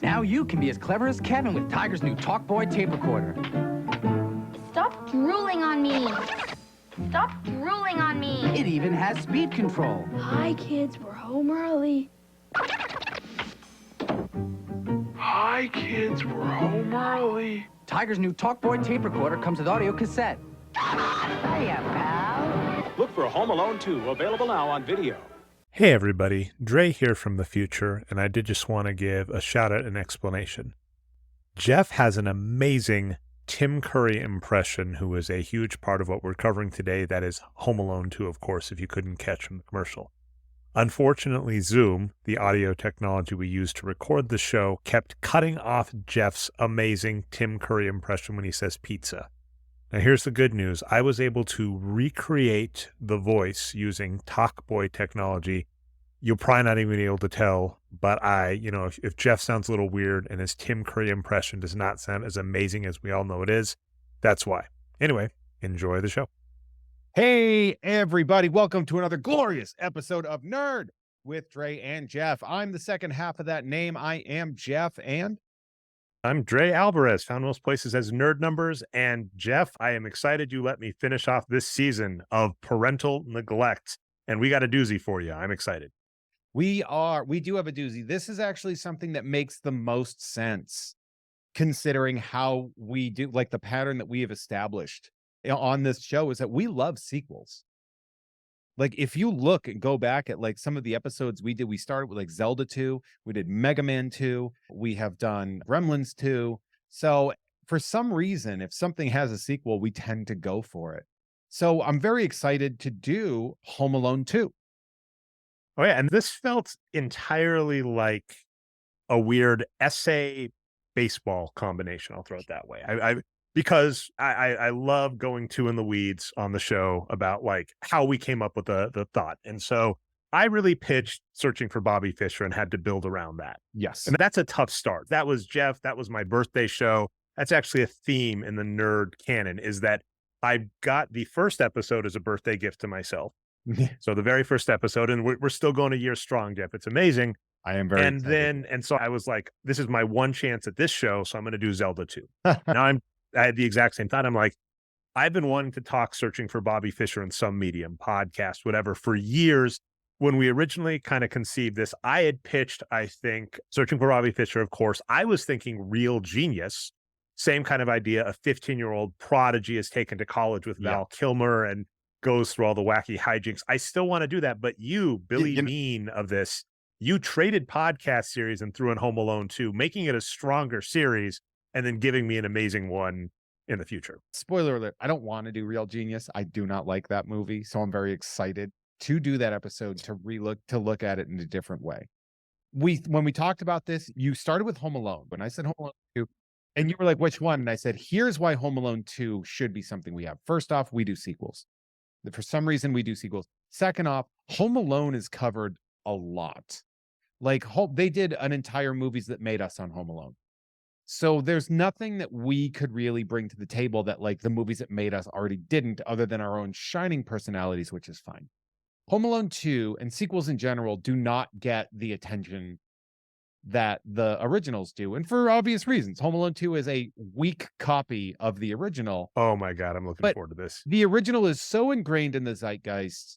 Now you can be as clever as Kevin with Tiger's new Talkboy tape recorder. Stop drooling on me. Stop drooling on me. It even has speed control. Hi, kids. We're home early. Hi, kids. We're home early. Tiger's new Talkboy tape recorder comes with audio cassette. Hiya, pal. Look for Home Alone 2, available now on video. Hey everybody, Dre here from the future, and I did just want to give a shout out and explanation. Jeff has an amazing Tim Curry impression, who is a huge part of what we're covering today. That is Home Alone 2, of course, if you couldn't catch from the commercial. Unfortunately, Zoom, the audio technology we use to record the show, kept cutting off Jeff's amazing Tim Curry impression when he says pizza. Now, here's the good news. I was able to recreate the voice using Talkboy technology. You'll probably not even be able to tell, but if Jeff sounds a little weird and his Tim Curry impression does not sound as amazing as we all know it is, that's why. Anyway, enjoy the show. Hey, everybody. Welcome to another glorious episode of Nerd with Dre and Jeff. I'm the second half of that name. I am Jeff, and I'm Dre Alvarez, found most places as Nerd Numbers. And Jeff, I am excited you let me finish off this season of parental neglect. And we got a doozy for you. I'm excited. we do have a doozy. This is actually something that makes the most sense considering how we do, like the pattern that we have established on this show is that we love sequels. Like if you look and go back at like some of the episodes we did, we started with like Zelda 2, we did Mega Man 2, we have done Gremlins 2. So for some reason, if something has a sequel, we tend to go for it. So I'm very excited to do Home Alone 2. Oh, yeah. And this felt entirely like a weird essay baseball combination. I'll throw it that way. Because I love going too in the weeds on the show about like how we came up with the thought. And so I really pitched Searching for Bobby Fischer and had to build around that. Yes. And that's a tough start. That was Jeff. That was my birthday show. That's actually a theme in the nerd canon, is that I got the first episode as a birthday gift to myself. So the very first episode, and we're still going a year strong, Jeff. It's amazing. I am very excited. And so I was like, this is my one chance at this show, so I'm going to do Zelda 2. Now I had the exact same thought. I'm like, I've been wanting to talk Searching for Bobby Fischer in some medium, podcast, whatever, for years. When we originally kind of conceived this, I had pitched, I think, Searching for Bobby Fischer, of course. I was thinking Real Genius, same kind of idea. A 15-year-old prodigy is taken to college with Val Kilmer and goes through all the wacky hijinks. I still want to do that. But you, Billy Bean of this, you traded podcast series and threw in Home Alone 2, making it a stronger series, and then giving me an amazing one in the future. Spoiler alert, I don't want to do Real Genius. I do not like that movie. So I'm very excited to do that episode, to look at it in a different way. When we talked about this, you started with Home Alone. When I said Home Alone 2, and you were like, which one? And I said, here's why Home Alone 2 should be something we have. First off, we do sequels. For some reason, we do sequels. Second off, Home Alone is covered a lot. Like they did an entire movies that made us on Home Alone. So there's nothing that we could really bring to the table that like the movies that made us already didn't, other than our own shining personalities, which is fine. Home Alone 2 and sequels in general do not get the attention that the originals do. And for obvious reasons. Home Alone 2 is a weak copy of the original. Oh my God, I'm looking forward to this. The original is so ingrained in the zeitgeist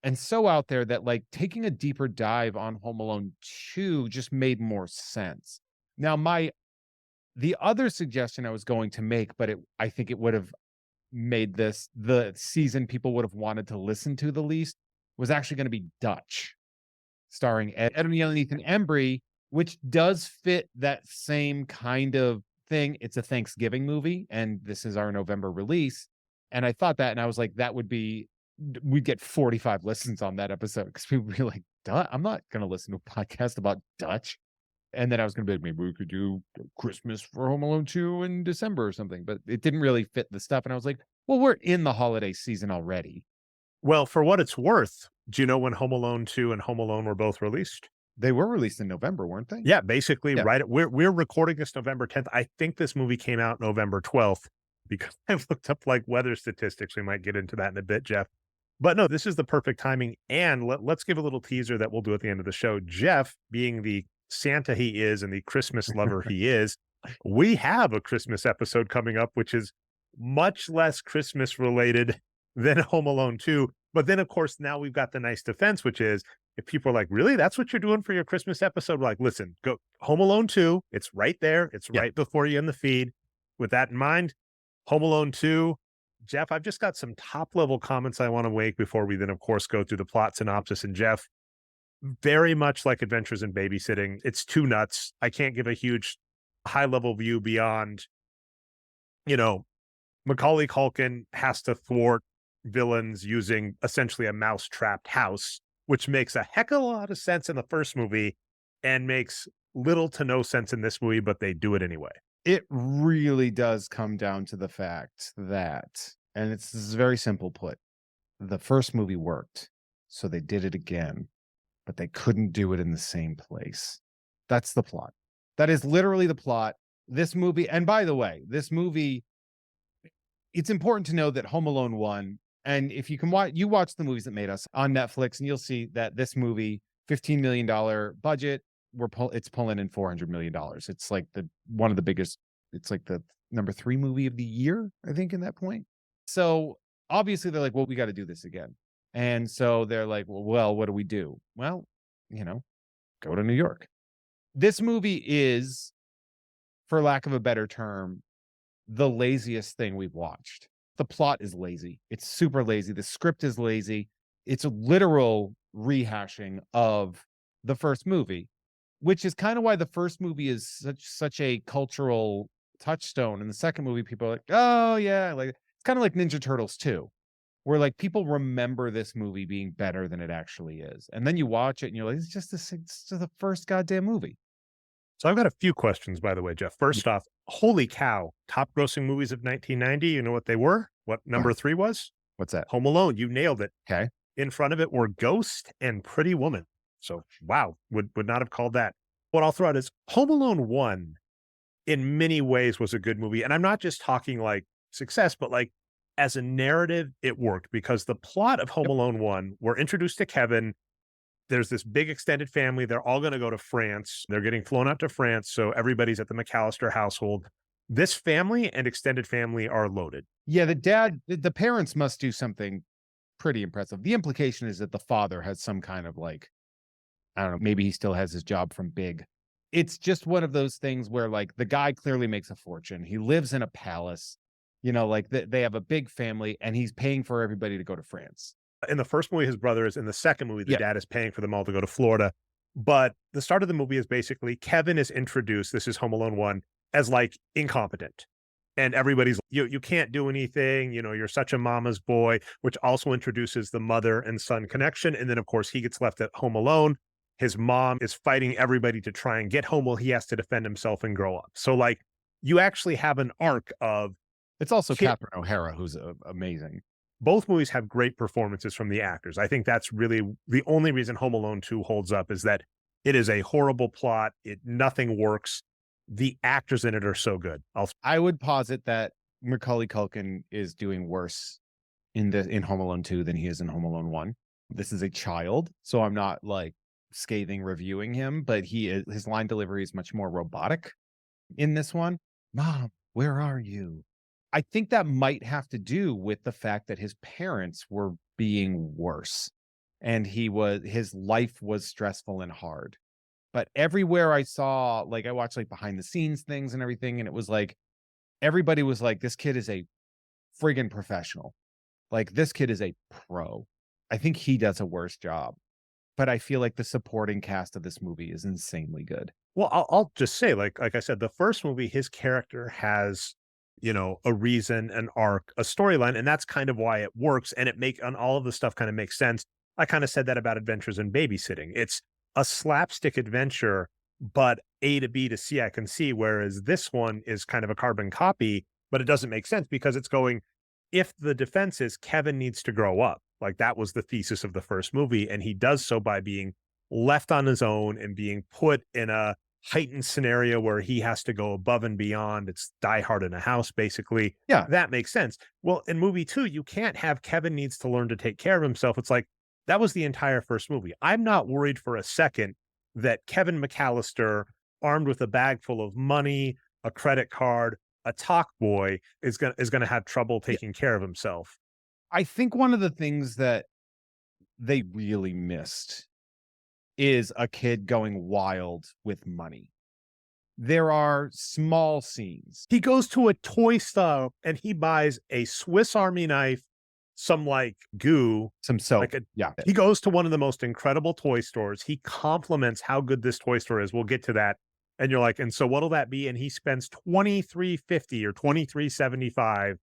and so out there that like taking a deeper dive on Home Alone 2 just made more sense. Now, the other suggestion I was going to make, but I think it would have made this the season people would have wanted to listen to the least, was actually going to be Dutch, starring Ed O'Neill and Ethan Embry, which does fit that same kind of thing. It's a Thanksgiving movie, and this is our November release. And I thought that, and I was like, we'd get 45 listens on that episode because people would be like, I'm not going to listen to a podcast about Dutch. And then I was going to be like, maybe we could do Christmas for Home Alone 2 in December or something. But it didn't really fit the stuff. And I was like, well, we're in the holiday season already. Well, for what it's worth, do you know when Home Alone 2 and Home Alone were both released? They were released in November, weren't they? Yeah, basically, right. We're recording this November 10th. I think this movie came out November 12th because I've looked up like weather statistics. We might get into that in a bit, Jeff. But no, this is the perfect timing. And let's give a little teaser that we'll do at the end of the show. Jeff, being the Santa he is and the Christmas lover he is, we have a Christmas episode coming up, which is much less Christmas related than Home Alone 2. But then, of course, now we've got the nice defense, which is if people are like, really, that's what you're doing for your Christmas episode? We're like, listen, go Home Alone 2. It's right there. It's right before you in the feed. With that in mind, Home Alone 2. Jeff, I've just got some top level comments I want to make before we then, of course, go through the plot synopsis. And Jeff, very much like Adventures in Babysitting, it's too nuts. I can't give a huge high level view beyond, Macaulay Culkin has to thwart villains using essentially a mouse trapped house, which makes a heck of a lot of sense in the first movie and makes little to no sense in this movie, but they do it anyway. It really does come down to the fact that, and this is very simple put, the first movie worked, so they did it again, but they couldn't do it in the same place. That's the plot. That is literally the plot. This movie, and by the way, this movie, it's important to know that Home Alone 1, and if you can watch, you watch the movies that made us on Netflix, and you'll see that this movie, $15 million budget, it's pulling in $400 million. It's like one of the biggest, it's like the number 3 movie of the year, I think, in that point. So obviously they're like, well, we got to do this again. And so they're like, well, what do we do? Well, go to New York. This movie is, for lack of a better term, the laziest thing we've watched. The plot is lazy. It's super lazy. The script is lazy. It's a literal rehashing of the first movie, which is kind of why the first movie is such a cultural touchstone. And the second movie, people are like, oh yeah, like it's kind of like Ninja Turtles 2, where like people remember this movie being better than it actually is. And then you watch it and you're like, it's just the first goddamn movie. So I've got a few questions, by the way, Jeff. First off, holy cow, top grossing movies of 1990. You know what they were? What number 3 was? What's that? Home Alone. You nailed it. Okay. In front of it were Ghost and Pretty Woman. So, wow, would not have called that. What I'll throw out is Home Alone 1 in many ways was a good movie. And I'm not just talking like success, but like as a narrative, it worked because the plot of Home Alone 1, we're introduced to Kevin. There's this big extended family. They're all going to go to France. They're getting flown out to France. So everybody's at the McAllister household. This family and extended family are loaded. Yeah, the parents must do something pretty impressive. The implication is that the father has some kind of like, I don't know, maybe he still has his job from Big. It's just one of those things where like the guy clearly makes a fortune. He lives in a palace, like they have a big family and he's paying for everybody to go to France. In the first movie, his brother is. In the second movie, the dad is paying for them all to go to Florida. But the start of the movie is basically Kevin is introduced, this is Home Alone 1, as like incompetent. And everybody's, you can't do anything, you're such a mama's boy, which also introduces the mother and son connection. And then, of course, he gets left at home alone. His mom is fighting everybody to try and get home while he has to defend himself and grow up. So like you actually have an arc of. It's also Catherine O'Hara, who's amazing. Both movies have great performances from the actors. I think that's really the only reason Home Alone 2 holds up is that it is a horrible plot. Nothing works. The actors in it are so good. I would posit that Macaulay Culkin is doing worse in Home Alone 2 than he is in Home Alone 1. This is a child, so I'm not like scathing reviewing him, but his line delivery is much more robotic in this one. Mom, where are you? I think that might have to do with the fact that his parents were being worse and his life was stressful and hard. But everywhere I saw, like I watched like behind the scenes things and everything, and it was like, everybody was like, this kid is a friggin' professional. Like this kid is a pro. I think he does a worse job, but I feel like the supporting cast of this movie is insanely good. Well, I'll just say, like I said, the first movie, his character has, a reason, an arc, a storyline, and that's kind of why it works. And all of the stuff kind of makes sense. I kind of said that about Adventures in Babysitting. It's a slapstick adventure, but A to B to C I can see, whereas this one is kind of a carbon copy, but it doesn't make sense because it's going, if the defense is Kevin needs to grow up, like that was the thesis of the first movie, and he does so by being left on his own and being put in a heightened scenario where he has to go above and beyond. It's Die Hard in a house, basically. Yeah. That makes sense. Well, in movie 2, you can't have Kevin needs to learn to take care of himself. It's like, that was the entire first movie. I'm not worried for a second that Kevin McAllister, armed with a bag full of money, a credit card, a talk boy, is gonna have trouble taking care of himself. I think one of the things that they really missed is a kid going wild with money. There are small scenes. He goes to a toy store and he buys a Swiss Army knife, some like goo, Some soap. like a, Yeah. he goes to one of the most incredible toy stores. He compliments how good this toy store is. We'll get to that. And you're like, and so what'll that be? And he spends $23.50 or $23.75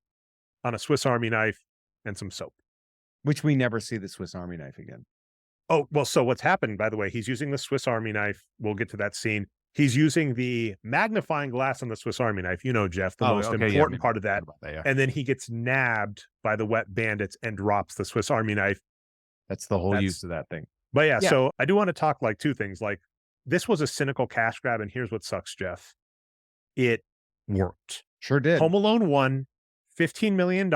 on a Swiss Army knife and some soap. Which we never see the Swiss Army knife again. Oh, well, so what's happened, by the way, he's using the Swiss Army knife. We'll get to that scene. He's using the magnifying glass on the Swiss Army knife. You know, Jeff, the most important part of that. Yeah. And then he gets nabbed by the wet bandits and drops the Swiss Army knife. That's the whole use of that thing. But yeah, so I do want to talk like two things. Like, this was a cynical cash grab, and here's what sucks, Jeff. It worked. Sure did. Home Alone 1, $15 million,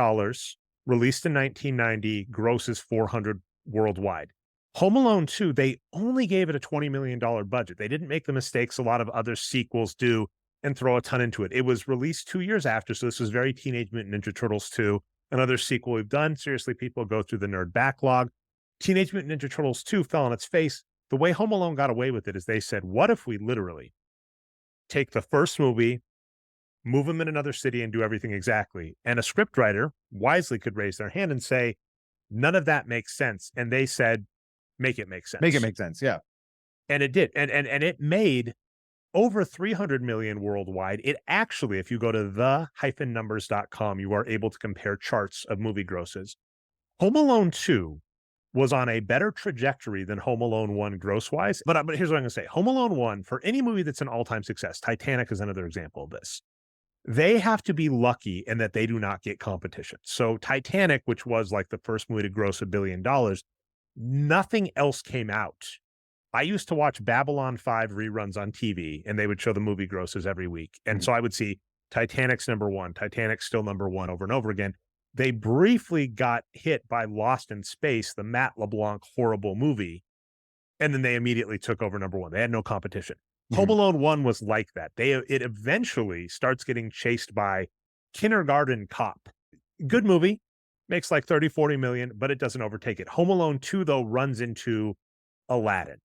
released in 1990, grosses $400 worldwide. Home Alone 2, they only gave it a $20 million budget. They didn't make the mistakes a lot of other sequels do and throw a ton into it. It was released 2 years after, so this was very Teenage Mutant Ninja Turtles 2, another sequel we've done. Seriously, people go through the nerd backlog. Teenage Mutant Ninja Turtles 2 fell on its face. The way Home Alone got away with it is they said, what if we literally take the first movie, move them in another city, and do everything exactly? And a scriptwriter wisely could raise their hand and say, none of that makes sense. And they said, make it make sense. Make it make sense, yeah. And it did. And it made over 300 million worldwide. It actually, if you go to the-numbers.com, you are able to compare charts of movie grosses. Home Alone 2 was on a better trajectory than Home Alone 1 gross-wise. But here's what I'm going to say. Home Alone 1, for any movie that's an all-time success, Titanic is another example of this. They have to be lucky in that they do not get competition. So Titanic, which was like the first movie to gross $1 billion, nothing else came out. I used to watch Babylon 5 reruns on TV, and they would show the movie grosses every week. And so I would see Titanic's #1, Titanic's still #1 over and over again. They briefly got hit by Lost in Space, the Matt LeBlanc horrible movie, and then they immediately took over #1. They had no competition. Home Alone 1 was like that. It eventually starts getting chased by Kindergarten Cop. Good movie, makes like 30, 40 million, but it doesn't overtake it. Home Alone 2, though, runs into Aladdin.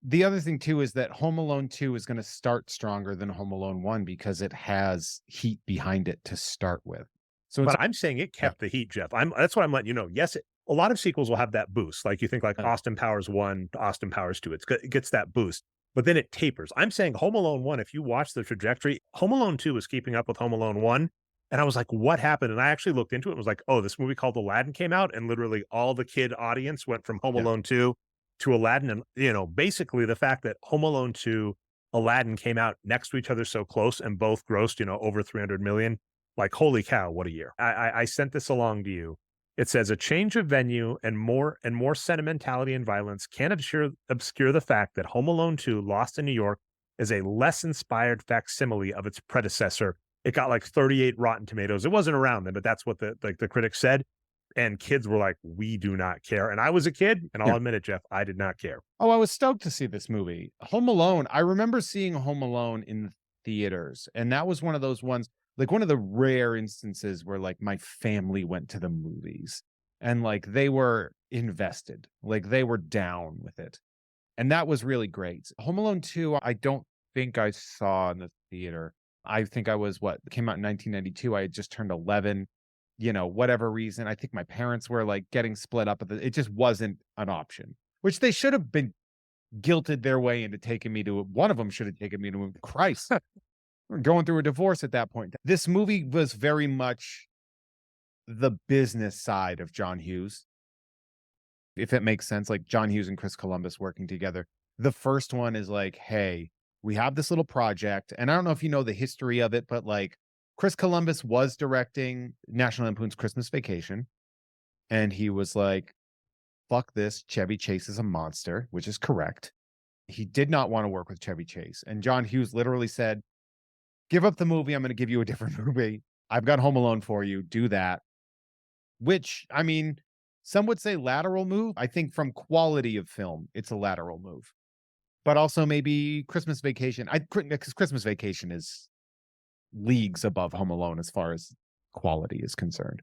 The other thing, too, is that Home Alone 2 is going to start stronger than Home Alone 1 because it has heat behind it to start with. So but I'm saying it kept the heat, Jeff. That's what I'm letting you know. Yes, a lot of sequels will have that boost. Like you think like Austin Powers 1 to Austin Powers 2. It gets that boost, but then it tapers. I'm saying Home Alone 1, if you watch the trajectory, Home Alone 2 was keeping up with Home Alone 1. And I was like, what happened? And I actually looked into it and was like, oh, this movie called Aladdin came out, and literally all the kid audience went from Home Alone 2 to Aladdin. And, you know, basically the fact that Home Alone 2, Aladdin came out next to each other so close and both grossed, you know, over 300 million. Like, holy cow, what a year. I sent this along to you. It says a change of venue and more sentimentality and violence can obscure the fact that Home Alone 2, Lost in New York, is a less inspired facsimile of its predecessor. It got like 38 Rotten Tomatoes. It wasn't around then, but that's what the critics said. And kids were like, we do not care. And I was a kid, and I'll admit it, Jeff, I did not care. Oh, I was stoked to see this movie. Home Alone, I remember seeing Home Alone in theaters, and that was one of those ones, like one of the rare instances where like my family went to the movies and like they were invested, like they were down with it. And that was really great. Home Alone 2, I don't think I saw in the theater. I think I was came out in 1992. I had just turned 11, you know, whatever reason. I think my parents were like getting split up. It just wasn't an option, which they should have been guilted their way into taking me to. One of them should have taken me to Christ. We're going through a divorce at that point. This movie was very much the business side of John Hughes. If it makes sense, like John Hughes and Chris Columbus working together. The first one is like, hey, we have this little project. And I don't know if you know the history of it, but like Chris Columbus was directing National Lampoon's Christmas Vacation. And he was like, fuck this. Chevy Chase is a monster, which is correct. He did not want to work with Chevy Chase. And John Hughes literally said, give up the movie. I'm going to give you a different movie. I've got Home Alone for you. Do that. Which, I mean, some would say lateral move. I think from quality of film, it's a lateral move. but also maybe Christmas Vacation. Because Christmas Vacation is leagues above Home Alone as far as quality is concerned.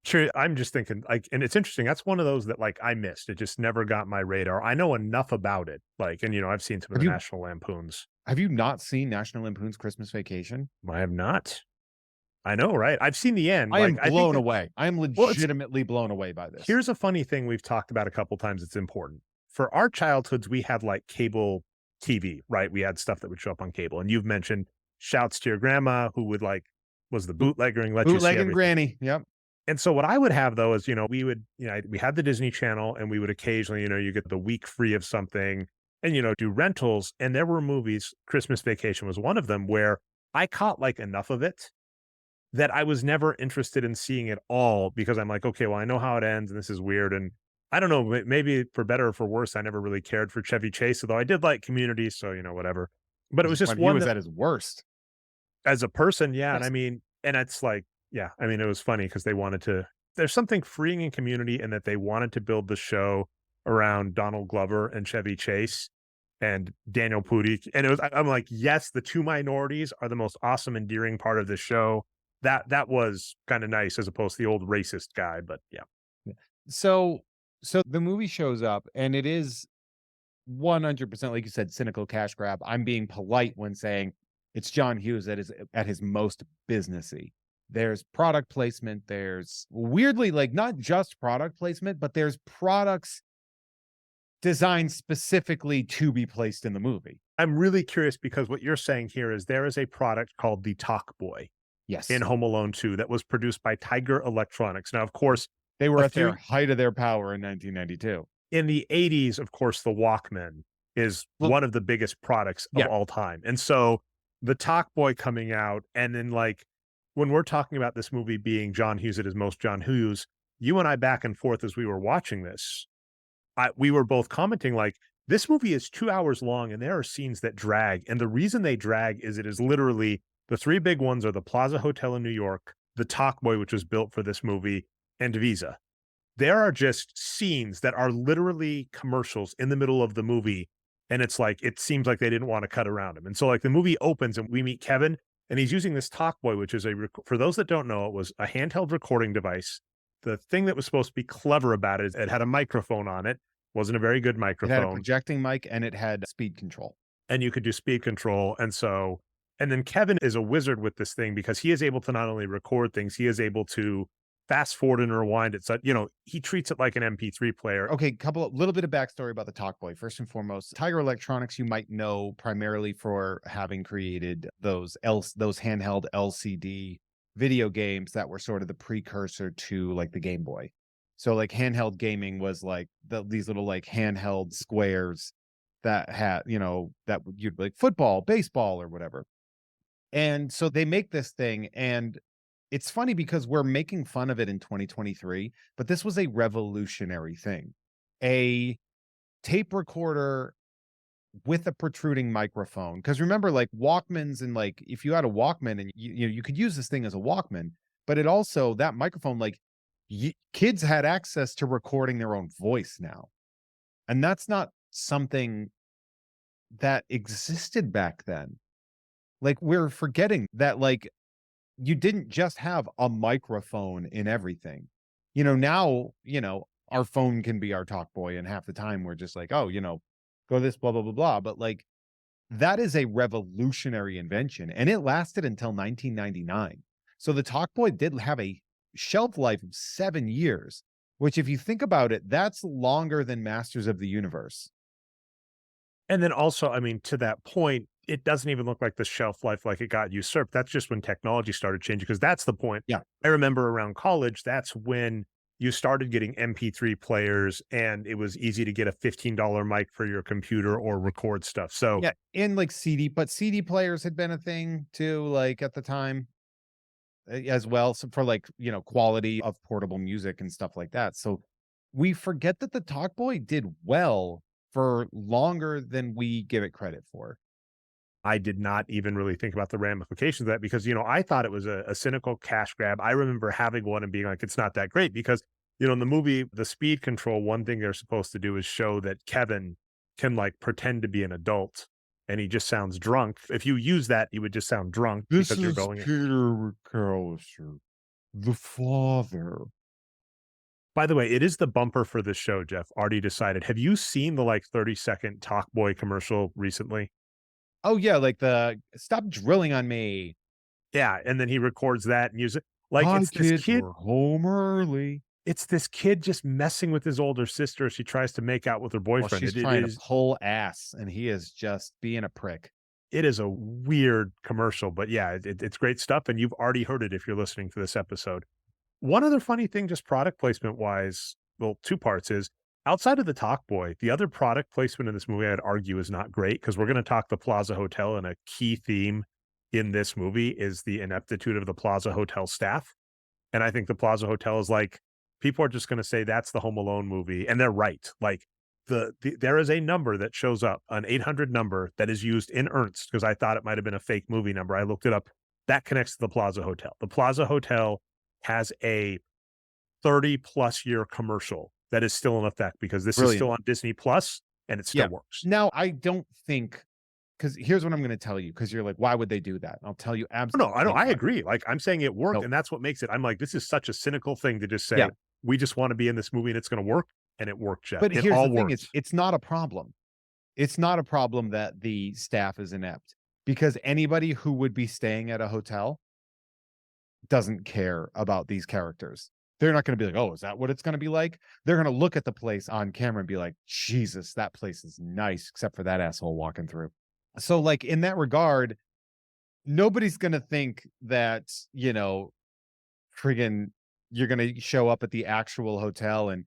Sure, I'm just thinking, like, and it's interesting. That's one of those that, like, I missed. It just never got my radar. I know enough about it, like, and I've seen some of the National Lampoons. Have you not seen National Lampoon's Christmas Vacation? I have not. I know, right? I've seen the end. I am think blown that- away. I am legitimately blown away by this. Here's a funny thing we've talked about a couple times. It's important. For our childhoods, we had like cable TV, right? We had stuff that would show up on cable. And you've mentioned shouts to your grandma who would was the bootlegger and let you see Bootlegging everything. Granny. Yep. And so what I would have though is, we would, we had the Disney Channel and we would occasionally, you get the week free of something and, do rentals. And there were movies, Christmas Vacation was one of them, where I caught like enough of it that I was never interested in seeing it all because I'm like, okay, well, I know how it ends and this is weird. And I don't know, maybe for better or for worse, I never really cared for Chevy Chase, although I did like Community. So, whatever. But it was just one was at his worst. As a person. Yeah. Yes. And it's like, yeah, it was funny because they wanted to, there's something freeing in Community in that they wanted to build the show around Donald Glover and Chevy Chase and Daniel Pudi. And I'm like, yes, the two minorities are the most awesome, endearing part of the show. That was kind of nice as opposed to the old racist guy, but yeah. So the movie shows up and it is 100%, like you said, cynical cash grab. I'm being polite when saying it's John Hughes that is at his most businessy. There's product placement. There's weirdly, like, not just product placement, but there's products designed specifically to be placed in the movie. I'm really curious because what you're saying here is there is a product called the Talk Boy. Yes. In Home Alone 2 that was produced by Tiger Electronics. Now, of course, they were at their height of their power in 1992. In the 80s, of course, the Walkman is one of the biggest products of all time. And so the Talk Boy coming out, and then like when we're talking about this movie being John Hughes at his most John Hughes, you and I back and forth as we were watching this, we were both commenting like, this movie is 2 hours long and there are scenes that drag. And the reason they drag is it is literally the three big ones are the Plaza Hotel in New York, the Talk Boy, which was built for this movie, and Visa. There are just scenes that are literally commercials in the middle of the movie. And it's like, it seems like they didn't want to cut around him. And so like the movie opens and we meet Kevin and he's using this Talk Boy, which is for those that don't know, it was a handheld recording device. The thing that was supposed to be clever about it is it had a microphone on it. Wasn't a very good microphone. It had a projecting mic and it had speed control. And you could do speed control. And then Kevin is a wizard with this thing because he is able to not only record things, he is able to fast forward and rewind it. So, he treats it like an MP3 player. Okay, little bit of backstory about the Talk Boy. First and foremost, Tiger Electronics, you might know primarily for having created those handheld LCD video games that were sort of the precursor to like the Game Boy. So like handheld gaming was like these little like handheld squares that had, that you'd like football, baseball, or whatever. And so they make this thing, and it's funny because we're making fun of it in 2023, but this was a revolutionary thing. A tape recorder with a protruding microphone. Because remember, like Walkmans, and like if you had a Walkman and you could use this thing as a Walkman, but it also, that microphone, like kids had access to recording their own voice now. And that's not something that existed back then. Like, we're forgetting that, like, you didn't just have a microphone in everything. Now, our phone can be our Talk Boy, and half the time we're just like, oh, go this, blah, blah, blah, blah. But like, that is a revolutionary invention, and it lasted until 1999. So the Talk Boy did have a shelf life of 7 years, which, if you think about it, that's longer than Masters of the Universe. And then also, to that point, it doesn't even look like the shelf life like it got usurped. That's just when technology started changing, because that's the point. Yeah. I remember around college, that's when you started getting MP3 players and it was easy to get a $15 mic for your computer or record stuff. So yeah, and like but CD players had been a thing too, like at the time as well. So for like, quality of portable music and stuff like that. So we forget that the Talk Boy did well for longer than we give it credit for. I did not even really think about the ramifications of that because, I thought it was a cynical cash grab. I remember having one and being like, it's not that great because, in the movie, the speed control, one thing they're supposed to do is show that Kevin can like pretend to be an adult and he just sounds drunk. If you use that, you would just sound drunk This because you're is going. Peter McAllister, the father. By the way, it is the bumper for this show, Jeff. Already decided. Have you seen the like 30-second Talk Boy commercial recently? Oh yeah, like the stop drilling on me. Yeah, and then he records that and uses it. Like Hi, it's this kids, kid. we're home early. It's this kid just messing with his older sister as she tries to make out with her Well, boyfriend. she's It trying is to pull ass, and he is just being a prick. it is a weird commercial, but yeah, it's great stuff. And you've already heard it if you're listening to this episode. One other funny thing, just product placement wise, well, two parts is outside of the Talk Boy, the other product placement in this movie, I'd argue, is not great because we're going to talk the Plaza Hotel, and a key theme in this movie is the ineptitude of the Plaza Hotel staff. And I think the Plaza Hotel is like, people are just going to say that's the Home Alone movie. And they're right. Like, there is a number that shows up, an 800 number that is used in earnest because I thought it might have been a fake movie number. I looked it up. That connects to the Plaza Hotel. The Plaza Hotel has a 30+ year commercial that is still in effect because this is still on Disney Plus and it still works. Now, I don't think, because here's what I'm going to tell you, because you're like, why would they do that? I'll tell you absolutely. No, I agree. Like, I'm saying it worked, Nope. and that's what makes it. I'm like, this is such a cynical thing to just say, we just want to be in this movie and it's going to work, and it worked, Jeff. But it here's all the thing: works. it's not a problem. It's not a problem that the staff is inept, because anybody who would be staying at a hotel doesn't care about these characters. They're not going to be like, oh, is that what it's going to be like? They're going to look at the place on camera and be like, Jesus, that place is nice, except for that asshole walking through. So, like, in that regard, nobody's going to think that, you know, friggin' you're going to show up at the actual hotel and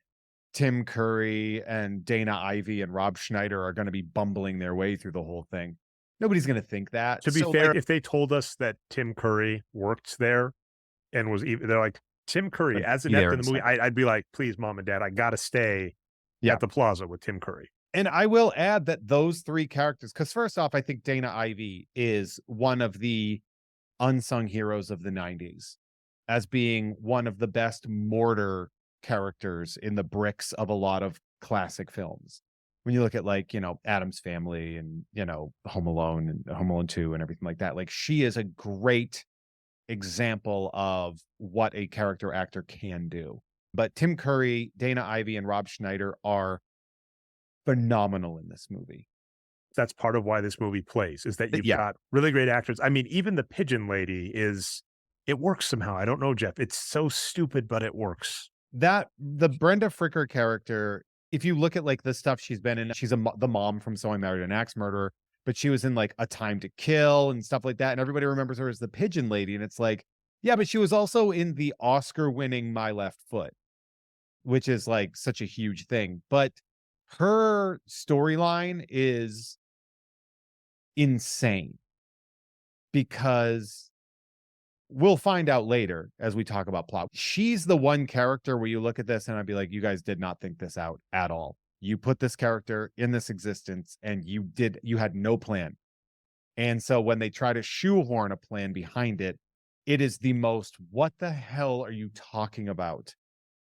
Tim Curry and Dana Ivey and Rob Schneider are going to be bumbling their way through the whole thing. Nobody's going to think that. To be fair, if they told us that Tim Curry worked there and was even, they're like, Tim Curry as inept in the movie, I'd be like, please, mom and dad, I got to stay at the Plaza with Tim Curry. And I will add that those three characters, because first off, I think Dana Ivey is one of the unsung heroes of the 90s as being one of the best mortar characters in the bricks of a lot of classic films. When you look at, like, you know, Addams Family and, you know, Home Alone and Home Alone 2 and everything like that, like, she is a great example of what a character actor can do. But Tim Curry, Dana Ivey, and Rob Schneider are phenomenal in this movie. That's part of why this movie plays, is that you've got really great actors. I mean, even the pigeon lady it works somehow. I don't know, Jeff. It's so stupid, but it works. That the Brenda Fricker character, if you look at like the stuff she's been in, she's the mom from So I Married an Axe Murderer, but she was in like A Time to Kill and stuff like that. And everybody remembers her as the pigeon lady. And it's like, yeah, but she was also in the Oscar-winning My Left Foot, which is like such a huge thing. But her storyline is insane because we'll find out later as we talk about plot. She's the one character where you look at this and I'd be like, you guys did not think this out at all. You put this character in this existence and you had no plan. And so when they try to shoehorn a plan behind it, it is the most, what the hell are you talking about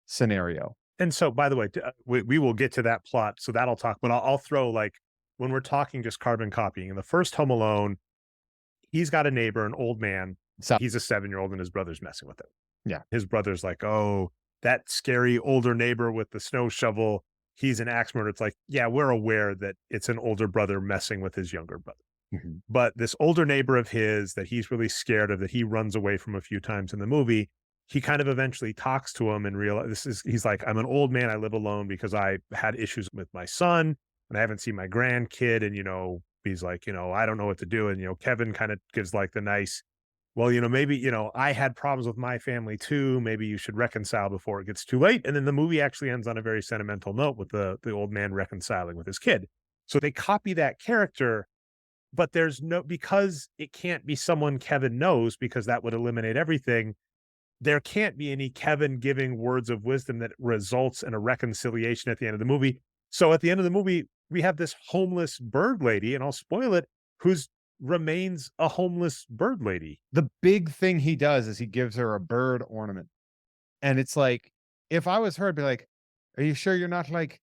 scenario. And so, by the way, we will get to that plot, so that'll talk, but I'll throw, like, when we're talking just carbon copying, in the first Home Alone, he's got a neighbor, an old man. So he's a 7-year-old and his brother's messing with him. Yeah. His brother's like, oh, that scary older neighbor with the snow shovel, he's an axe murderer. It's like, yeah, we're aware that it's an older brother messing with his younger brother. Mm-hmm. But this older neighbor of his that he's really scared of, that he runs away from a few times in the movie, he kind of eventually talks to him and realizes he's like, I'm an old man. I live alone because I had issues with my son and I haven't seen my grandkid. And, you know, he's like, you know, I don't know what to do. And, you know, Kevin kind of gives like the nice, well, you know, maybe, you know, I had problems with my family too. Maybe you should reconcile before it gets too late. And then the movie actually ends on a very sentimental note with the old man reconciling with his kid. So they copy that character, but there's no, because it can't be someone Kevin knows, because that would eliminate everything. There can't be any Kevin giving words of wisdom that results in a reconciliation at the end of the movie. So at the end of the movie, we have this homeless bird lady, and I'll spoil it, who's remains a homeless bird lady. The big thing he does is he gives her a bird ornament. And it's like, if I was her, I'd be like, are you sure you're not like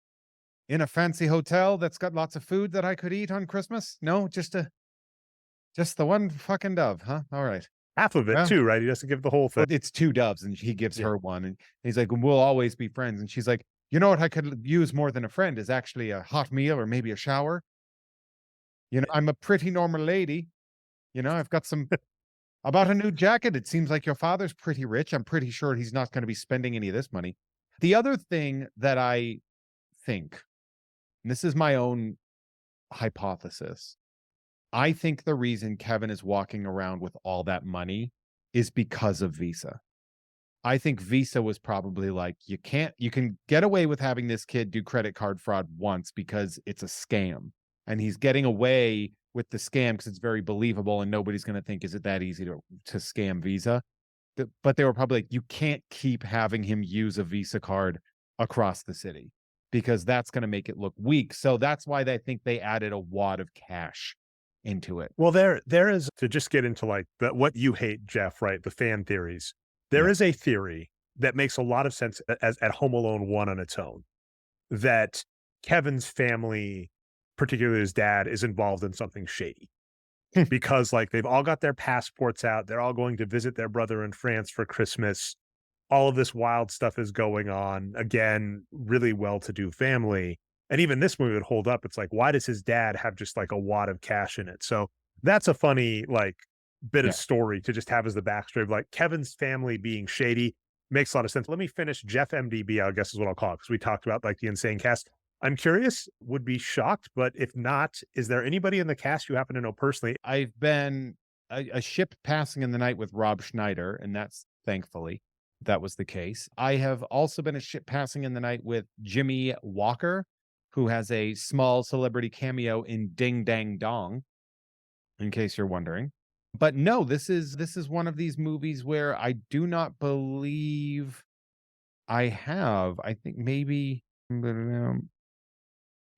in a fancy hotel that's got lots of food that I could eat on Christmas? No, just the one fucking dove, huh? All right. Half of it Well, too, right? He doesn't give the whole thing. Well, it's 2 doves, and he gives Yeah. her one, and he's like, "We'll always be friends." And she's like, "You know what I could use more than a friend is actually a hot meal or maybe a shower. You know, I'm a pretty normal lady. You know, I've got some I bought a new jacket. It seems like your father's pretty rich. I'm pretty sure he's not going to be spending any of this money." The other thing that I think, and this is my own hypothesis, I think the reason Kevin is walking around with all that money is because of Visa. I think Visa was probably like, you can get away with having this kid do credit card fraud once because it's a scam. And he's getting away with the scam because it's very believable and nobody's going to think, is it that easy to scam Visa? But they were probably like, you can't keep having him use a Visa card across the city because that's going to make it look weak. So that's why they think they added a wad of cash into it. Well, there is, to just get into like what you hate, Jeff, right? The fan theories. There Yeah. is a theory that makes a lot of sense as at Home Alone 1 on its own, that Kevin's family, particularly his dad, is involved in something shady. Because like they've all got their passports out, they're all going to visit their brother in France for Christmas. All of this wild stuff is going on. Again, really well-to-do family. And even this movie would hold up. It's like, why does his dad have just like a wad of cash in it? So that's a funny like bit Yeah. of story to just have as the backstory of like Kevin's family being shady. Makes a lot of sense. Let me finish Jeff MDB, I guess is what I'll call it, because we talked about like the insane cast. I'm curious, would be shocked, but if not, is there anybody in the cast you happen to know personally? I've been a ship passing in the night with Rob Schneider, and that's thankfully that was the case. I have also been a ship passing in the night with Jimmy Walker, who has a small celebrity cameo in Ding Dang Dong, in case you're wondering. But no, this is one of these movies where I do not believe I have. I think maybe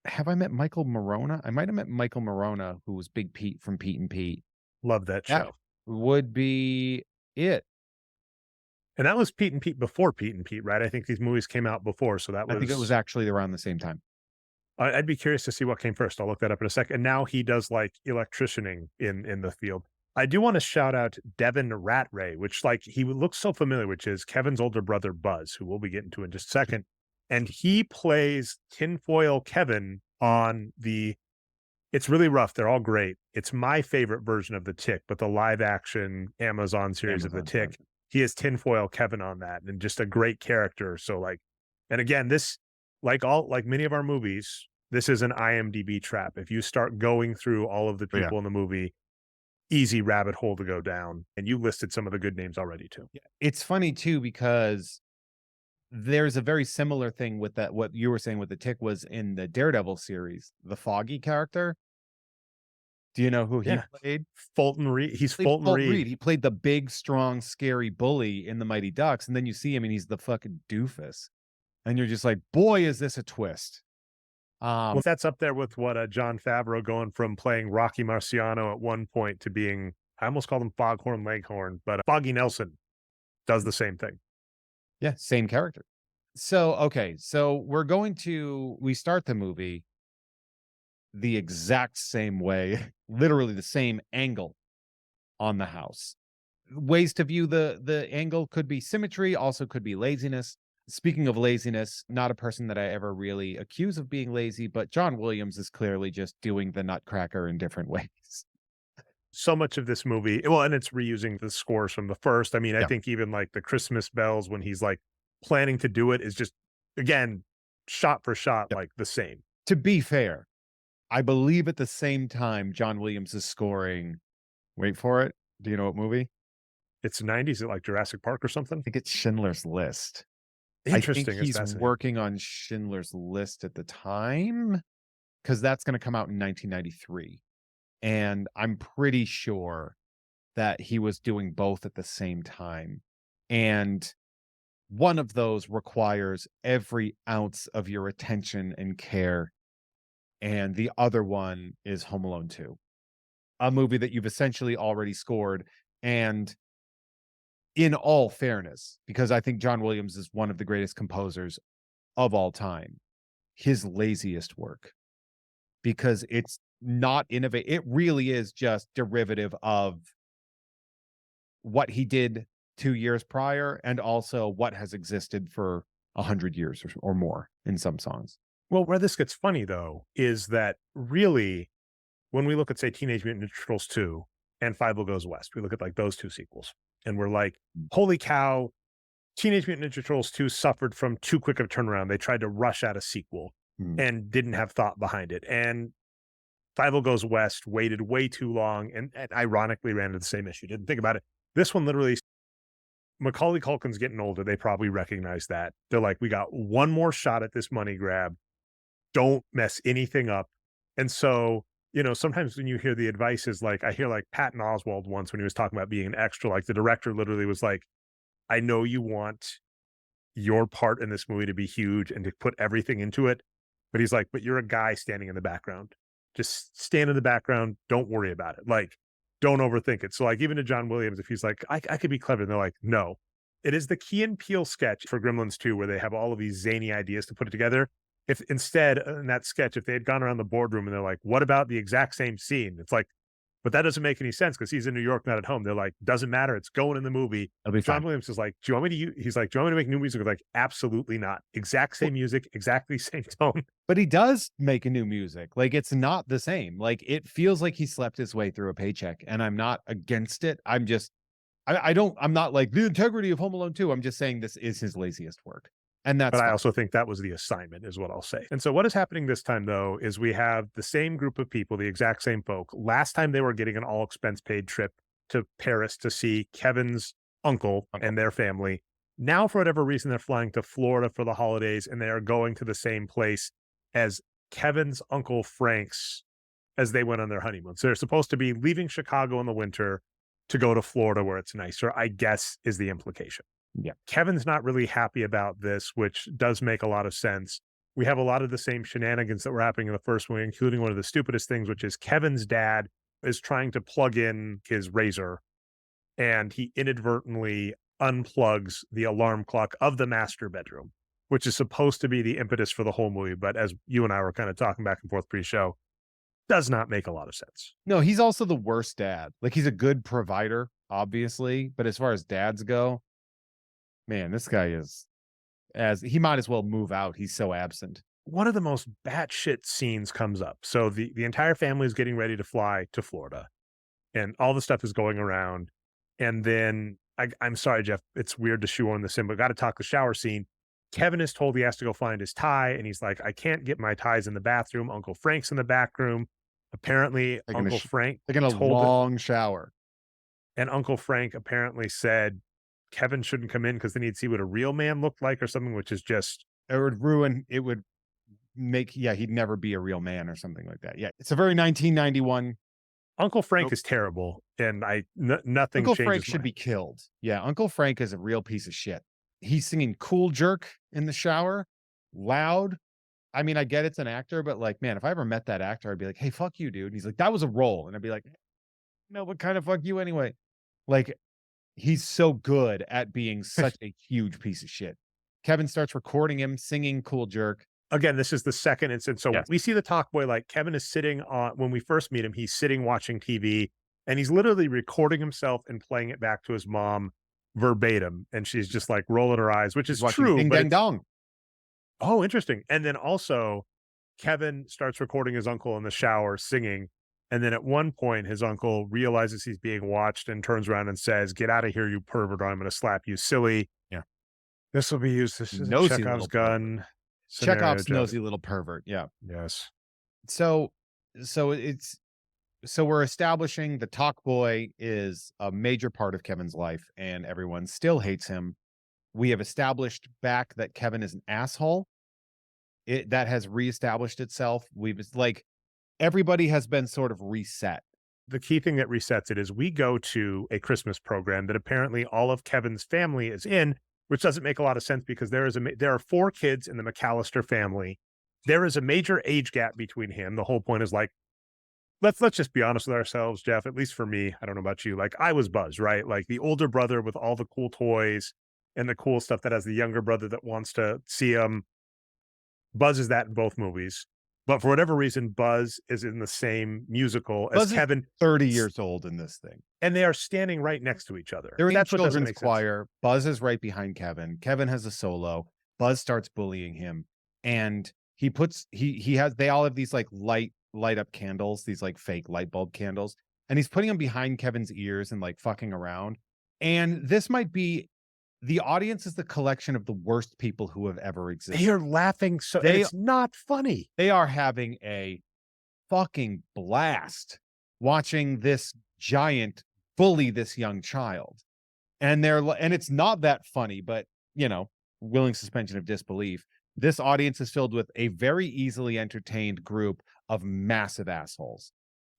have I met Michael Morona? I might have met Michael Morona, who was Big Pete from Pete and Pete. Love that That show. would be it. And that was Pete and Pete before Pete and Pete, right? I think these movies came out before, so that was. I think it was actually around the same time. I'd be curious to see what came first. I'll look that up in a second. And now he does like electricianing in the field. I do want to shout out Devin Ratray, which like he looks so familiar, which is Kevin's older brother Buzz, who we'll be getting to in just a second. And he plays tinfoil Kevin on it's really rough. They're all great. It's my favorite version of The Tick, but the live action Amazon series of The Tick, version. he is tinfoil Kevin on that, and just a great character. So like, and again, this like many of our movies, this is an IMDb trap. If you start going through all of the Yeah. people in the movie, easy rabbit hole to go down. And you listed some of the good names already too. It's funny too, because there's a very similar thing with that. What you were saying with The Tick was in the Daredevil series, the Foggy character. Do you know who he Yeah. played? Fulton Reed. He's Played Fulton Reed. He played the big, strong, scary bully in the Mighty Ducks, and then you see him and he's the fucking doofus. And you're just like, boy, is this a twist. Well, that's up there with what John Favreau going from playing Rocky Marciano at one point to being, I almost called him Foghorn Leghorn, but Foggy Nelson does the same thing. Yeah, same character. So, okay, so we start the movie the exact same way, literally the same angle on the house. Ways to view the angle could be symmetry, also could be laziness. Speaking of laziness, not a person that I ever really accuse of being lazy, but John Williams is clearly just doing the Nutcracker in different ways. So much of this movie, well, and it's reusing the scores from the first. I mean, I Yeah. think even like the Christmas bells when he's like planning to do it is just, again, shot for shot, like the same. To be fair, I believe at the same time John Williams is scoring, wait for it, do you know what movie? It's 90s, like Jurassic Park or something. I think it's Schindler's List. Interesting. I think It's he's fascinating. working on Schindler's List at the time, because that's going to come out in 1993. And I'm pretty sure that he was doing both at the same time. And one of those requires every ounce of your attention and care. And the other one is Home Alone 2, a movie that you've essentially already scored. And in all fairness, because I think John Williams is one of the greatest composers of all time, his laziest work because it's not innovative. It really is just derivative of what he did 2 years prior and also what has existed for 100 years or more in some songs. Well, where this gets funny, though, is that really, when we look at, say, Teenage Mutant Ninja Turtles 2 and Five Goes West, we look at like those two sequels, and we're like, holy cow, Teenage Mutant Ninja Turtles 2 suffered from too quick of a turnaround. They tried to rush out a sequel and didn't have thought behind it. And Five Goes West waited way too long and ironically ran into the same issue. Didn't think about it. This one literally, Macaulay Culkin's getting older. They probably recognize that. They're like, we got one more shot at this money grab. Don't mess anything up. And so, you know, sometimes when you hear the advice is like, I hear like Patton Oswalt once when he was talking about being an extra, like the director literally was like, I know you want your part in this movie to be huge and to put everything into it. But he's like, but you're a guy standing in the background. Just stand in the background. Don't worry about it. Like, don't overthink it. So like even to John Williams, if he's like, I could be clever. And they're like, no, it is the Key and Peele sketch for Gremlins 2, where they have all of these zany ideas to put it together. If instead in that sketch, if they had gone around the boardroom and they're like, what about the exact same scene? It's like, but that doesn't make any sense because he's in New York, not at home. They're like, doesn't matter. It's going in the movie. It'll be John fine. Williams is like, do you want me to use? He's like, do you want me to make new music? We're like, absolutely not. Exact same music, exactly same tone. But he does make a new music. Like, it's not the same. Like, it feels like he slept his way through a paycheck, and I'm not against it. I'm just, I'm not like the integrity of Home Alone 2. I'm just saying this is his laziest work. And that's But I fine. also think that was the assignment, is what I'll say. And so what is happening this time, though, is we have the same group of people, the exact same folk. Last time they were getting an all expense paid trip to Paris to see Kevin's uncle and their family. Now, for whatever reason, they're flying to Florida for the holidays, and they are going to the same place as Kevin's uncle Frank's as they went on their honeymoon. So they're supposed to be leaving Chicago in the winter to go to Florida where it's nicer, I guess, is the implication. Yeah. Kevin's not really happy about this, which does make a lot of sense. We have a lot of the same shenanigans that were happening in the first one, including one of the stupidest things, which is Kevin's dad is trying to plug in his razor, and he inadvertently unplugs the alarm clock of the master bedroom, which is supposed to be the impetus for the whole movie. But as you and I were kind of talking back and forth pre-show, does not make a lot of sense. No, he's also the worst dad. Like, he's a good provider, obviously, but as far as dads go, man, this guy he might as well move out. He's so absent. One of the most batshit scenes comes up. So the entire family is getting ready to fly to Florida, and all the stuff is going around. And then I'm sorry, Jeff, it's weird to shoehorn this in, but got to talk the shower scene. Kevin is told he has to go find his tie, and he's like, I can't get my ties in the bathroom. Uncle Frank's in the back room. Apparently, Uncle Frank taking a long shower. And Uncle Frank apparently said Kevin shouldn't come in because then he'd see what a real man looked like or something, which is just... It would make, he'd never be a real man or something like that. Yeah, it's a very 1991. Uncle Frank is terrible, and nothing Uncle changes Frank should be killed. Yeah, Uncle Frank is a real piece of shit. He's singing Cool Jerk in the shower, loud. I mean, I get it's an actor, but like, man, if I ever met that actor, I'd be like, hey, fuck you, dude. And he's like, that was a role. And I'd be like, no, but kind of fuck you anyway. Like, he's so good at being such a huge piece of shit. Kevin starts recording him singing Cool Jerk. Again, this is the second instance. So we see the talk boy, like Kevin is sitting on, when we first meet him, he's sitting watching TV, and he's literally recording himself and playing it back to his mom verbatim. And she's just like rolling her eyes, which is true. Ding dang dong. Oh, interesting. And then also Kevin starts recording his uncle in the shower singing. And then at one point, his uncle realizes he's being watched and turns around and says, get out of here, you pervert, or I'm going to slap you silly. Yeah. This will be used. This is Nosy Chekhov's gun. Chekhov's nosy little pervert. Yeah. Yes. So we're establishing the talk boy is a major part of Kevin's life, and everyone still hates him. We have established back that Kevin is an asshole. That has reestablished itself. Everybody has been sort of reset. The key thing that resets it is we go to a Christmas program that apparently all of Kevin's family is in, which doesn't make a lot of sense because there are 4 kids in the McAllister family. There is a major age gap between him. The whole point is like, let's just be honest with ourselves, Jeff. At least for me, I don't know about you. Like, I was Buzz, right? Like the older brother with all the cool toys and the cool stuff that has the younger brother that wants to see him. Buzz is that in both movies. But for whatever reason, Buzz is in the same musical as Buzz is Kevin. 30 years old in this thing. And they are standing right next to each other. They're in That's what doesn't children's make sense. choir. Buzz is right behind Kevin. Kevin has a solo. Buzz starts bullying him. And he has, they all have these like light up candles, these like fake light bulb candles. And he's putting them behind Kevin's ears and like fucking around. And this might be, the audience is the collection of the worst people who have ever existed. They are laughing so it's not funny. They are having a fucking blast watching this giant bully this young child. And it's not that funny, but you know, willing suspension of disbelief. This audience is filled with a very easily entertained group of massive assholes.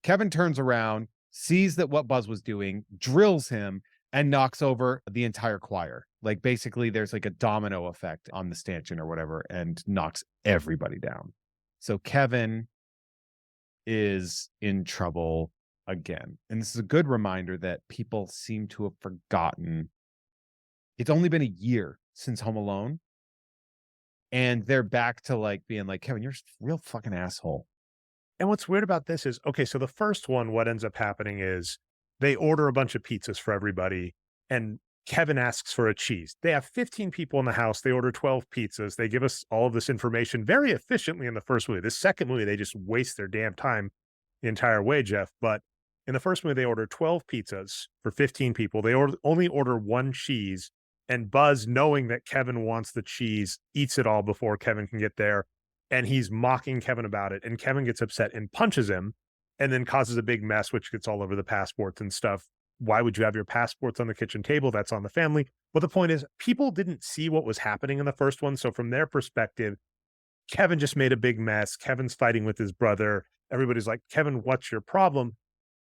Kevin turns around, sees that what Buzz was doing, drills him, and knocks over the entire choir. Like basically there's like a domino effect on the stanchion or whatever and knocks everybody down. So Kevin is in trouble again. And this is a good reminder that people seem to have forgotten. It's only been a year since Home Alone. And they're back to like being like, Kevin, you're a real fucking asshole. And what's weird about this is, okay, so the first one, what ends up happening is they order a bunch of pizzas for everybody, and Kevin asks for a cheese. They have 15 people in the house. They order 12 pizzas. They give us all of this information very efficiently in the first movie. The second movie, they just waste their damn time the entire way, Jeff. But in the first movie, they order 12 pizzas for 15 people. They only order one cheese, and Buzz, knowing that Kevin wants the cheese, eats it all before Kevin can get there. And he's mocking Kevin about it. And Kevin gets upset and punches him, and then causes a big mess, which gets all over the passports and stuff. Why would you have your passports on the kitchen table? That's on the family. But the point is, people didn't see what was happening in the first one. So from their perspective, Kevin just made a big mess. Kevin's fighting with his brother. Everybody's like, Kevin, what's your problem?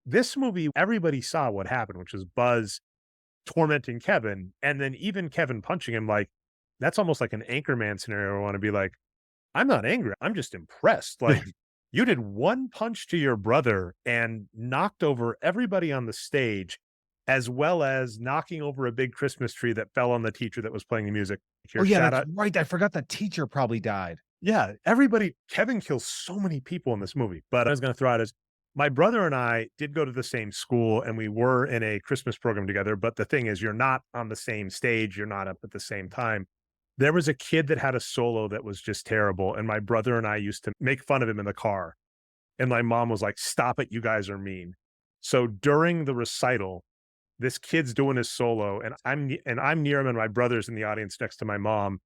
This movie, everybody saw what happened, which was Buzz tormenting Kevin. And then even Kevin punching him. Like, that's almost like an Anchorman scenario. I want to be like, I'm not angry. I'm just impressed. Like, you did one punch to your brother and knocked over everybody on the stage, as well as knocking over a big Christmas tree that fell on the teacher that was playing the music. Oh yeah, that's right. I forgot that teacher probably died. Yeah, Kevin kills so many people in this movie. But I was going to throw out is, my brother and I did go to the same school and we were in a Christmas program together. But the thing is, you're not on the same stage. You're not up at the same time. There was a kid that had a solo that was just terrible. And my brother and I used to make fun of him in the car. And my mom was like, stop it. You guys are mean. So during the recital, this kid's doing his solo, and I'm near him, and my brother's in the audience next to my mom.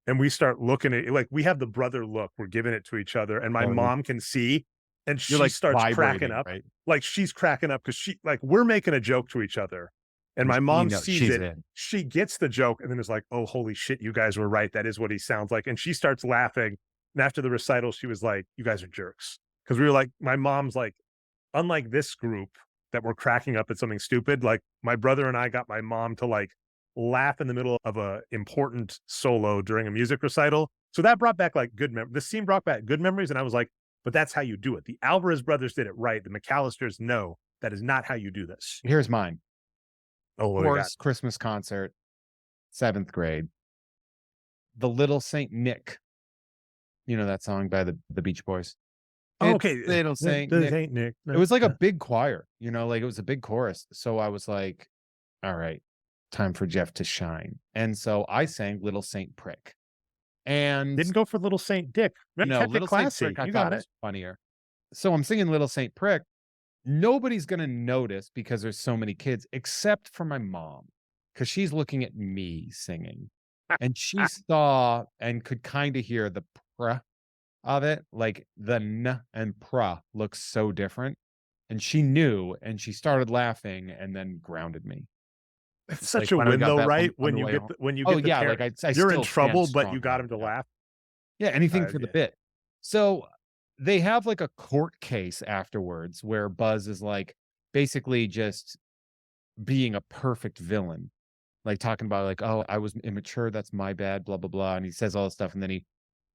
And we start looking at it, like we have the brother look, we're giving it to each other. And my mom can see, and she like starts cracking up. Right? Like she's cracking up because we're making a joke to each other. And my mom sees it. She gets the joke and then is like, oh, holy shit, you guys were right. That is what he sounds like. And she starts laughing. And after the recital, she was like, you guys are jerks. Because we were like, my mom's like, unlike this group that were cracking up at something stupid, like my brother and I got my mom to like laugh in the middle of a important solo during a music recital. So that brought back like good memories. This scene brought back good memories. And I was like, but that's how you do it. The Alvarez brothers did it right. The McAllisters, no, that is not how you do this. Here's mine. Oh, of course, Christmas concert, 7th grade. The Little Saint Nick. You know that song by the Beach Boys? Okay. Little Saint Nick. It was like a big choir, you know, like it was a big chorus. So I was like, all right, time for Jeff to shine. And so I sang Little Saint Prick. And didn't go for Little Saint Dick. No, Little Saint Prick, I thought it was funnier. So I'm singing Little Saint Prick. Nobody's going to notice because there's so many kids, except for my mom, because she's looking at me singing. And she saw and could kind of hear the pra of it. Like the n and pra looks so different. And she knew, and she started laughing and then grounded me. It's such a win though, right? When you get you're in trouble, but you got him to laugh. Yeah, anything for the bit. So they have like a court case afterwards where Buzz is like basically just being a perfect villain, like talking about like, oh, I was immature. That's my bad, blah, blah, blah. And he says all this stuff. And then he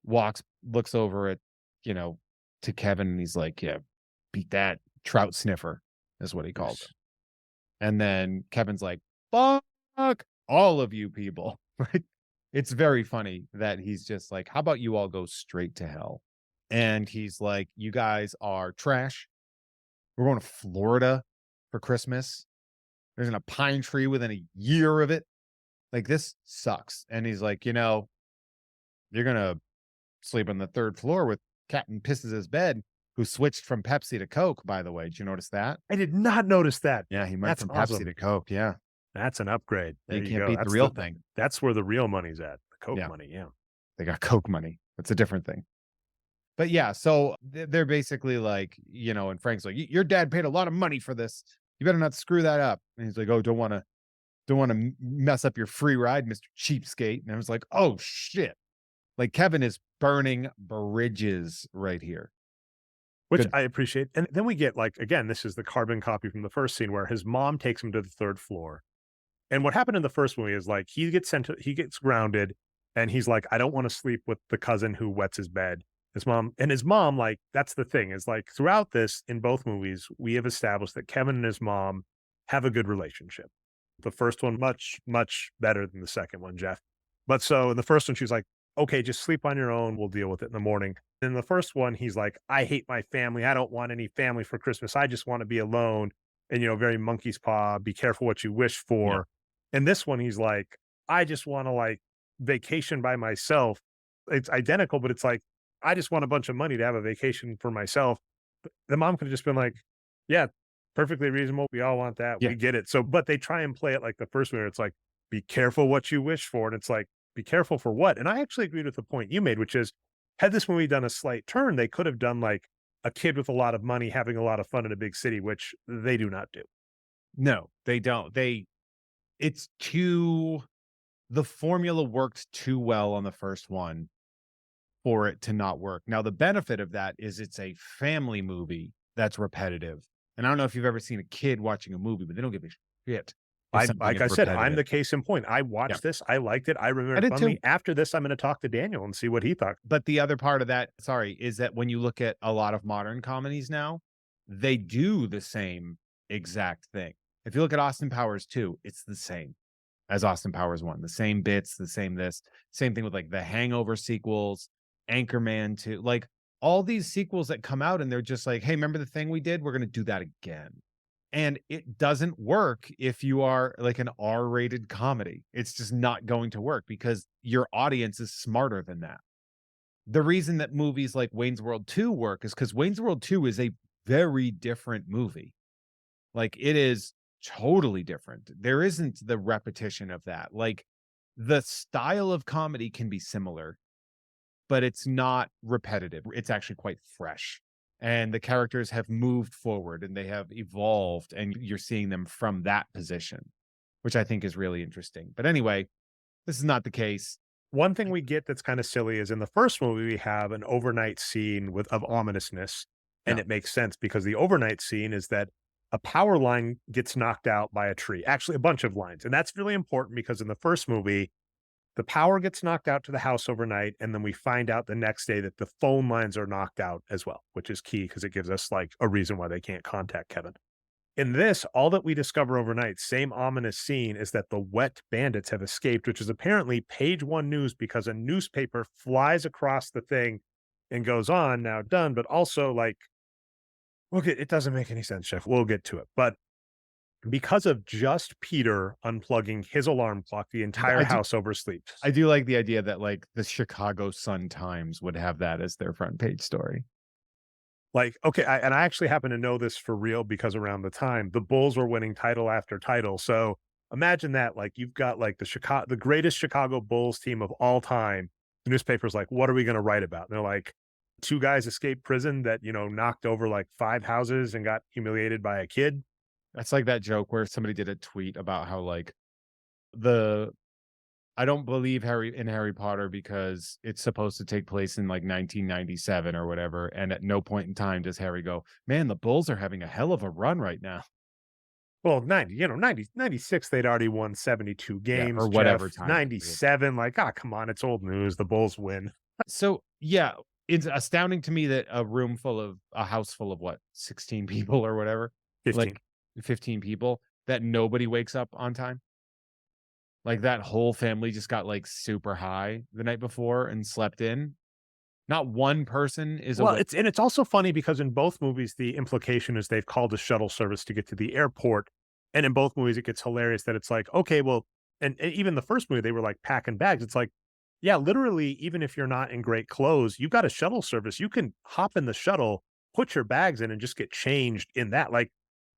looks over at, you know, to Kevin. And he's like, yeah, beat that trout sniffer is what he called him. And then Kevin's like, fuck all of you people. Right. It's very funny that he's just like, how about you all go straight to hell? And he's like, you guys are trash. We're going to Florida for Christmas. There's a pine tree within a year of it. Like, this sucks. And he's like, you're going to sleep on the third floor with Captain Pisses' bed, who switched from Pepsi to Coke, by the way. Did you notice that? I did not notice that. Yeah, he went That's from awesome. Pepsi to Coke. Yeah. That's an upgrade. They There you can't go. beat the That's real thing. That's where the real money's at. The Coke Yeah. money, yeah. They got Coke money. That's a different thing. But yeah, so they're basically like, and Frank's like, your dad paid a lot of money for this. You better not screw that up. And he's like, oh, don't want to mess up your free ride, Mr. Cheapskate. And I was like, oh shit. Like, Kevin is burning bridges right here. Which Good. I appreciate. And then we get, like, again, this is the carbon copy from the first scene where his mom takes him to the third floor. And what happened in the first movie is, like, he gets grounded, and he's like, I don't want to sleep with the cousin who wets his bed. His mom, like, that's the thing, is like, throughout this, in both movies, we have established that Kevin and his mom have a good relationship. The first one, much, much better than the second one, Jeff. But so in the first one, she's like, okay, just sleep on your own. We'll deal with it in the morning. In the first one, he's like, I hate my family. I don't want any family for Christmas. I just want to be alone. And, very monkey's paw, be careful what you wish for. Yeah. And this one, he's like, I just want to, like, vacation by myself. It's identical, but it's like, I just want a bunch of money to have a vacation for myself. The mom could have just been like, yeah, perfectly reasonable. We all want that. Yeah. We get it. So, but they try and play it like the first one. It's like, be careful what you wish for. And it's like, be careful for what? And I actually agreed with the point you made, which is, had this movie done a slight turn, they could have done like a kid with a lot of money having a lot of fun in a big city, which they do not do. No, they don't. The formula worked too well on the first one for it to not work. Now, the benefit of that is it's a family movie that's repetitive. And I don't know if you've ever seen a kid watching a movie, but they don't give a shit. Like I said, I'm the case in point. I watched this. I liked it. I remember it fondly. After this, I'm going to talk to Daniel and see what he thought. But the other part of that, is that when you look at a lot of modern comedies now, they do the same exact thing. If you look at Austin Powers 2, it's the same as Austin Powers 1. The same bits, the same this. Same thing with like the Hangover sequels, Anchorman 2. Like, all these sequels that come out and they're just like, hey, remember the thing we did? We're going to do that again. And it doesn't work if you are like an R-rated comedy. It's just not going to work because your audience is smarter than that. The reason that movies like Wayne's World 2 work is because Wayne's World 2 is a very different movie. Like, it is totally different. There isn't the repetition of that. Like, the style of comedy can be similar, but it's not repetitive. It's actually quite fresh. And the characters have moved forward and they have evolved, and you're seeing them from that position, which I think is really interesting. But anyway, this is not the case. One thing we get that's kind of silly is in the first movie, we have an overnight scene of ominousness. And it makes sense because the overnight scene is that a power line gets knocked out by a tree, actually a bunch of lines. And that's really important because in the first movie, the power gets knocked out to the house overnight, and then we find out the next day that the phone lines are knocked out as well, which is key because it gives us like a reason why they can't contact Kevin. In this, all that we discover overnight, same ominous scene, is that the wet bandits have escaped, which is apparently page one news because a newspaper flies across the thing and goes on, now done, but also like, okay, it doesn't make any sense, Jeff. We'll get to it. But because of just Peter unplugging his alarm clock, the entire house oversleeps. I do like the idea that like the Chicago Sun-Times would have that as their front page story. Like, okay, I actually happen to know this for real because around the time the Bulls were winning title after title. So imagine that, like you've got like the greatest Chicago Bulls team of all time. The newspaper's like, what are we going to write about? And they're like, 2 guys escaped prison that, knocked over like 5 houses and got humiliated by a kid. That's like that joke where somebody did a tweet about how like I don't believe Harry Potter because it's supposed to take place in like 1997 or whatever. And at no point in time does Harry go, man, the Bulls are having a hell of a run right now. Well, 96, they'd already won 72 games or whatever Jeff. time. 97, like, come on, it's old news. The Bulls win. So, yeah, it's astounding to me that a house full of what, 16 people or whatever? 15. Like 15 people, that nobody wakes up on time. Like that whole family just got like super high the night before and slept in. Not one person is Well, awake. it's also funny because in both movies, the implication is they've called a shuttle service to get to the airport. And in both movies, it gets hilarious that it's like, okay, well, and even the first movie, they were like packing bags. It's like, yeah, literally, even if you're not in great clothes, you got a shuttle service. You can hop in the shuttle, put your bags in, and just get changed in that. Like,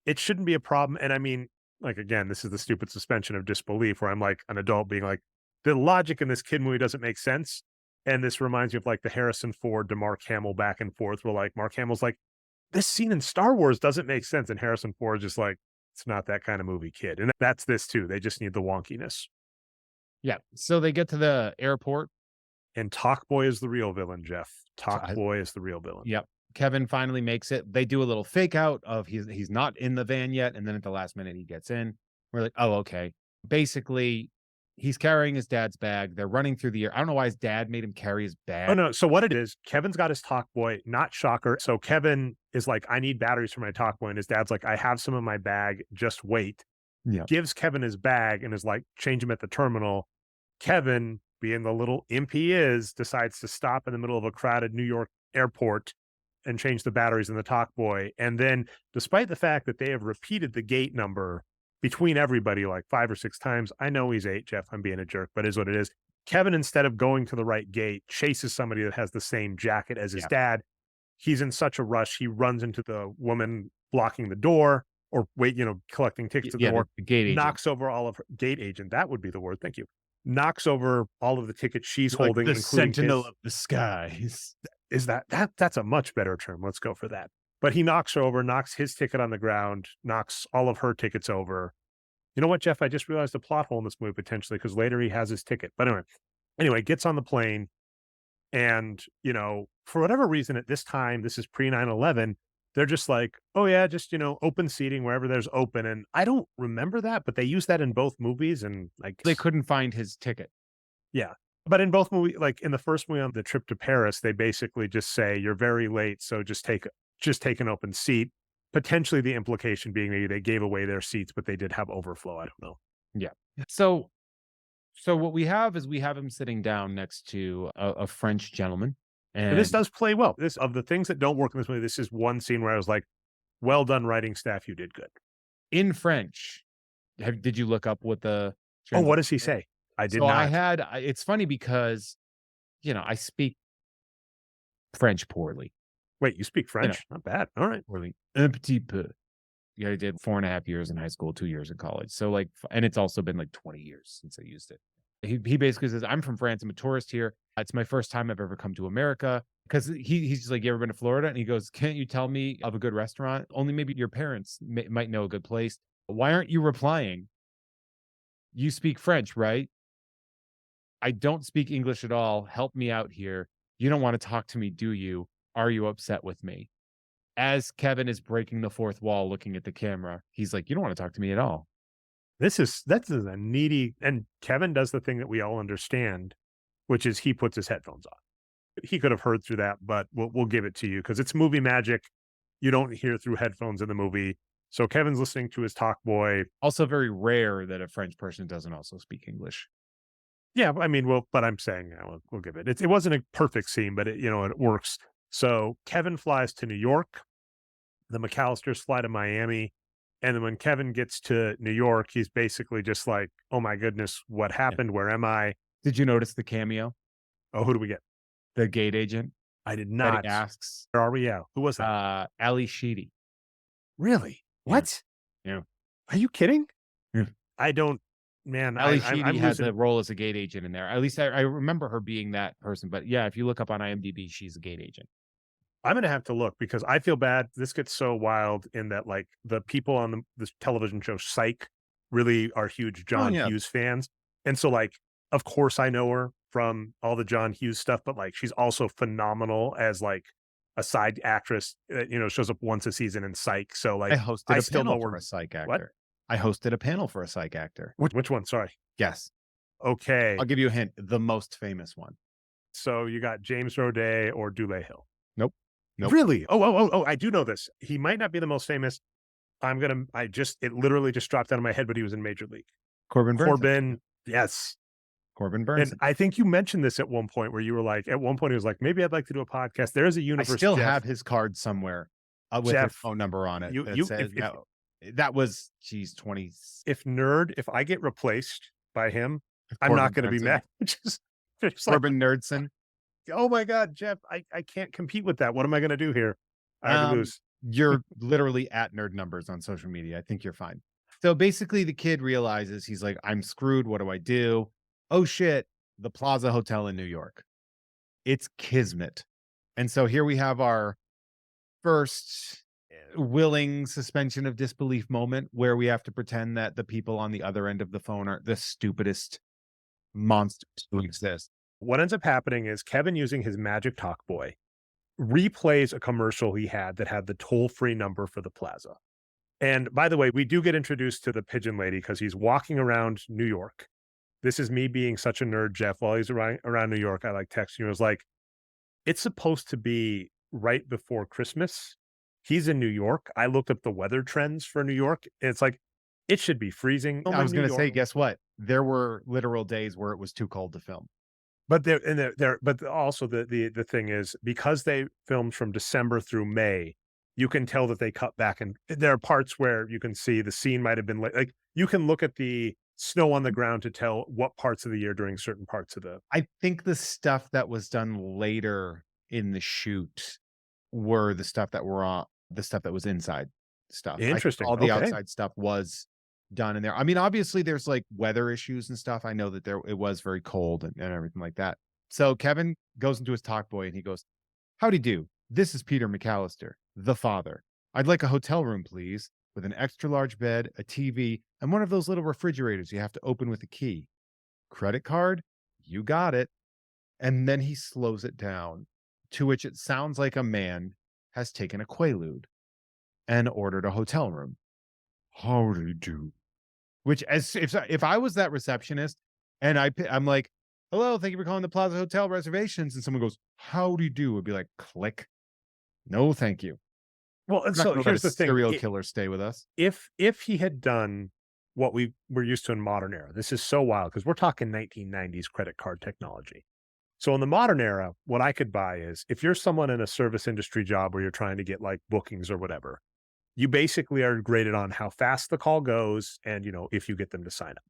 it shouldn't be a problem. And I mean, like, again, this is the stupid suspension of disbelief where I'm like an adult being like, the logic in this kid movie doesn't make sense. And this reminds me of like the Harrison Ford to Mark Hamill back and forth, where like Mark Hamill's like, this scene in Star Wars doesn't make sense. And Harrison Ford is just like, it's not that kind of movie, kid. And that's this too. They just need the wonkiness. Yeah. So they get to the airport. And Talk Boy is the real villain, Jeff. Talk I- Boy is the real villain. Yep. Kevin finally makes it. They do a little fake out of he's not in the van yet. And then at the last minute, he gets in. We're like, oh, okay. Basically, he's carrying his dad's bag. They're running through the air. I don't know why his dad made him carry his bag. Oh, no. So what it is, Kevin's got his Talk Boy, not shocker. So Kevin is like, I need batteries for my Talk Boy. And his dad's like, I have some in my bag. Just wait. Yeah. Gives Kevin his bag and is like, change him at the terminal. Kevin, being the little imp he is, decides to stop in the middle of a crowded New York airport and change the batteries in the Talk Boy. And then, despite the fact that they have repeated the gate number between everybody like 5 or 6 times, I know he's 8, Jeff. I'm being a jerk, but it is what it is. Kevin, instead of going to the right gate, chases somebody that has the same jacket as his dad. He's in such a rush, he runs into the woman blocking the door or collecting tickets at the door. The gate agent. Knocks over all of her gate agent. That would be the word. Thank you. Knocks over all of the tickets she's holding, the including sentinel his. of the skies. Is that's a much better term. Let's go for that. But he knocks her over, knocks his ticket on the ground, knocks all of her tickets over. You know what, Jeff? I just realized a plot hole in this movie potentially because later he has his ticket. But anyway, gets on the plane. And, for whatever reason at this time, this is pre 9/11, they're just like, oh, yeah, just, open seating wherever there's open. And I don't remember that, but they use that in both movies. And like They couldn't find his ticket. Yeah. But in both movies, like in the first movie on the trip to Paris, they basically just say, you're very late. So just take an open seat. Potentially the implication being maybe they gave away their seats, but they did have overflow. I don't know. Yeah. So what we have is we have him sitting down next to a French gentleman. And this does play well. This of the things that don't work in this movie, this is one scene where I was like, well done, writing staff. You did good. In French. Did you look up what the Oh, what does he say? I did not. It's funny because, I speak French poorly. Wait, you speak French? Not bad. All right. Poorly. Un petit peu. Yeah, I did 4.5 years in high school, 2 years in college. So and it's also been like 20 years since I used it. He basically says, I'm from France. I'm a tourist here. It's my first time I've ever come to America. Because he's just like, you ever been to Florida? And he goes, can't you tell me of a good restaurant? Only maybe your parents might know a good place. Why aren't you replying? You speak French, right? I don't speak English at all. Help me out here. You don't want to talk to me, do you? Are you upset with me? As Kevin is breaking the fourth wall, looking at the camera, he's like, you don't want to talk to me at all. That's a needy, and Kevin does the thing that we all understand, which is he puts his headphones on. He could have heard through that, but we'll give it to you because it's movie magic. You don't hear through headphones in the movie. So Kevin's listening to his Talk Boy. Also very rare that a French person doesn't also speak English. Yeah, I mean, but I'm saying we'll give it. It wasn't a perfect scene, but it works. So Kevin flies to New York. The McAllisters fly to Miami. And then when Kevin gets to New York, he's basically just like, oh my goodness, what happened? Where am I? Did you notice the cameo? Oh, who do we get? The gate agent. I did That not. he asks. Where are we? Yeah. Who was that? Ali Sheedy. Really? Yeah. What? Yeah. Are you kidding? Yeah. I don't, man. Ali I'm Sheedy has losing. a role as a gate agent in there. At least I remember her being that person. But yeah, if you look up on IMDb, she's a gate agent. I'm going to have to look because I feel bad. This gets so wild in that like the people on the television show Psych really are huge John Hughes fans. And so like, of course I know her from all the John Hughes stuff, but like she's also phenomenal as like a side actress that, shows up once a season in Psych. So like I hosted a still panel know for her. a psych actor. What? I hosted a panel for a psych actor. Which one? Sorry. Yes. Okay. I'll give you a hint. The most famous one. So you got James Roday or Dule Hill. Nope. Really? Oh, I do know this. He might not be the most famous. It literally just dropped out of my head, but he was in Major League. Corbin Burns. Corbin Yes. Corbin And Burnson. I think you mentioned this at one point where you were like, at one point, he was like, maybe I'd like to do a podcast. There is a I universe. still Jeff, have his card somewhere with his Jeff, phone number on it that you, says that was, geez, 20. if I get replaced by him, I'm Corbin not going to be Burnson. mad. just like, Corbin Nerdson. oh my God, Jeff, I can't compete with that. What am I going to do here? I already lose. You're literally at Nerd Numbers on social media. I think you're fine. So basically, the kid realizes he's like, I'm screwed. What do I do? Oh shit, the Plaza Hotel in New York. It's kismet. And so here we have our first willing suspension of disbelief moment where we have to pretend that the people on the other end of the phone are the stupidest monsters who exist. What ends up happening is Kevin, using his magic talk boy, replays a commercial he had that had the toll-free number for the Plaza. And by the way, we do get introduced to the pigeon lady because he's walking around New York. This is me being such a nerd, Jeff. While he's around New York, I like texting you. I was like, it's supposed to be right before Christmas. He's in New York. I looked up the weather trends for New York. And it's like, it should be freezing. I was going to say, guess what? There were literal days where it was too cold to film. But but also the thing is, because they filmed from December through May, you can tell that they cut back, and there are parts where you can see the scene might have been like you can look at the snow on the ground to tell what parts of the year during certain parts of the. I think the stuff that was done later in the shoot were the stuff that was inside stuff. Interesting. All the Okay. outside stuff was done in there. I mean, obviously there's like weather issues and stuff. I know that it was very cold and everything like that. So Kevin goes into his talk boy and he goes, howdy do. This is Peter McAllister, the father. I'd like a hotel room, please, with an extra large bed, a TV, and one of those little refrigerators you have to open with a key. Credit card? You got it. And then he slows it down, to which it sounds like a man has taken a Quaalude and ordered a hotel room. Howdy do. Which, as if I was that receptionist and I'm like, hello, thank you for calling the Plaza Hotel reservations, and someone goes, howdy do, would be like, click. No, thank you. Well, and We're not so gonna let here's a the thing: serial killer stay with us. if he had done what we were used to in modern era, this is so wild because we're talking 1990s credit card technology. So in the modern era, what I could buy is if you're someone in a service industry job where you're trying to get like bookings or whatever, you basically are graded on how fast the call goes and, if you get them to sign up.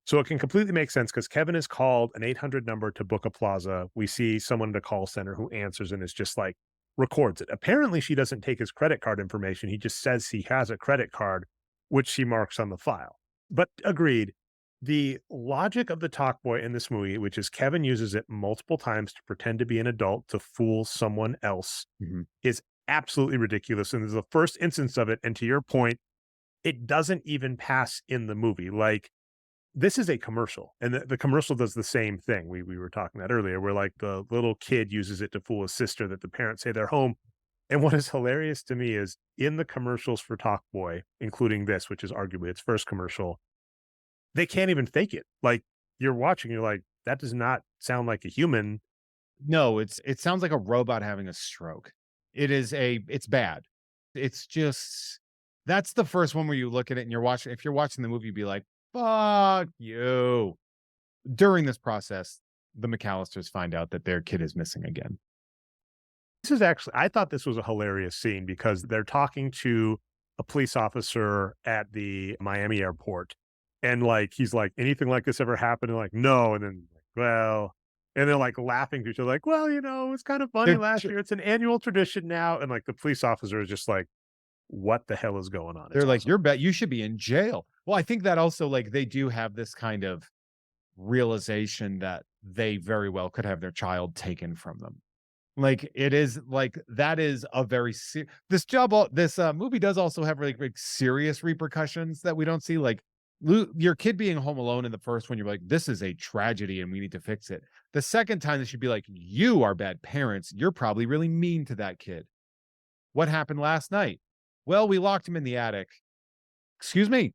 So it can completely make sense because Kevin has called an 800 number to book a Plaza. We see someone at a call center who answers and is just like, records it. Apparently she doesn't take his credit card information. He just says he has a credit card, which she marks on the file. But agreed, the logic of the talk boy in this movie, which is Kevin uses it multiple times to pretend to be an adult to fool someone else, is absolutely ridiculous. And there's the first instance of it. And to your point, it doesn't even pass in the movie. Like, this is a commercial, and the commercial does the same thing. We were talking that earlier, where like the little kid uses it to fool his sister that the parents say they're home. And what is hilarious to me is in the commercials for Talk Boy, including this, which is arguably its first commercial, they can't even fake it. Like, you're watching, you're like, that does not sound like a human. No, it sounds like a robot having a stroke. It's bad. It's just, that's the first one where you look at it and if you're watching the movie, you'd be like, fuck you. During this process, the McAllisters find out that their kid is missing again. This is actually, I thought this was a hilarious scene because they're talking to a police officer at the Miami airport. And like, he's like, anything like this ever happened? And like, no. And then, well, and they're like laughing to each other, like, well, it's kind of funny last year. It's an annual tradition now. And like the police officer is just like, what the hell is going on? They're like, you should be in jail. Well, I think that also, like, they do have this kind of realization that they very well could have their child taken from them. Like, it is like, that is a very this movie does also have like serious repercussions that we don't see. Like, your kid being home alone in the first one, you're like, this is a tragedy and we need to fix it. The second time, they should be like, you are bad parents. You're probably really mean to that kid. What happened last night? Well, we locked him in the attic. Excuse me.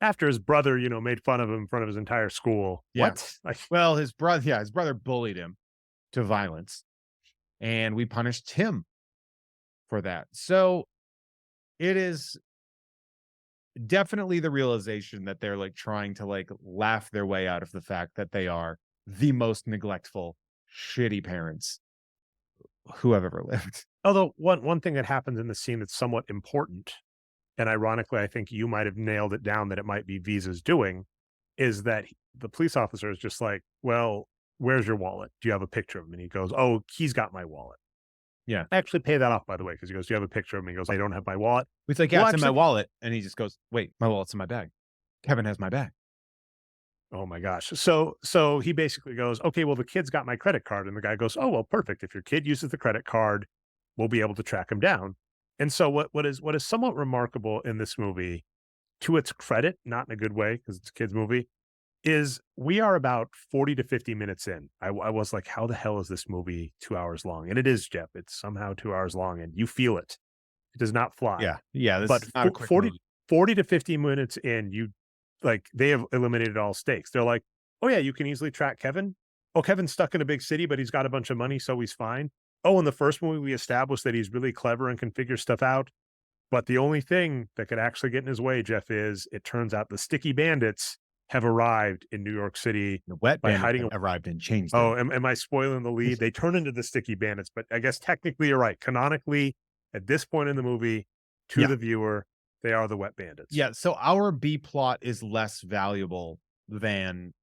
After his brother, made fun of him in front of his entire school. Yeah. What? Like, well, his brother bullied him to violence, and we punished him for that. So it is definitely the realization that they're like trying to like laugh their way out of the fact that they are the most neglectful, shitty parents who have ever lived. Although one thing that happens in the scene that's somewhat important, and ironically, I think you might have nailed it down that it might be Visa's doing, is that the police officer is just like, well, where's your wallet? Do you have a picture of him? And he goes, oh, he's got my wallet. Yeah. I actually pay that off, by the way, because he goes, do you have a picture of him? He goes, I don't have my wallet. It's like, yeah, Well, it's in my actually- wallet. And he just goes, wait, my wallet's in my bag. Kevin has my bag. Oh my gosh. So he basically goes, okay, well, the kid's got my credit card. And the guy goes, oh, well, perfect. If your kid uses the credit card, we'll be able to track him down. And so what is somewhat remarkable in this movie, to its credit, not in a good way, because it's a kid's movie, is we are about 40 to 50 minutes in. I was like, how the hell is this movie 2 hours long? And it is, Jeff. It's somehow 2 hours long, and you feel it. It does not fly. Yeah. Yeah. This But is not a quick 40, movie. 40 to 50 minutes in, they have eliminated all stakes. They're like, oh yeah, you can easily track Kevin. Oh, Kevin's stuck in a big city, but he's got a bunch of money, so he's fine. Oh, in the first movie, we established that he's really clever and can figure stuff out. But the only thing that could actually get in his way, Jeff, is it turns out the sticky bandits have arrived in New York City. The wet by bandit hiding arrived and changed. Oh, am I spoiling the lead? They turn into the sticky bandits, but I guess technically you're right. Canonically, at this point in the movie, to the viewer, they are the wet bandits. Yeah. So our B plot is less valuable than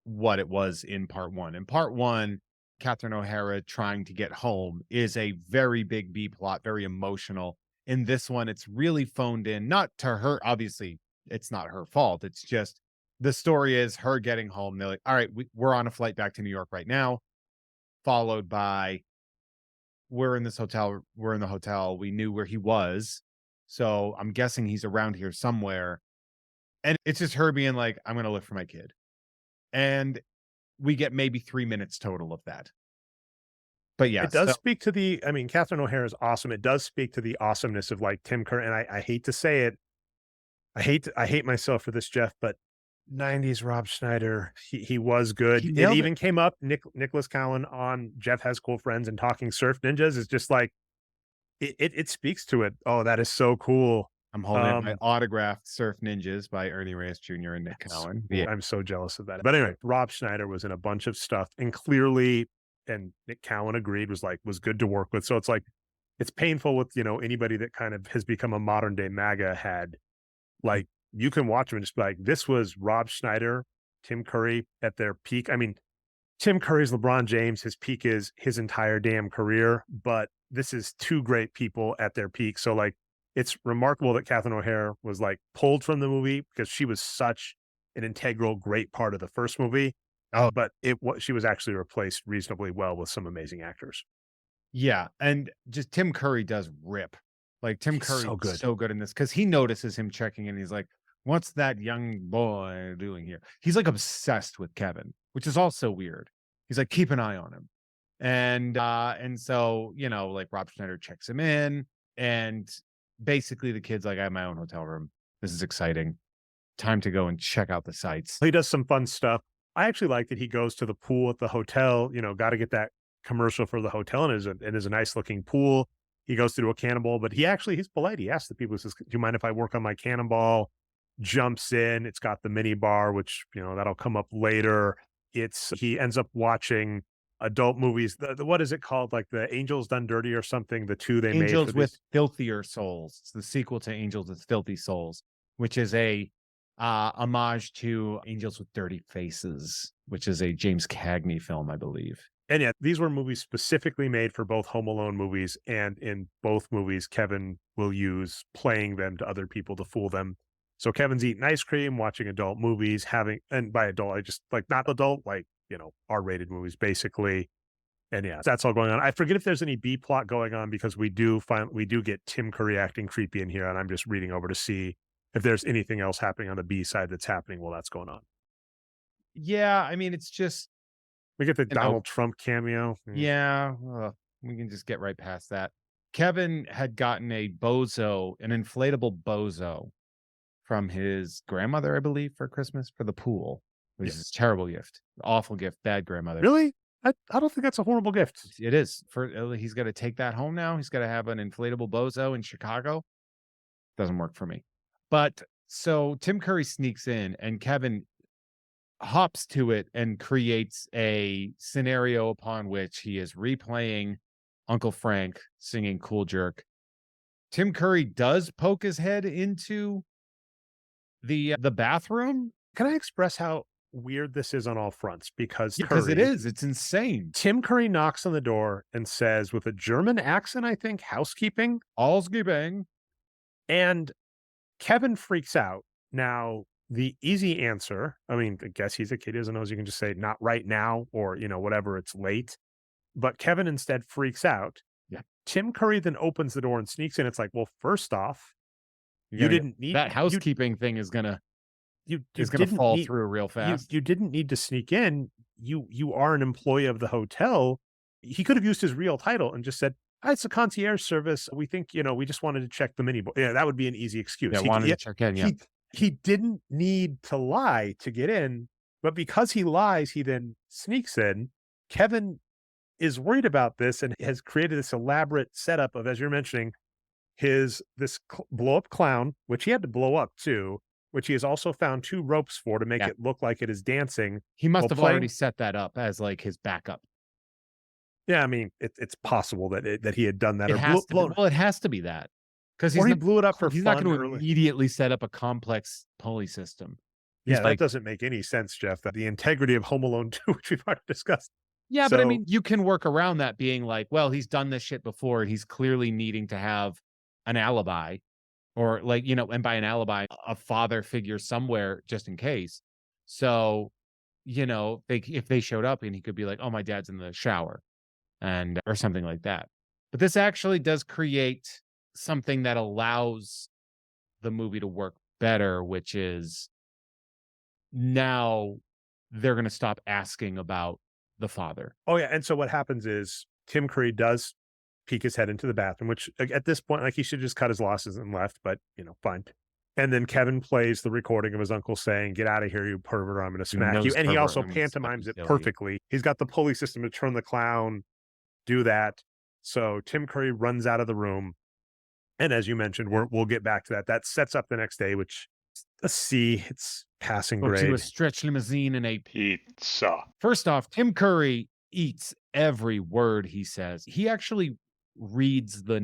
what it was in part one. In part one, Catherine O'Hara trying to get home is a very big B plot, very emotional. In this one, it's really phoned in, not to her. Obviously, it's not her fault. It's just the story is her getting home. They're like, all right, we're on a flight back to New York right now, followed by we're in this hotel. We're in the hotel. We knew where he was. So I'm guessing he's around here somewhere. And it's just her being like, I'm going to look for my kid. And we get maybe 3 minutes total of that. But yeah, it does speak to Catherine O'Hara is awesome. It does speak to the awesomeness of like Tim Curry. And I hate to say it. I hate myself for this, Jeff, but 90s Rob Schneider, he was good. It even came up, Nicholas Cowan on Jeff Has Cool Friends and Talking Surf Ninjas is just like, it speaks to it. Oh, that is so cool. I'm holding my autographed Surf Ninjas by Ernie Reyes Jr. and Nick Cowan. Yeah. I'm so jealous of that. But anyway, Rob Schneider was in a bunch of stuff and clearly, and Nick Cowan agreed, was good to work with. So it's like, it's painful with, anybody that kind of has become a modern day MAGA head. Like, you can watch them and just be like, this was Rob Schneider, Tim Curry at their peak. I mean, Tim Curry's LeBron James. His peak is his entire damn career, but this is two great people at their peak. So like, it's remarkable that Catherine O'Hara was like pulled from the movie because she was such an integral, great part of the first movie. Oh, but she was actually replaced reasonably well with some amazing actors. Yeah. And just Tim Curry does rip. Like Tim Curry is so good in this because he notices him checking in. He's like, what's that young boy doing here? He's like obsessed with Kevin, which is also weird. He's like, keep an eye on him. And so, like Rob Schneider checks him in and basically the kid's like, I have my own hotel room. This is exciting. Time to go and check out the sights. He does some fun stuff. I actually like that he goes to the pool at the hotel, got to get that commercial for the hotel and is a nice looking pool. He goes to do a cannonball, but he's polite. He asks the people, he says, do you mind if I work on my cannonball? Jumps in. It's got the mini bar, which, that'll come up later. He ends up watching adult movies. What is it called? Like the Angels Done Dirty or something. The two they made. Angels with Filthier Souls. It's the sequel to Angels with Filthy Souls, which is a homage to Angels with Dirty Faces, which is a James Cagney film, I believe. And yeah, these were movies specifically made for both Home Alone movies. And in both movies, Kevin will use playing them to other people to fool them. So Kevin's eating ice cream, watching adult movies, and by adult, I just like not adult, like, R-rated movies, basically. And yeah, that's all going on. I forget if there's any B plot going on because we do get Tim Curry acting creepy in here. And I'm just reading over to see if there's anything else happening on the B side that's happening while that's going on. Yeah. I mean, it's just, we get the Donald Trump cameo. Yeah. We can just get right past that. Kevin had gotten an inflatable bozo from his grandmother, I believe, for Christmas for the pool, which is a terrible gift, awful gift, bad grandmother. Really? I don't think that's a horrible gift. It is. He's got to take that home now. He's got to have an inflatable bozo in Chicago. Doesn't work for me. But So Tim Curry sneaks in and Kevin hops to it and creates a scenario upon which he is replaying Uncle Frank singing Cool Jerk. Tim Curry does poke his head into the bathroom. Can I express how weird this is on all fronts? Because Because it Curry, is. It's insane. Tim Curry knocks on the door and says, with a German accent, I think, housekeeping. Allskeeping. And Kevin freaks out. Now, the easy answer, I mean, I guess he's a kid, he doesn't know, you can just say, not right now, or, whatever, it's late. But Kevin instead freaks out. Yeah. Tim Curry then opens the door and sneaks in. It's like, well, first off, you didn't need that housekeeping thing is gonna fall through real fast. You didn't need to sneak in. You are an employee of the hotel. He could have used his real title and just said, it's a concierge service. We think, we just wanted to check the mini board. Yeah, that would be an easy excuse. Yeah, wanted to check in. Yeah. He didn't need to lie to get in, but because he lies, he then sneaks in. Kevin is worried about this and has created this elaborate setup of, as you're mentioning, this blow up clown, which he had to blow up too, which he has also found 2 ropes for to make it look like it is dancing. He must have already set that up as like his backup. Yeah, I mean, it's possible that he had done that. It has to be that. Because he blew it up for he's fun. Not going to immediately set up a complex pulley system. That doesn't make any sense, Jeff. That the integrity of Home Alone 2, which we've already discussed. Yeah, but I mean, you can work around that being like, well, he's done this shit before. And he's clearly needing to have an alibi, or like, and by an alibi, a father figure somewhere just in case. So, if they showed up and he could be like, oh, my dad's in the shower, and or something like that. But this actually does create something that allows the movie to work better, which is now they're going to stop asking about the father. Oh yeah. And so what happens is Tim Curry does peek his head into the bathroom, which at this point, like, he should just cut his losses and left, but fine. And then Kevin plays the recording of his uncle saying, "Get out of here, you pervert, or I'm going to smack you." And he also pantomimes it perfectly. He's got the pulley system to turn the clown, do that. So Tim Curry runs out of the room. And as you mentioned, we'll get back to that. That sets up the next day, which a C. It's passing grade. To a stretch limousine and a pizza. First off, Tim Curry eats every word he says. He actually reads the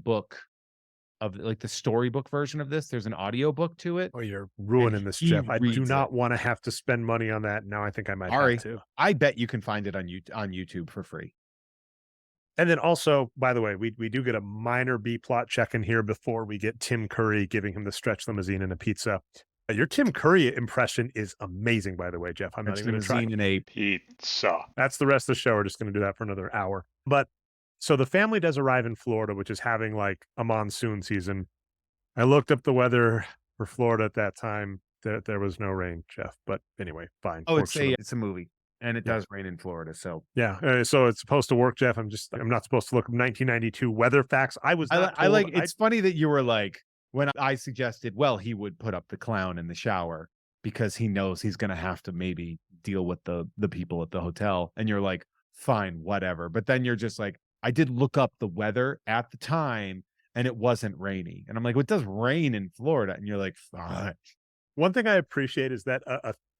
book of like the storybook version of this. There's an audio book to it. Oh, you're ruining this, Jeff. I do not want to have to spend money on that. Now I think I might have to. I bet you can find it on YouTube for free. And then also, by the way, we do get a minor B plot check in here before we get Tim Curry giving him the stretch limousine and a pizza. Your Tim Curry impression is amazing, by the way, Jeff. I'm not even going to try. And a pizza. That's the rest of the show. We're just going to do that for another hour. But so the family does arrive in Florida, which is having like a monsoon season. I looked up the weather for Florida at that time. There was no rain, Jeff. But anyway, fine. Oh, it's a movie. And it does rain in Florida, so yeah. So it's supposed to work, Jeff. I'm not supposed to look up 1992 weather facts. It's funny that you were like, when I suggested, well, he would put up the clown in the shower because he knows he's going to have to maybe deal with the people at the hotel, and you're like, fine, whatever. But then you're just like, I did look up the weather at the time, and it wasn't rainy, and I'm like, well, it does rain in Florida, and you're like, fine. One thing I appreciate is that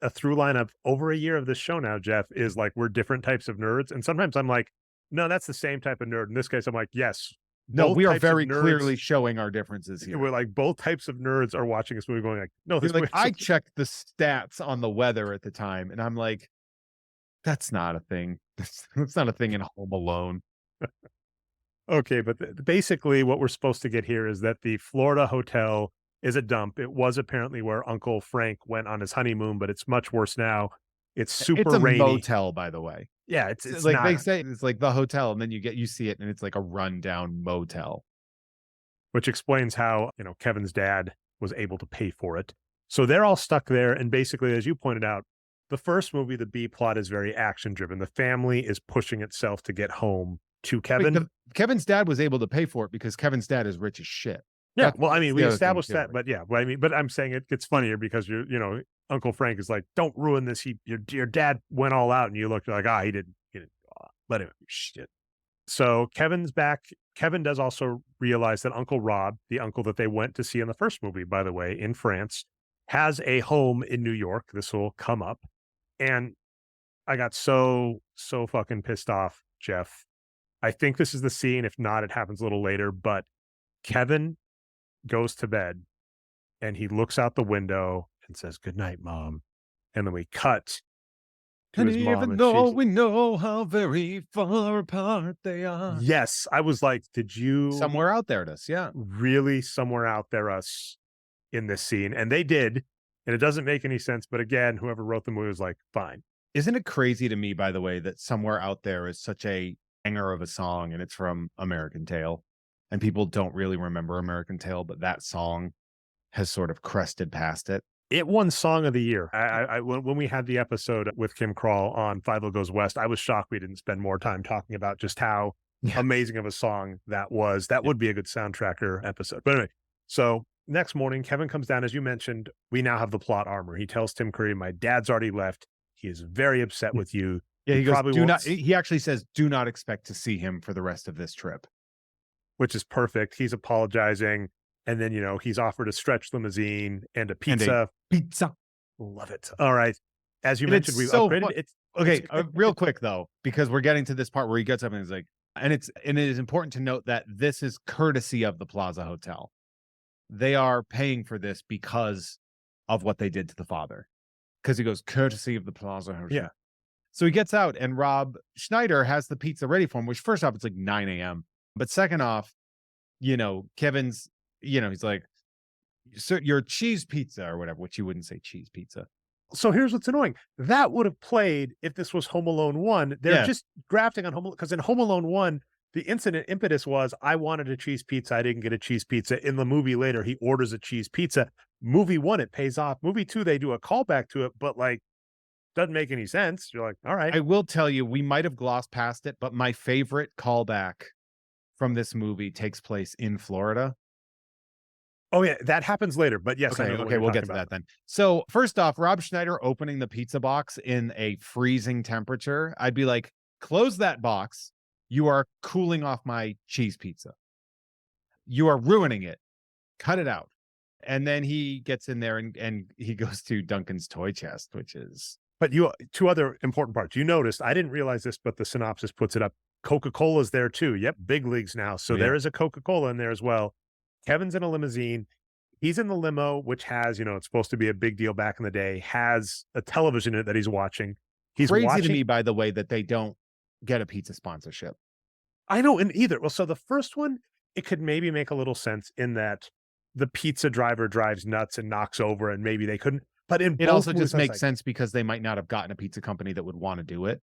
a through line of over a year of this show now, Jeff, is like we're different types of nerds. And sometimes I'm like, no, that's the same type of nerd. In this case, I'm like, yes. No, we are very clearly showing our differences here. We're like, both types of nerds are watching this movie going like, no, this like, I checked the stats on the weather at the time, and I'm like, that's not a thing. That's not a thing in Home Alone. Okay, but basically what we're supposed to get here is that the Florida hotel is a dump. It was apparently where Uncle Frank went on his honeymoon, but it's much worse now. It's super rainy. It's a motel, by the way. Yeah, it's like not. They say it's like the hotel, and then you see it, and it's like a rundown motel. Which explains how, Kevin's dad was able to pay for it. So they're all stuck there, and basically, as you pointed out, the first movie, the B plot, is very action driven. The family is pushing itself to get home to Kevin. Wait, Kevin's dad was able to pay for it because Kevin's dad is rich as shit. Yeah, well, I mean, we established that, but yeah, but I'm saying it gets funnier because Uncle Frank is like, don't ruin this. Your dad went all out, and you looked like, he didn't let him shit. So Kevin's back Kevin does also realize that Uncle Rob, the uncle that they went to see in the first movie, by the way, in France, has a home in New York. This will come up. And I got so fucking pissed off, Jeff. I think this is the scene. If not, it happens a little later. But Kevin goes to bed and he looks out the window and says, "Good night, Mom." And then we cut to And his mom. even And though she's, we know how very far apart they are. yes, I was like, did you Somewhere out there, us, yeah. really somewhere out there us in this scene? And they did. And it doesn't make any sense. But again, whoever wrote the movie was like, fine. Isn't it crazy to me, by the way, that Somewhere Out There is such a banger of a song and it's from American Tail, and people don't really remember American Tail, but that song has sort of crested past it. It won Song of the Year. When we had the episode with Kim Crawl on 50 Goes West, I was shocked we didn't spend more time talking about just how amazing of a song that was. That would be a good soundtracker episode. But anyway, so next morning, Kevin comes down. As you mentioned, we now have the plot armor. He tells Tim Curry, "My dad's already left. He is very upset with you." Yeah, he goes, probably do won't not, he actually says, do not expect to see him for the rest of this trip. Which is perfect. He's apologizing. And then, he's offered a stretch limousine and a pizza. Pizza. Love it. All right. As you And mentioned, it's we've so upgraded. fun. It's Okay, real quick though, because we're getting to this part where he gets up and he's like, and it is important to note that this is courtesy of the Plaza Hotel. They are paying for this because of what they did to the father. Because he goes, courtesy of the Plaza Hotel. Yeah. So he gets out and Rob Schneider has the pizza ready for him, which first off, it's like 9 a.m. But second off, Kevin's, he's like, "So your cheese pizza," or whatever, which you wouldn't say cheese pizza. So here's what's annoying. That would have played if this was Home Alone 1. They're just grafting on Home Alone, because in Home Alone 1, the incident impetus was, I wanted a cheese pizza. I didn't get a cheese pizza. In the movie later, he orders a cheese pizza. Movie 1, it pays off. Movie 2, they do a callback to it, but doesn't make any sense. You're like, all right. I will tell you, we might have glossed past it, but my favorite callback from this movie takes place in Florida. Oh yeah, that happens later. But yes, I know what Okay, you're we'll get talking to about. that then. So first off, Rob Schneider opening the pizza box in a freezing temperature. I'd be like, close that box. You are cooling off my cheese pizza. You are ruining it. Cut it out. And then he gets in there and he goes to Duncan's toy chest, which is... But two other important parts. You noticed, I didn't realize this, but the synopsis puts it up. Coca-Cola's there too. Yep, big leagues now. So there is a Coca-Cola in there as well. Kevin's in a limousine. He's in the limo, which has, it's supposed to be a big deal back in the day, has a television in it that he's watching. He's crazy watching... to me, by the way, that they don't get a pizza sponsorship. I know, in either. Well, so the first one, it could maybe make a little sense in that the pizza driver drives nuts and knocks over, and maybe they couldn't. But it also just makes sense because they might not have gotten a pizza company that would want to do it.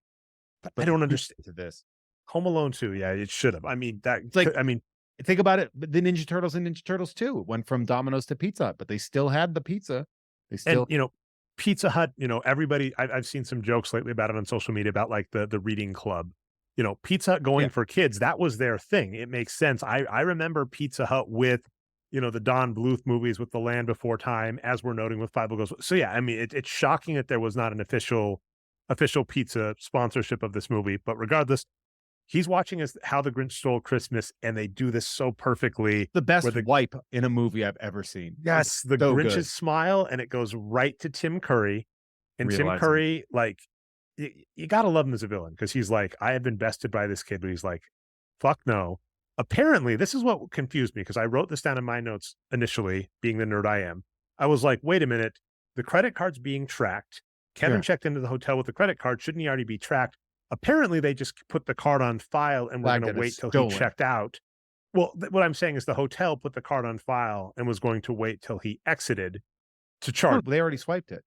But I don't understand to this. Home Alone 2, yeah, it should have. I mean, think about it. The Ninja Turtles and Ninja Turtles 2 went from Domino's to Pizza Hut, but they still had the pizza. They still, and Pizza Hut. Everybody. I've seen some jokes lately about it on social media about the reading club. Pizza Hut going for kids. That was their thing. It makes sense. I remember Pizza Hut with the Don Bluth movies with The Land Before Time, as we're noting with Five Goes. So yeah, I mean, it's shocking that there was not an official pizza sponsorship of this movie. But regardless, he's watching How the Grinch Stole Christmas, and they do this so perfectly. The best wipe in a movie I've ever seen. Yes, the so Grinch's good. smile, and it goes right to Tim Curry. And Tim Realizing. Curry, you got to love him as a villain, because he's like, I have been bested by this kid, but he's like, fuck no. Apparently, this is what confused me, because I wrote this down in my notes initially, being the nerd I am. I was like, wait a minute, the credit card's being tracked. Kevin checked into the hotel with the credit card. Shouldn't he already be tracked? Apparently, they just put the card on file and we're going to wait till he checked out. Well, what I'm saying is the hotel put the card on file and was going to wait till he exited to charge. No, they already swiped it.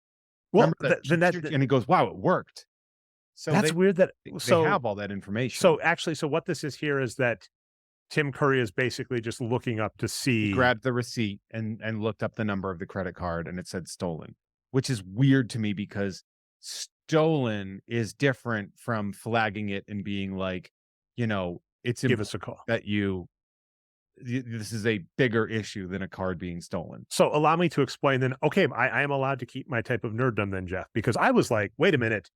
Well, and he goes, wow, it worked. So that's weird that they have all that information. So actually, what this is here is that Tim Curry is basically just looking up to see. He grabbed the receipt and looked up the number of the credit card, and it said stolen, which is weird to me because stolen is different from flagging it and being like, it's give us a call that this is a bigger issue than a card being stolen. So allow me to explain then. Okay, I am allowed to keep my type of nerddom then, Jeff, because I was like, wait a minute.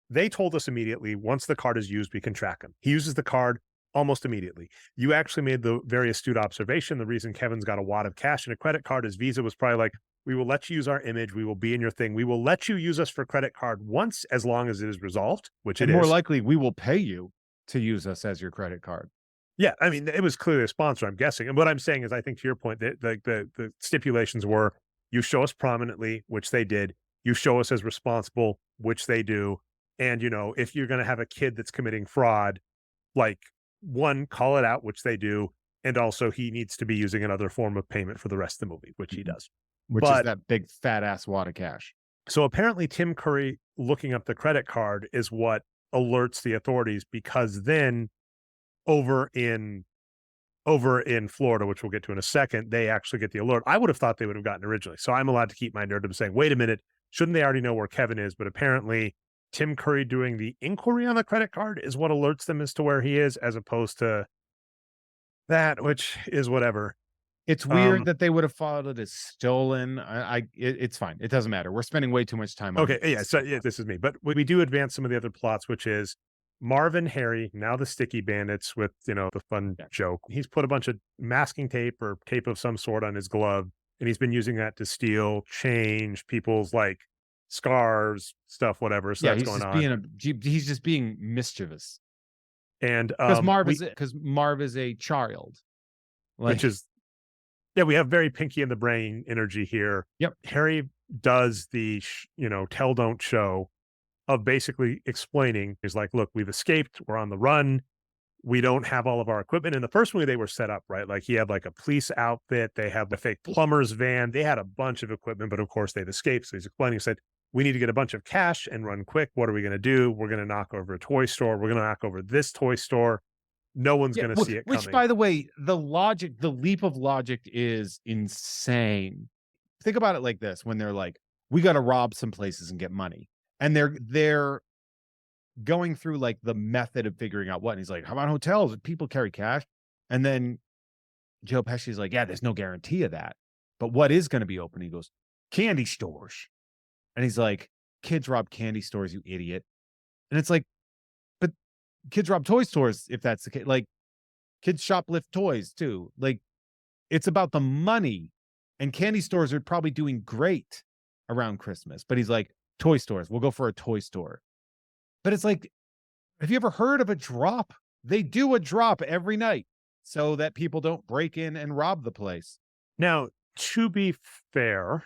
They told us immediately, once the card is used, we can track him. He uses the card. almost immediately. You actually made the very astute observation. The reason Kevin's got a wad of cash and a credit card is Visa was probably like, we will let you use our image. We will be in your thing. We will let you use us for credit card once as long as it is resolved, which it And more is. likely, we will pay you to use us as your credit card. Yeah, I mean, it was clearly a sponsor, I'm guessing. And what I'm saying is, I think to your point, that the stipulations were you show us prominently, which they did. You show us as responsible, which they do. And, if you're going to have a kid that's committing fraud, like one, call it out, which they do. And also he needs to be using another form of payment for the rest of the movie, which he does. Which is that big fat ass wad of cash. So apparently Tim Curry looking up the credit card is what alerts the authorities, because then over in Florida, which we'll get to in a second, they actually get the alert. I would have thought they would have gotten originally. So I'm allowed to keep my nerdom saying, wait a minute, shouldn't they already know where Kevin is? But apparently Tim Curry doing the inquiry on the credit card is what alerts them as to where he is, as opposed to that, which is whatever. It's weird that they would have followed it as stolen. It's fine. It doesn't matter. We're spending way too much time on Okay, yeah, so yeah, this is me. But we do advance some of the other plots, which is Marvin, Harry, now the sticky bandits with, the fun joke. He's put a bunch of masking tape or tape of some sort on his glove, and he's been using that to steal change, people's like scarves, stuff, whatever. So that's going on. He's just being mischievous. And because Marv is a child. Which is, yeah, we have very Pinky in the Brain energy here. Yep. Harry does the, tell don't show of basically explaining. He's like, look, we've escaped. We're on the run. We don't have all of our equipment. In the first movie, they were set up, right? Like he had like a police outfit. They had the fake plumber's van. They had a bunch of equipment, but of course they've escaped. So he's explaining, he said, we need to get a bunch of cash and run quick. What are we going to do? We're going to knock over a toy store. We're going to knock over this toy store. No one's going to see it coming. Which, by the way, the leap of logic is insane. Think about it like this: when they're like, we got to rob some places and get money. And they're going through like the method of figuring out what. And he's like, how about hotels? People carry cash. And then Joe Pesci's like, yeah, there's no guarantee of that. But what is going to be open? He goes, candy stores. And he's like, kids rob candy stores, you idiot. And it's like, but kids rob toy stores if that's the case. Like, kids shoplift toys too. Like, it's about the money. And candy stores are probably doing great around Christmas. But he's like, toy stores, we'll go for a toy store. But it's like, have you ever heard of a drop? They do a drop every night so that people don't break in and rob the place. Now, to be fair,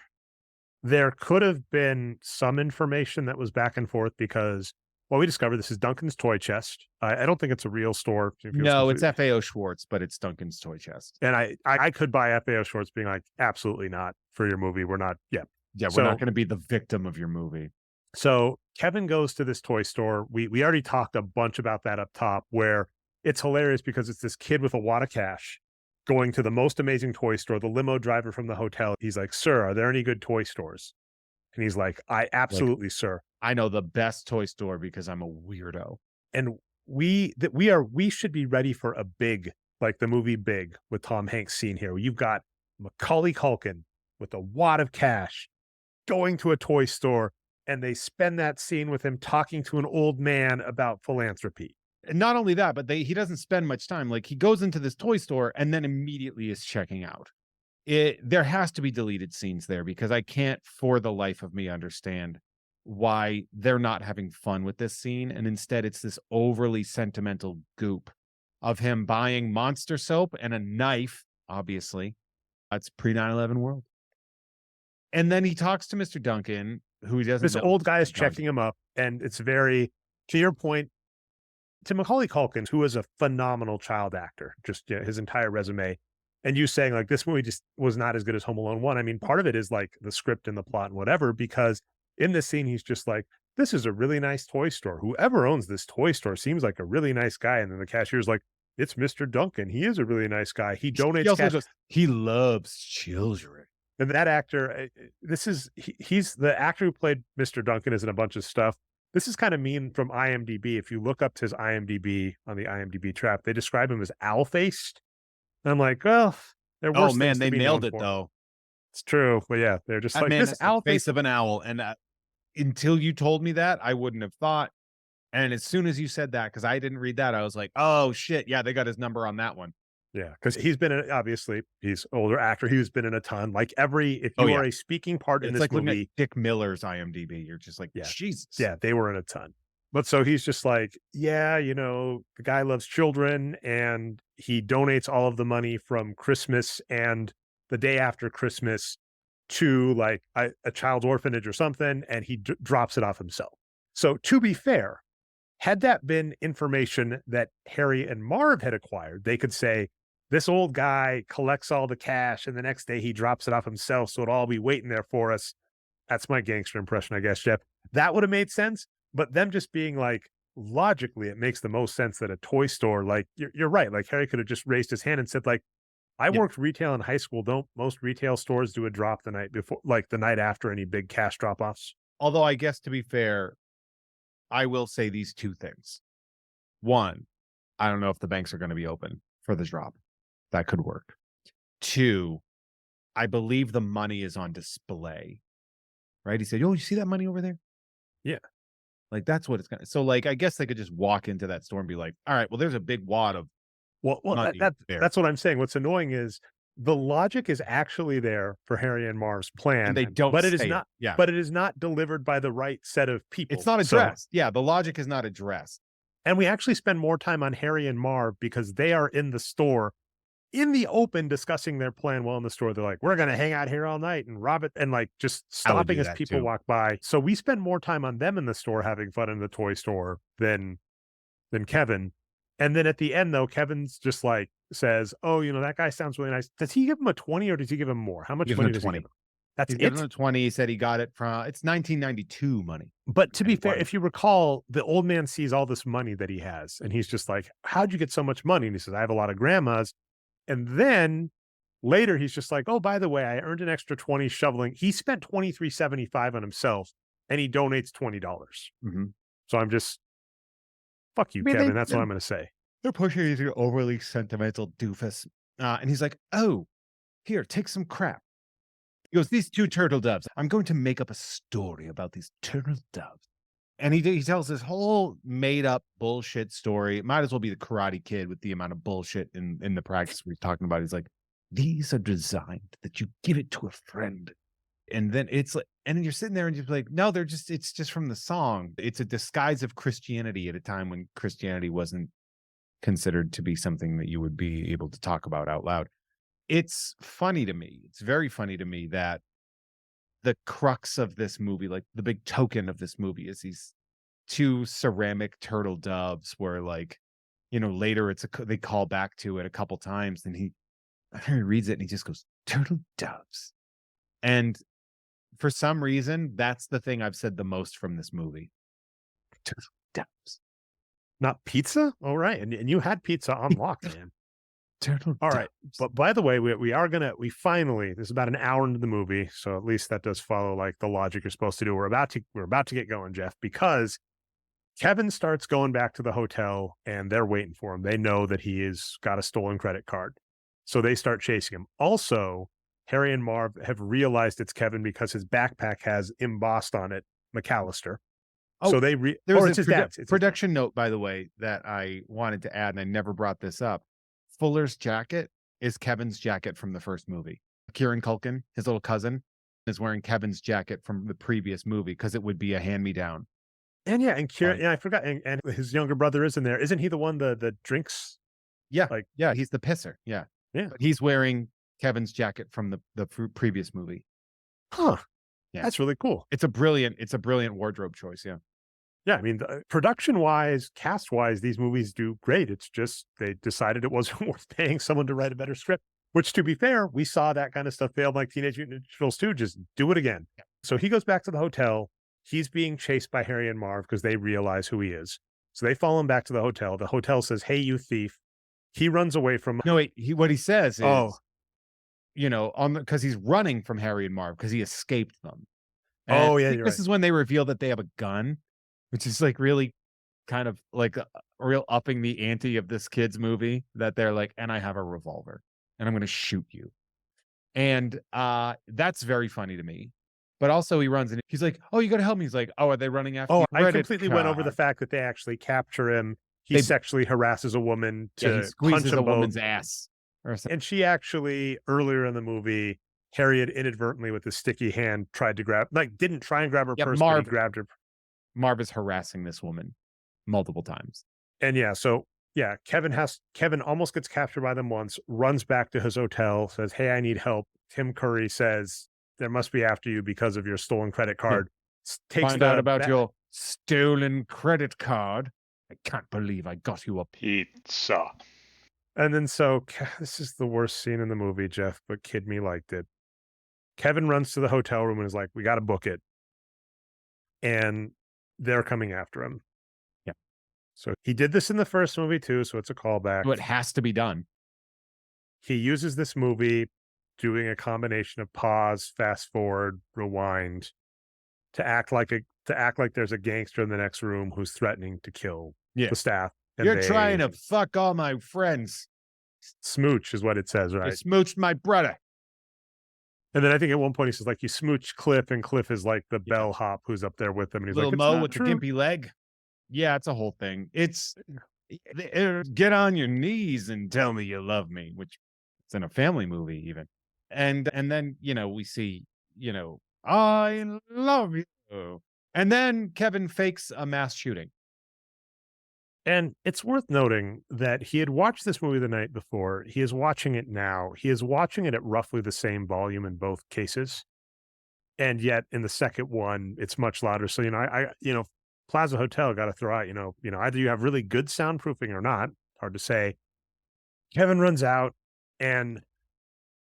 there could have been some information that was back and forth because, well, we discovered this is Duncan's Toy Chest. I don't think it's a real store. No, it's FAO Schwartz, but it's Duncan's Toy Chest. And I could buy FAO Schwartz being like, absolutely not for your movie. We're not, yeah. Yeah, we're not going to be the victim of your movie. So Kevin goes to this toy store. We already talked a bunch about that up top, where it's hilarious because it's this kid with a wad of cash going to the most amazing toy store. The limo driver from the hotel, he's like, sir, are there any good toy stores? And he's like, I absolutely, sir. I know the best toy store because I'm a weirdo. And we should be ready for a Big, like the movie Big with Tom Hanks scene here. You've got Macaulay Culkin with a wad of cash going to a toy store, and they spend that scene with him talking to an old man about philanthropy. And not only that, but he doesn't spend much time. Like, he goes into this toy store and then immediately is checking out. There has to be deleted scenes there because I can't for the life of me understand why they're not having fun with this scene. And instead it's this overly sentimental goop of him buying Monster soap and a knife, obviously. That's pre 9/11 world. And then he talks to Mr. Duncan, who he doesn't This know. old guy is checking him up, and it's very, to your point, to Macaulay Culkin, who is a phenomenal child actor, just his entire resume, and you saying like this movie just was not as good as Home Alone 1. I mean, part of it is like the script and the plot and whatever, because in this scene, he's just like, this is a really nice toy store. Whoever owns this toy store seems like a really nice guy. And then the cashier's like, it's Mr. Duncan. He is a really nice guy. He donates cash. He loves children. And that actor, he's the actor who played Mr. Duncan is in a bunch of stuff. This is kind of mean from IMDb. If you look up his IMDb on the IMDb trap, they describe him as owl-faced. And I'm like, well, they're worse. Oh man, they nailed it though. It's true. But yeah, they're just that like man, this owl face of an owl. And until you told me that, I wouldn't have thought. And as soon as you said that, because I didn't read that, I was like, oh shit, yeah, they got his number on that one. Yeah, because he's been in, obviously he's an older actor. He's been in a ton. Like if Oh, you yeah. are a speaking part in It's this like looking at movie, Dick Miller's IMDb. You're just like, Yeah. Jesus. yeah, they were in a ton. But so he's just like, yeah, the guy loves children and he donates all of the money from Christmas and the day after Christmas to like a child's orphanage or something, and he drops it off himself. So to be fair, had that been information that Harry and Marv had acquired, they could say, this old guy collects all the cash and the next day he drops it off himself. So it'll all be waiting there for us. That's my gangster impression, I guess, Jeff. That would have made sense. But them just being like, logically, it makes the most sense that a toy store, like, you're right. Like Harry could have just raised his hand and said, like, I Yeah. worked retail in high school. Don't most retail stores do a drop the night before, like the night after any big cash drop offs? Although I guess to be fair, I will say these two things. One, I don't know if the banks are going to be open for the drop. That could work. Two, I believe the money is on display. Right? He said, oh, you see that money over there? Yeah. Like that's what it's going to. So like, I guess they could just walk into that store and be like, all right, well, there's a big wad of Well, money there. that's what I'm saying. What's annoying is the logic is actually there for Harry and Marv's plan, And they don't but it is say it. not. Yeah. But it is not delivered by the right set of people. It's not So- addressed. Yeah. The logic is not addressed. and we actually spend more time on Harry and Marv because they are in the store, in the open, discussing their plan while in the store. They're like, we're going to hang out here all night and rob it, and like just I would do stopping as that people too. walk by. So we spend more time on them in the store having fun in the toy store than Kevin. And then at the end, though, Kevin's just like says, oh, that guy sounds really nice. Does he give him a 20 or does he give him more? How much Gives him money a does 20. he give him? That's He's it. given him 20. He said he got it from, it's 1992 money. But to be And fair, what? if you recall, the old man sees all this money that he has, and he's just like, how'd you get so much money? And he says, I have a lot of grandmas. And then later he's just like, oh, by the way, I earned an extra 20 shoveling. He spent $23.75 on himself and he donates $20. Mm-hmm. So I'm just, fuck you, I mean, Kevin. That's what I'm going to say. They're pushing you to overly sentimental doofus. And he's like, oh, here, take some crap. He goes, these two turtle doves. I'm going to make up a story about these turtle doves. And he tells this whole made up bullshit story. It might as well be the Karate Kid with the amount of bullshit in the practice we're talking about. He's like, these are designed that you give it to a friend. And then it's like, and then you're sitting there and you're like, no, it's just from the song. It's a disguise of Christianity at a time when Christianity wasn't considered to be something that you would be able to talk about out loud. It's funny to me. It's very funny to me that the crux of this movie, like the big token of this movie, is these two ceramic turtle doves where like, later they call back to it a couple times and he reads it and he just goes, turtle doves. And for some reason, that's the thing I've said the most from this movie. Turtle doves. Not pizza? All right. And you had pizza on lock, man. Turtle All doves. right. But by the way, we finally, this is about an hour into the movie. So at least that does follow like the logic you're supposed to do. We're about to get going, Jeff, because Kevin starts going back to the hotel and they're waiting for him. They know that he has got a stolen credit card. So they start chasing him. Also, Harry and Marv have realized it's Kevin because his backpack has embossed on it McAllister. Oh, so it's his dad's. It's production note, by the way, that I wanted to add, and I never brought this up. Fuller's jacket is Kevin's jacket from the first movie. Kieran Culkin, his little cousin, is wearing Kevin's jacket from the previous movie because it would be a hand-me-down. And yeah, and Kieran, I forgot, and his younger brother is in there. Isn't he the one that drinks? Yeah, Like, yeah, he's the pisser. Yeah, yeah. But he's wearing Kevin's jacket from the previous movie. Huh. Yeah. That's really cool. It's a brilliant wardrobe choice. Yeah. Yeah, I mean, production-wise, cast-wise, these movies do great. It's just they decided it wasn't worth paying someone to write a better script, which, to be fair, we saw that kind of stuff fail like Teenage Mutant Ninja Turtles 2. Just do it again. Yeah. So he goes back to the hotel. He's being chased by Harry and Marv because they realize who he is. So they follow him back to the hotel. The hotel says, hey, you thief. He runs away from... No, wait. What he says is, Oh. Because he's running from Harry and Marv because he escaped them. And I yeah, think this is when they reveal that they have a gun, which is like really kind of like real upping the ante of this kid's movie, that they're like, and I have a revolver and I'm going to shoot you. And that's very funny to me. But also he runs and he's like, "Oh, you got to help me." He's like, "Oh, are they running after Oh, your I credit completely went over the card?" fact that they actually capture him. He They- sexually harasses a woman Yeah, he to punch squeezes them a both. woman's ass. Or something. And she actually, earlier in the movie, Harriet inadvertently with his sticky hand tried to grab, like, didn't try and grab her Yeah, purse, but Marv- he grabbed her. Marv is harassing this woman multiple times. And yeah, so yeah, Kevin almost gets captured by them once, runs back to his hotel, says, "Hey, I need help." Tim Curry says, "There must be after you because of your stolen credit card." Takes Find out about ba- your stolen credit card. I can't believe I got you a Peet-ZA. And then this is the worst scene in the movie, Jeff, but kid me liked it. Kevin runs to the hotel room and is like, "We got to book it." And they're coming after him. Yeah. So he did this in the first movie too, so it's a callback. So it has to be done. He uses this movie doing a combination of pause, fast forward, rewind to act like there's a gangster in the next room who's threatening to kill Yeah. the staff. And You're trying to fuck all my friends. smooch is what it says, I right? smooched my brother. And then I think at one point he says, like, you smooch Cliff, and Cliff is like the bellhop who's up there with him. And he's Little like, "It's Mo not with true." the gimpy leg. Yeah, it's a whole thing. It's get on your knees and tell me you love me, which it's in a family movie even. And then, we see, I love you. And then Kevin fakes a mass shooting. And it's worth noting that he had watched this movie the night before. He is watching it now. He is watching it at roughly the same volume in both cases. And yet in the second one, it's much louder. So, Plaza Hotel got to throw out, either you have really good soundproofing or not. Hard to say. Kevin runs out and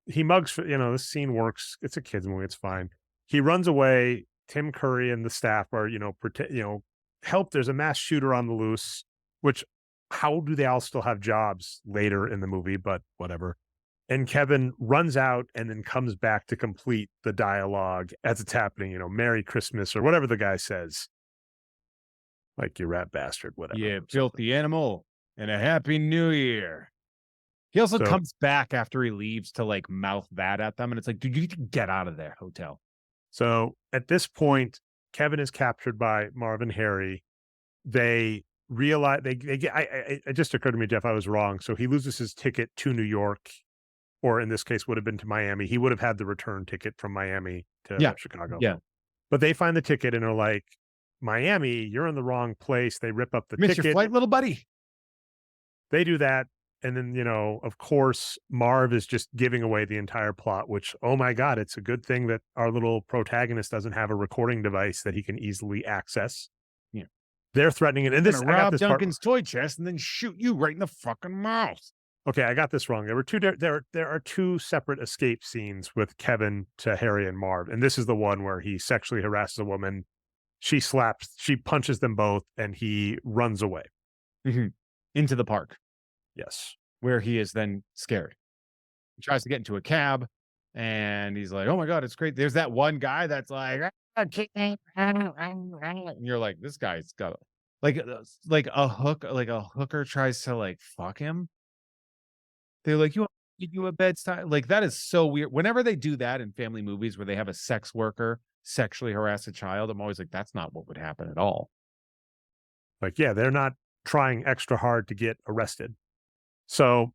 he mugs for, this scene works. It's a kid's movie. It's fine. He runs away. Tim Curry and the staff are, help. There's a mass shooter on the loose, which how do they all still have jobs later in the movie? But whatever. And Kevin runs out and then comes back to complete the dialogue as it's happening, Merry Christmas or whatever the guy says. Like, you rat bastard, whatever. Yeah, filthy animal and a happy new year. He also comes back after he leaves to like mouth that at them. And it's like, dude, you need to get out of there, hotel. So at this point, Kevin is captured by Marv and Harry. They realize they get, it just occurred to me, Jeff, I was wrong. So he loses his ticket to New York, or in this case would have been to Miami. He would have had the return ticket from Miami to Chicago. Yeah. But they find the ticket and are like, "Miami, you're in the wrong place." They rip up the Miss ticket. your flight, little buddy. They do that. And then, of course, Marv is just giving away the entire plot, which, oh my God, it's a good thing that our little protagonist doesn't have a recording device that he can easily access. Yeah. They're threatening it. And this, I got rob this Duncan's toy chest and then shoot you right in the fucking mouth. Okay, I got this wrong. There are two separate escape scenes with Kevin to Harry and Marv. And this is the one where he sexually harasses a woman. She punches them both, and he runs away. Mm-hmm. Into the park. Yes. Where he is then scared. He tries to get into a cab and he's like, "Oh my God, it's great." There's that one guy that's like, and you're like, this guy's got like a hooker tries to like fuck him. They're like, "You want to give you a bed-stuy?" Like, that is so weird. Whenever they do that in family movies where they have a sex worker sexually harass a child, I'm always like, that's not what would happen at all. Like, yeah, they're not trying extra hard to get arrested. So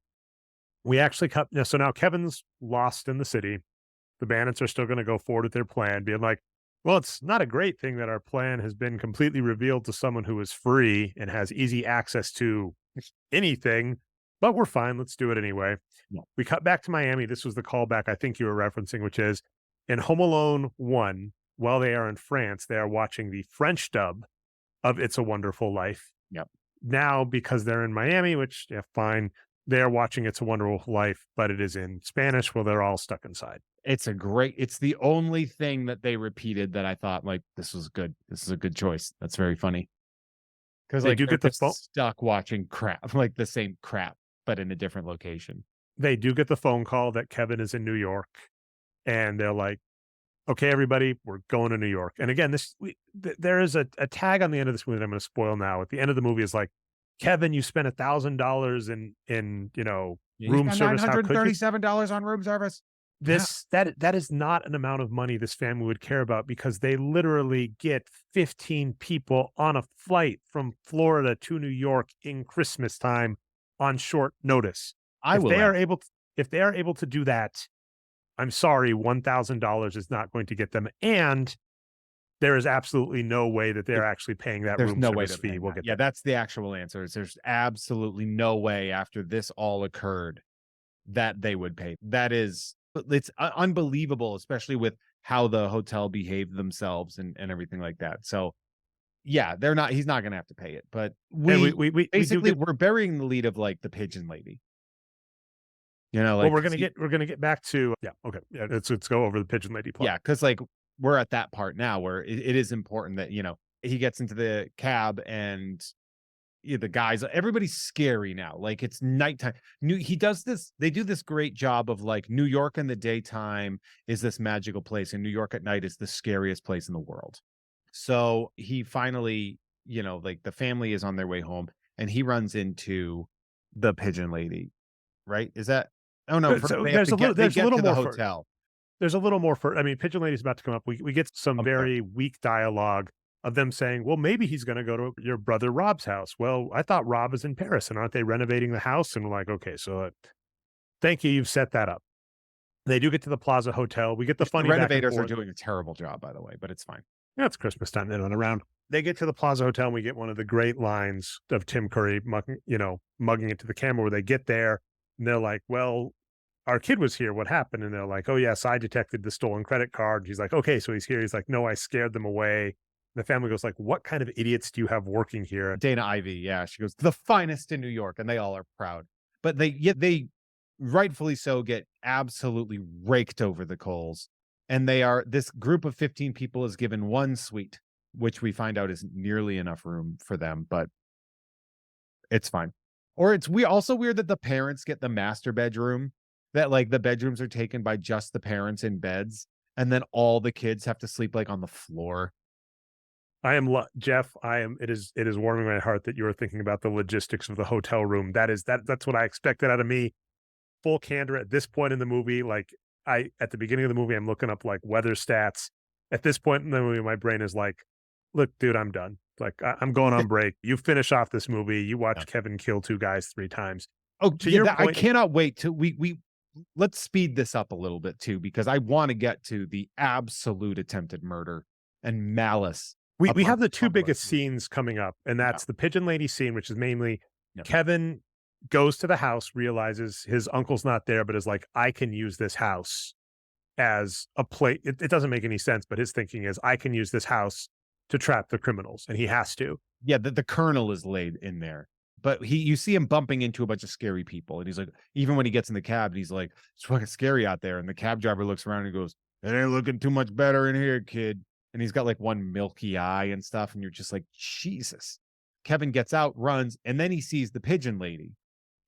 we actually cut. So now Kevin's lost in the city. The bandits are still going to go forward with their plan, being like, "Well, it's not a great thing that our plan has been completely revealed to someone who is free and has easy access to anything, but we're fine. Let's do it anyway." Yeah. We cut back to Miami. This was the callback I think you were referencing, which is in Home Alone 1, while they are in France, they are watching the French dub of It's a Wonderful Life. Yep. Now, because they're in Miami, which, yeah, fine, they're watching It's a Wonderful Life, but it is in Spanish where they're all stuck inside. It's the only thing that they repeated that I thought, like, this was good. This is a good choice. That's very funny. Because They do get the phone. stuck watching crap, like the same crap, but in a different location. They do get the phone call that Kevin is in New York, and they're like, "Okay, everybody, we're going to New York." And again, there is a tag on the end of this movie that I'm going to spoil now. At the end of the movie is like, "Kevin, you spent $1,000 in room service. How could you?" $937 on room service. that is not an amount of money this family would care about, because they literally get 15 people on a flight from Florida to New York in Christmas time on short notice. If they are able to do that, I'm sorry, $1,000 is not going to get them. And there is absolutely no way that they're actually paying that room service fee. We'll get yeah, that's the actual answer. There's absolutely no way after this all occurred that they would pay. It's unbelievable, especially with how the hotel behaved themselves and everything like that. So yeah, he's not going to have to pay it, but we're burying the lead of like the pigeon lady. You know, like, well, we're gonna get back to okay. Yeah, let's go over the pigeon lady part. Yeah, because like we're at that part now where it is important that, you know, he gets into the cab and the guys, everybody's scary now. Like it's nighttime. They do this great job of like New York in the daytime is this magical place, and New York at night is the scariest place in the world. So he finally, like the family is on their way home and he runs into the pigeon lady, right? Is that? Oh no, there's a little more hotel. There's a little more Pigeon Lady's about to come up. We get some very weak dialogue of them saying, well, maybe he's going to go to your brother Rob's house. Well, I thought Rob is in Paris, and aren't they renovating the house? And we're like, okay, so thank you. You've set that up. They do get to the Plaza Hotel. We get the funny renovators are doing a terrible job, by the way, but it's fine. Yeah, it's Christmas time. They run around. They get to the Plaza Hotel, and we get one of the great lines of Tim Curry mugging it to the camera, where they get there and they're like, well, our kid was here. What happened? And they're like, oh, yes, I detected the stolen credit card. He's like, okay, so he's here. He's like, no, I scared them away. The family goes like, what kind of idiots do you have working here? Dana Ivey, yeah. She goes, the finest in New York, and they all are proud. But they rightfully so get absolutely raked over the coals. And this group of 15 people is given one suite, which we find out isn't nearly enough room for them, but it's fine. Or it's also weird that the parents get the master bedroom, that like the bedrooms are taken by just the parents in beds, and then all the kids have to sleep like on the floor. Jeff, it is warming my heart that you are thinking about the logistics of the hotel room. That's what I expected out of me. Full candor, at this point in the movie, at the beginning of the movie, I'm looking up like weather stats. At this point in the movie, my brain is like, look, dude, I'm done. Like I'm going on break. You finish off this movie. You watch Kevin kill 2 guys 3 times. Oh, I cannot wait to let's speed this up a little bit too, because I want to get to the absolute attempted murder and malice. We have the 2 biggest scenes coming up, and that's the pigeon lady scene, which is mainly Kevin goes to the house, realizes his uncle's not there, but is like, I can use this house as a place. It doesn't make any sense, but his thinking is, I can use this house to trap the criminals, and he has to. Yeah, the colonel is laid in there. But you see him bumping into a bunch of scary people. And he's like, even when he gets in the cab, he's like, it's fucking scary out there. And the cab driver looks around and goes, it ain't looking too much better in here, kid. And he's got like one milky eye and stuff. And you're just like, Jesus. Kevin gets out, runs, and then he sees the pigeon lady.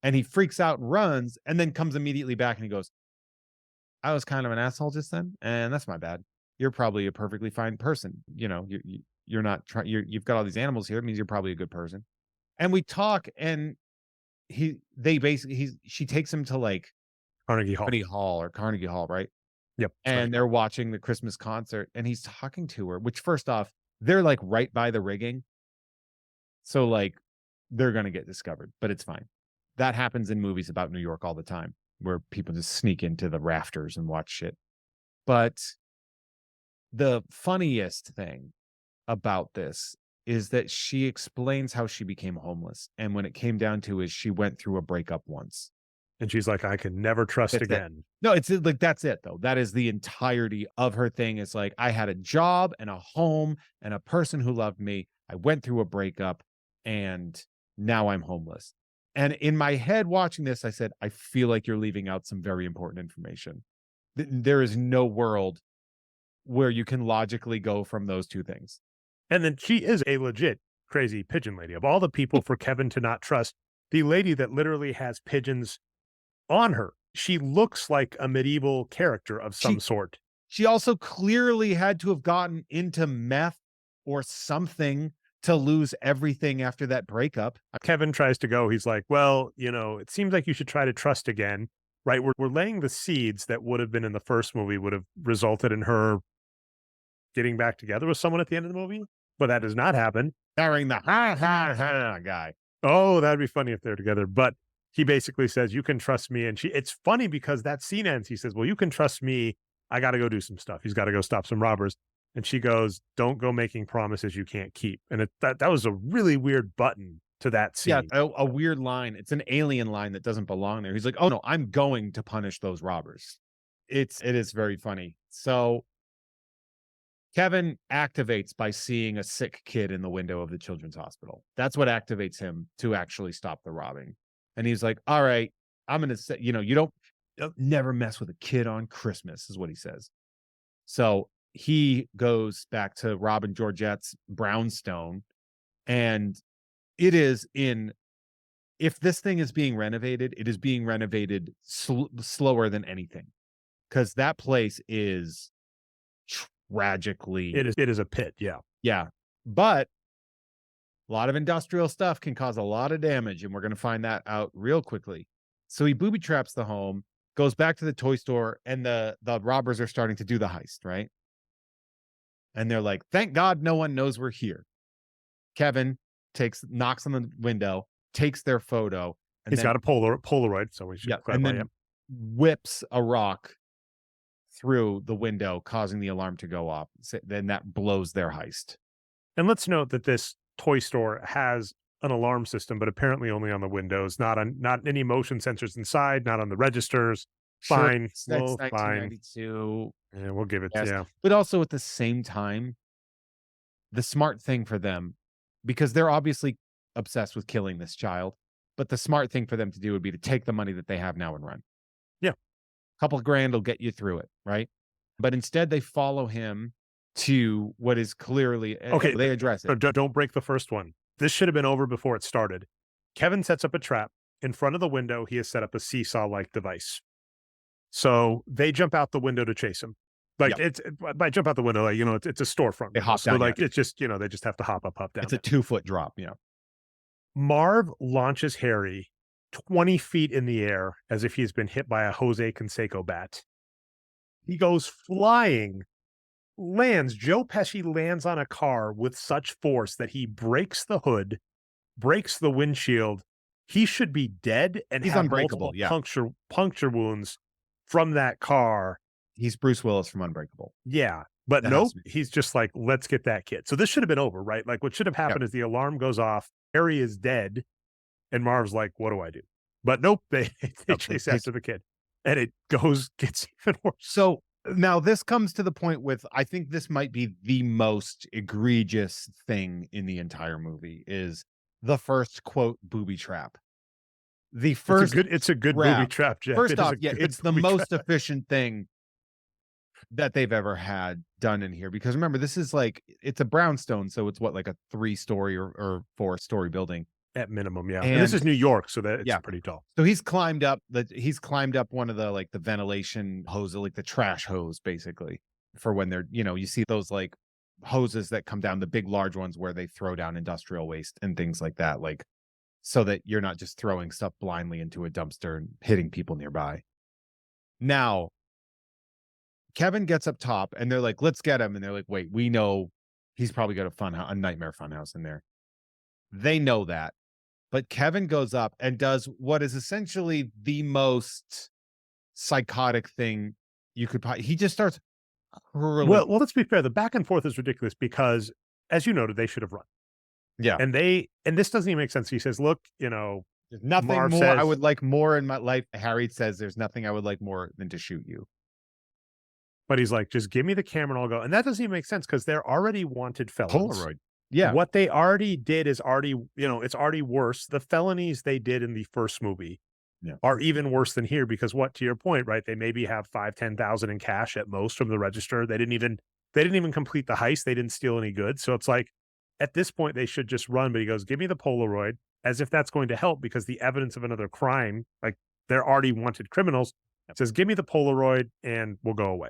And he freaks out and runs, and then comes immediately back and he goes, I was kind of an asshole just then. And that's my bad. You're probably a perfectly fine person. You're not trying. You've got all these animals here. It means you're probably a good person. And we talk, and she takes him to like Carnegie Hall, right? Yep. And they're watching the Christmas concert, and he's talking to her, which first off, they're like right by the rigging. So like they're going to get discovered, but it's fine. That happens in movies about New York all the time, where people just sneak into the rafters and watch shit. But the funniest thing about this is that she explains how she became homeless. And when it came down to it, she went through a breakup once. And she's like, I can never trust again. No, it's like, that's it though. That is the entirety of her thing. It's like, I had a job and a home and a person who loved me. I went through a breakup and now I'm homeless. And in my head watching this, I said, I feel like you're leaving out some very important information. There is no world where you can logically go from those 2 things. And then she is a legit crazy pigeon lady. Of all the people for Kevin to not trust, the lady that literally has pigeons on her, she looks like a medieval character of some sort. She also clearly had to have gotten into meth or something to lose everything after that breakup. Kevin tries to go. He's like, well, it seems like you should try to trust again. right? We're laying the seeds that would have been in the first movie, would have resulted in her getting back together with someone at the end of the movie, but that does not happen. Marrying the ha guy. Oh, that'd be funny if they're together. But he basically says, "You can trust me." And it's funny because that scene ends. He says, "Well, you can trust me. I got to go do some stuff." He's got to go stop some robbers. And she goes, "Don't go making promises you can't keep." And that was a really weird button to that scene. Yeah, a weird line. It's an alien line that doesn't belong there. He's like, "Oh no, I'm going to punish those robbers." It is very funny. So Kevin activates by seeing a sick kid in the window of the children's hospital. That's what activates him to actually stop the robbing. And he's like, "All right, I'm going to say, you don't never mess with a kid on Christmas," is what he says. So he goes back to Robin Georgette's brownstone, and it is if this thing is being renovated, it is being renovated slower than anything, because that place is tragically. It is a pit. Yeah. Yeah. But a lot of industrial stuff can cause a lot of damage, and we're going to find that out real quickly. So he booby traps the home, goes back to the toy store, and the robbers are starting to do the heist, right? And they're like, "Thank God no one knows we're here." Kevin knocks on the window, takes their photo. And He's got a Polaroid, so we should and then whips a rock through the window, causing the alarm to go off. Then that blows their heist. And let's note that this toy store has an alarm system, but apparently only on the windows, not any motion sensors inside, not on the registers. Sure, Fine. that's Well, fine. 1992. Yeah, we'll give it. Yes. Yeah. But also at the same time, the smart thing for them, because they're obviously obsessed with killing this child, but the smart thing for them to do would be to take the money that they have now and run. Yeah. A couple of grand will get you through it, right? But instead they follow him to what is clearly, Okay, they address it. Don't break the first one. This should have been over before it started. Kevin sets up a trap. In front of the window, he has set up a seesaw-like device. So they jump out the window to chase him. Like by jump out the window, like, it's a storefront. They hop so down, like it's just, they just have to hop down. It's a 2-foot drop, Marv launches Harry 20 feet in the air as if he's been hit by a Jose Canseco bat. He goes flying, lands. Joe Pesci lands on a car with such force that he breaks the hood, breaks the windshield. He should be dead and he's have unbreakable. multiple puncture wounds from that car. He's Bruce Willis from Unbreakable. Yeah. But That nope, has to be. he's just like, let's get that kid. So this should have been over, right? Like what should have happened is the alarm goes off, Harry is dead, and Marv's like, what do I do? But nope, they chase after the kid. And it gets even worse. So now this comes to the point with, I think this might be the most egregious thing in the entire movie, is the first quote booby trap. The first it's a good booby trap, Jeff. First off, it's the most efficient thing that they've ever had done in here, because remember, this is it's a brownstone, so it's like a 3-story or 4-story building at minimum. Yeah. And this is New York, so that it's pretty tall. So he's climbed up one of the the ventilation hoses, like the trash hose, basically, for when they're, you see those hoses that come down, the big large ones where they throw down industrial waste and things like that, so that you're not just throwing stuff blindly into a dumpster and hitting people nearby. Now, Kevin gets up top and they're like, let's get him. And they're like, wait, we know he's probably got a nightmare funhouse in there. They know that. But Kevin goes up and does what is essentially the most psychotic thing you could he just starts hurling. Well, let's be fair. The back and forth is ridiculous because, as you noted, they should have run. Yeah. And this doesn't even make sense. He says, look, there's nothing Marv more says, I would like more in my life. Harry says, there's nothing I would like more than to shoot you. But he's like, just give me the camera and I'll go. And that doesn't even make sense because they're already wanted felons. Polaroid. Yeah. What they already did is already, it's already worse. The felonies they did in the first movie are even worse than here because to your point, right? They maybe have 5,000-10,000 in cash at most from the register. They didn't even complete the heist. They didn't steal any goods. So it's like, at this point, they should just run. But he goes, give me the Polaroid, as if that's going to help because the evidence of another crime, they're already wanted criminals. It says, give me the Polaroid and we'll go away.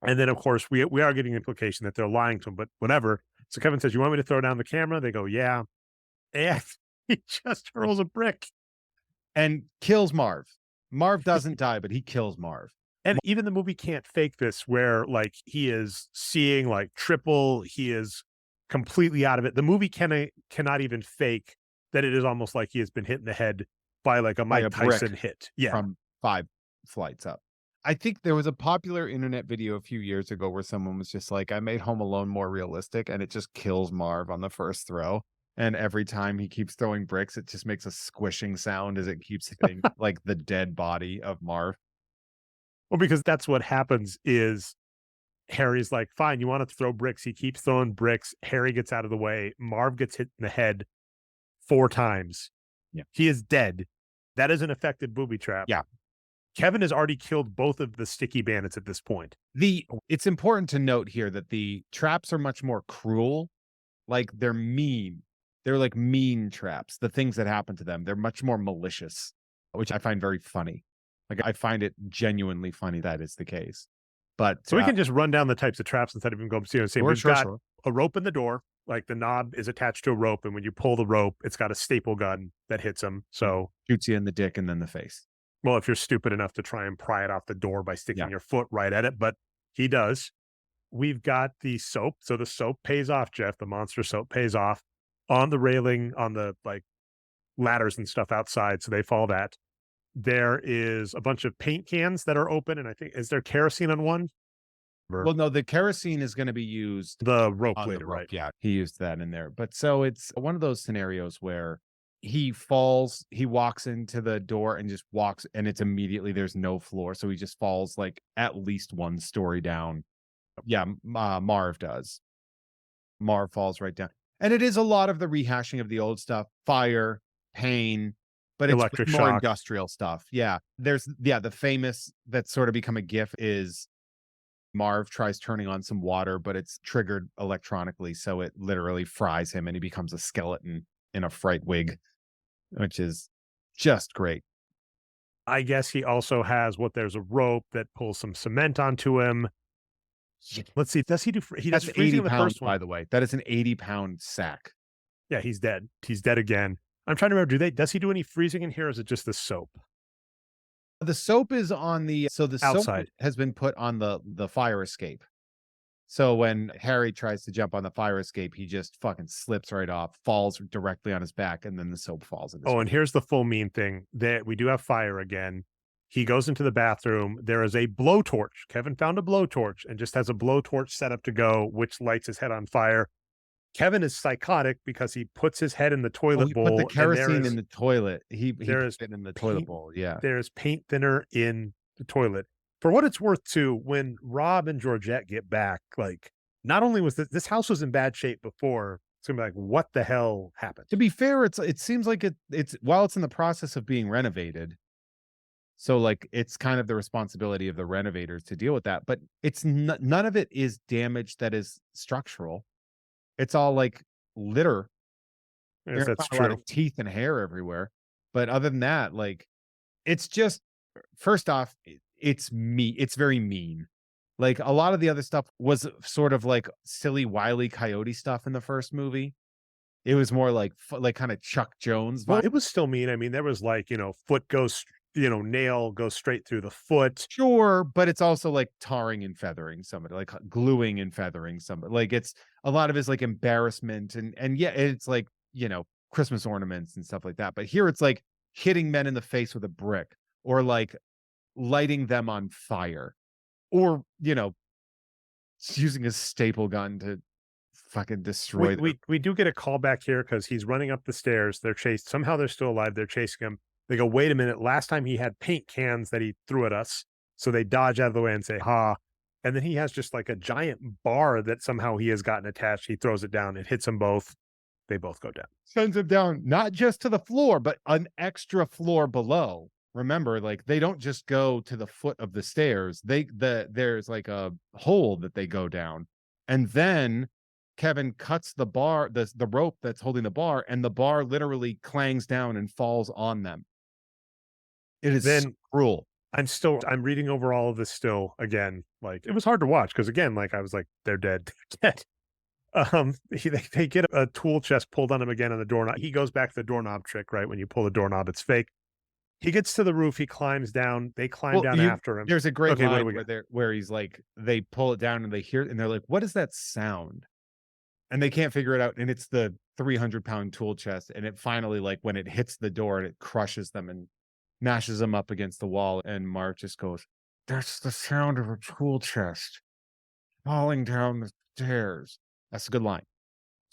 And then, of course, we are getting the implication that they're lying to him, but whatever. So Kevin says, you want me to throw down the camera? They go, yeah. And he just hurls a brick. And kills Marv. Marv doesn't die, but he kills Marv. And even the movie can't fake this where like he is seeing like triple, he is completely out of it. The movie cannot even fake that it is almost like he has been hit in the head by like a Mike Tyson hit. Yeah. From 5 flights up. I think there was a popular internet video a few years ago where someone was just like, I made Home Alone more realistic, and it just kills Marv on the first throw. And every time he keeps throwing bricks, it just makes a squishing sound as it keeps hitting like the dead body of Marv. Well, because that's what happens is Harry's like, fine, you want to throw bricks. He keeps throwing bricks. Harry gets out of the way. Marv gets hit in the head 4 times. Yeah. He is dead. That is an effective booby trap. Yeah. Kevin has already killed both of the sticky bandits at this point. It's important to note here that the traps are much more cruel. Like they're mean. They're like mean traps. The things that happen to them, they're much more malicious, which I find very funny. Like I find it genuinely funny that is the case. But so we can just run down the types of traps instead of even going and say we've got a rope in the door. Like the knob is attached to a rope, and when you pull the rope, it's got a staple gun that hits him. So shoots you in the dick and then the face. Well, if you're stupid enough to try and pry it off the door by sticking your foot right at it, but he does. We've got the soap. So the soap pays off, Jeff. The monster soap pays off on the railing, on the like ladders and stuff outside. So they fall that. There is a bunch of paint cans that are open. And I think, is there kerosene on one? Well, no, the kerosene is going to be used. The rope later, right? Yeah, he used that in there. But so it's one of those scenarios where he falls, he walks into the door and just walks, and it's immediately there's no floor. So he just falls like at least 1 story down. Yeah, Marv does. Marv falls right down. And it is a lot of the rehashing of the old stuff, fire, pain, but it's electric more shock. Industrial stuff. Yeah. There's, the famous that's sort of become a gif is Marv tries turning on some water, but it's triggered electronically. So it literally fries him and he becomes a skeleton in a fright wig, which is just great. I guess he also has there's a rope that pulls some cement onto him. Let's see. Does he do? He does freezing in the first one, by the way. That is an 80-pound sack. Yeah, he's dead. He's dead again. I'm trying to remember. Does he do any freezing in here? Or is it just the soap? The soap is on the outside. Soap has been put on the fire escape. So when Harry tries to jump on the fire escape, he just fucking slips right off, falls directly on his back, and then the soap falls in his and here's the full mean thing. That we do have fire again. He goes into the bathroom. There is a blowtorch. Kevin found a blowtorch and just has a blowtorch set up to go, which lights his head on fire. Kevin is psychotic because he puts his head in the toilet bowl. Put the kerosene in the toilet. He put it in the toilet bowl. Yeah. There's paint thinner in the toilet. For what it's worth, too, when Rob and Georgette get back, like, not only was this house was in bad shape before, it's gonna be like, what the hell happened? To be fair, it seems like it's while it's in the process of being renovated. So like it's kind of the responsibility of the renovators to deal with that, but it's none of it is damage that is structural. It's all like litter. Yes, that's a lot true. of teeth and hair everywhere. But other than that, like it's just, first off, it's very mean. Like a lot of the other stuff was sort of like silly Wile E. Coyote stuff in the first movie. It was more like kind of Chuck Jones vibe. Well, it was still mean. I mean, there was like, foot goes, nail goes straight through the foot. Sure, but it's also like tarring and feathering somebody, like gluing and feathering somebody. Like it's a lot of it's like embarrassment and yeah, it's like, Christmas ornaments and stuff like that. But here it's like hitting men in the face with a brick or like lighting them on fire or, using a staple gun to fucking destroy them. We do get a call back here because he's running up the stairs. They're chased. Somehow they're still alive. They're chasing him. They go, wait a minute. Last time he had paint cans that he threw at us. So they dodge out of the way and say, ha. And then he has just like a giant bar that somehow he has gotten attached. He throws it down. It hits them both. They both go down. Sends him down, not just to the floor, but an extra floor below. Remember, like they don't just go to the foot of the stairs. There's like a hole that they go down. And then Kevin cuts the bar, the rope that's holding the bar, and the bar literally clangs down and falls on them. It is so cruel. I'm reading over all of this still again. Like it was hard to watch because again, like I was like, they're dead. They're dead. They get a tool chest pulled on him again on the doorknob. He goes back to the doorknob trick, right? When you pull the doorknob, it's fake. He gets to the roof. He climbs down. They climb down after him. There's a great Okay, what do line we got? where he's like, they pull it down and they hear it and they're like, what is that sound? And they can't figure it out. And it's the 300-pound tool chest. And it finally, like, when it hits the door and it crushes them and mashes them up against the wall. And Mark just goes, that's the sound of a tool chest falling down the stairs. That's a good line.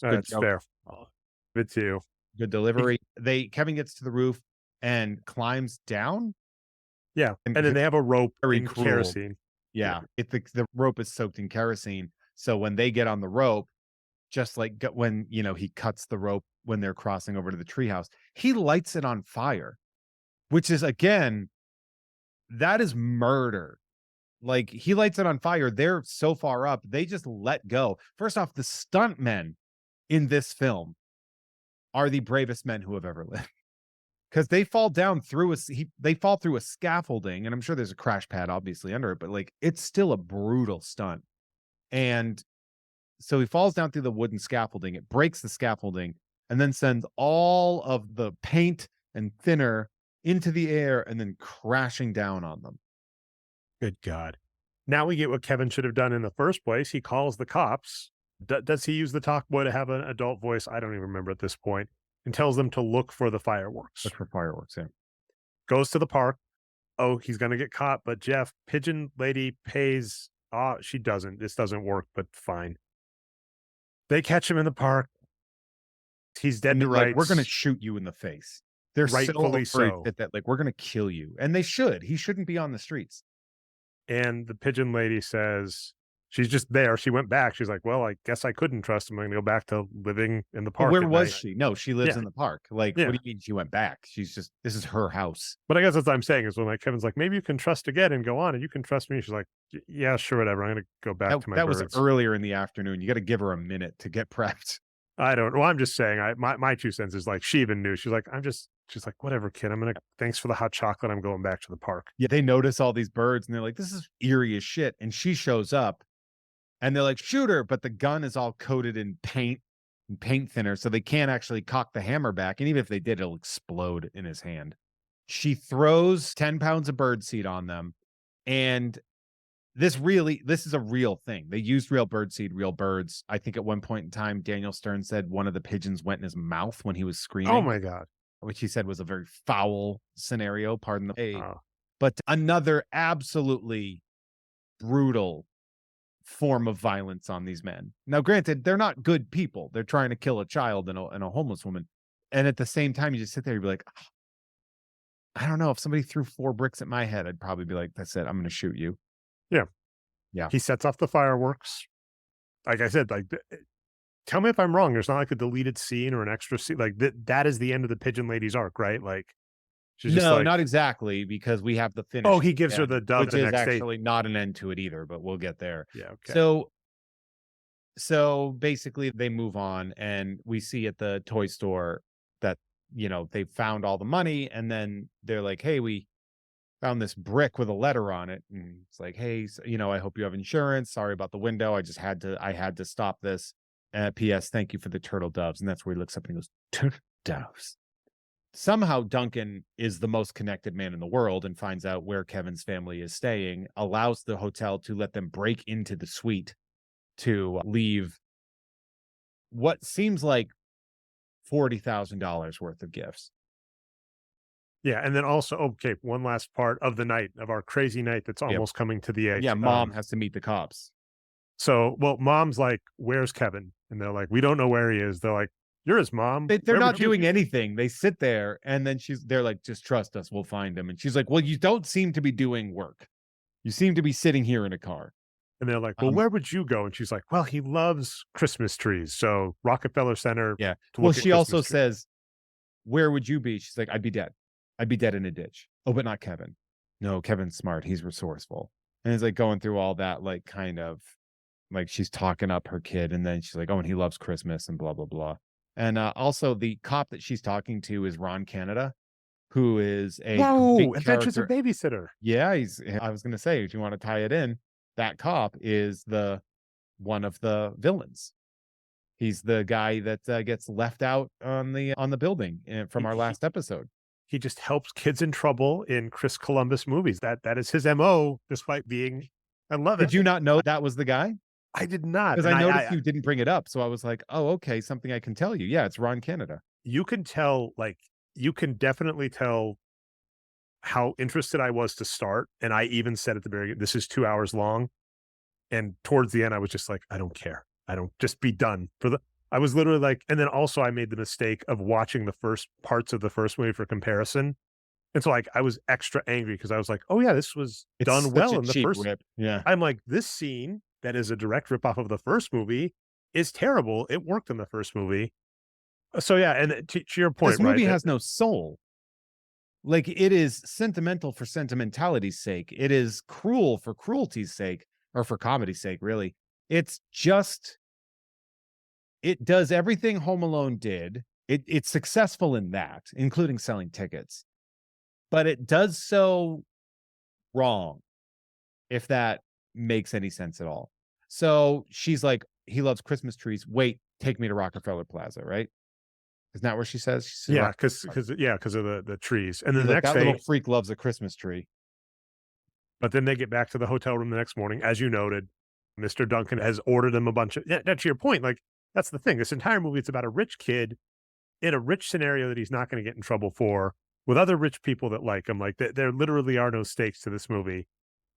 Good That's joke. fair. Good too. Good delivery. Kevin gets to the roof and climbs down. Yeah. And And then they have a rope very in cruel. kerosene. Yeah. The rope is soaked in kerosene. So when they get on the rope, just like when, he cuts the rope when they're crossing over to the treehouse, he lights it on fire, which is, again, that is murder. Like, he lights it on fire. They're so far up, they just let go. First off, the stuntmen in this film are the bravest men who have ever lived. Because they fall down through they fall through a scaffolding, and I'm sure there's a crash pad obviously under it, but like, it's still a brutal stunt. And so he falls down through the wooden scaffolding, it breaks the scaffolding, and then sends all of the paint and thinner into the air and then crashing down on them. Good God. Now we get what Kevin should have done in the first place. He calls the cops. Does he use the talk boy to have an adult voice? I don't even remember at this point. And tells them to look for the fireworks. Look for fireworks, yeah. Goes to the park. Oh, he's going to get caught. But Jeff, pigeon lady pays. She doesn't. This doesn't work, but fine. They catch him in the park. He's dead to rights. Like, we're going to shoot you in the face. They're rightfully so that like, we're going to kill you. And they should. He shouldn't be on the streets. And the pigeon lady says, she's just there. She went back. She's like, well, I guess I couldn't trust him. I'm going to go back to living in the park. But where was she? No, she lives in the park. Like, Yeah. what do you mean she went back? She's just, this is her house. But I guess that's what I'm saying is when like Kevin's like, maybe you can trust again and go on and you can trust me. She's like, yeah, sure, whatever. I'm going to go back to my birds. That was earlier in the afternoon. You got to give her a minute to get prepped. I don't know. I'm just saying, my 2 cents is like, she even knew. She's like, she's like, whatever, kid. Thanks for the hot chocolate. I'm going back to the park. Yeah, they notice all these birds and they're like, this is eerie as shit. And she shows up and they're like, shoot her. But the gun is all coated in paint and paint thinner. So they can't actually cock the hammer back. And even if they did, it'll explode in his hand. She throws 10 pounds of birdseed on them. And this is a real thing. They used real birdseed, real birds. I think at one point in time, Daniel Stern said one of the pigeons went in his mouth when he was screaming. Oh my God. Which he said was a very foul scenario, but another absolutely brutal form of violence on these men. Now, granted, they're not good people. They're trying to kill a child and a homeless woman. And at the same time, you just sit there, you'd be like, I don't know, if somebody threw 4 bricks at my head, I'd probably be like, that's it, I'm going to shoot you. Yeah. Yeah. He sets off the fireworks. Like I said, like, tell me if I'm wrong. There's not like a deleted scene or an extra scene. Like that is the end of the pigeon lady's arc, right? Like, she's just like, not exactly, because we have the finish. Oh, he gives her the dove which the is next day. actually not an end to it either, but we'll get there. Yeah. Okay. So basically they move on and we see at the toy store that, they found all the money and then they're like, hey, we found this brick with a letter on it. And it's like, hey, I hope you have insurance. Sorry about the window. I had to stop this. P.S. Thank you for the turtle doves. And that's where he looks up and he goes, turtle doves. Somehow Duncan is the most connected man in the world and finds out where Kevin's family is staying, allows the hotel to let them break into the suite to leave what seems like $40,000 worth of gifts. Yeah. And then also, okay, one last part of the night, of our crazy night that's almost coming to the edge. Yeah, mom has to meet the cops. So, mom's like, where's Kevin? And they're like, we don't know where he is. They're like, you're his mom. They're not doing anything. They sit there and then they're like, just trust us. We'll find him. And she's like, well, you don't seem to be doing work. You seem to be sitting here in a car. And they're like, well, where would you go? And she's like, well, he loves Christmas trees. So Rockefeller Center. Yeah. Well, she also says, where would you be? She's like, I'd be dead. I'd be dead in a ditch. Oh, but not Kevin. No, Kevin's smart. He's resourceful. And it's like going through all that, like kind of like she's talking up her kid. And then she's like, oh, and he loves Christmas and blah, blah, blah. And also the cop that she's talking to is Ron Canada, who is a Adventures of Babysitter. Yeah, I was going to say, if you want to tie it in, that cop is one of the villains. He's the guy that gets left out on the building from our last episode. he just helps kids in trouble in Chris Columbus movies. That is his MO, despite being, I love it. Did you not know that was the guy? I did not. Because And I noticed you didn't bring it up. So I was like, oh, okay, something I can tell you. Yeah, it's Ron Canada. You can tell, like, you can definitely tell how interested I was to start. And I even said at the very, this is 2 hours long. And towards the end, I was just like, I don't care. I don't, just be done I was literally like, and then also I made the mistake of watching the first parts of the first movie for comparison. And so like, I was extra angry because I was like, oh yeah, this was done well in the first. Rip. Yeah. I'm like, this scene that is a direct ripoff of the first movie is terrible. It worked in the first movie. So yeah, and to your point, This movie right, has no soul. Like, it is sentimental for sentimentality's sake. It is cruel for cruelty's sake, or for comedy's sake, really. It's just, it does everything Home Alone did. It's successful in that, including selling tickets. But it does so wrong, if that makes any sense at all. So she's like, he loves Christmas trees. Wait, take me to Rockefeller Plaza, right? Isn't that where she says? She says yeah, because of the trees. And then He's the like, next that day, little freak loves a Christmas tree. but then they get back to the hotel room the next morning. As you noted, Mr. Duncan has ordered them a bunch of, to your point, like, that's the thing. This entire movie, it's about a rich kid in a rich scenario that he's not going to get in trouble for with other rich people that like him. Like, there literally are no stakes to this movie,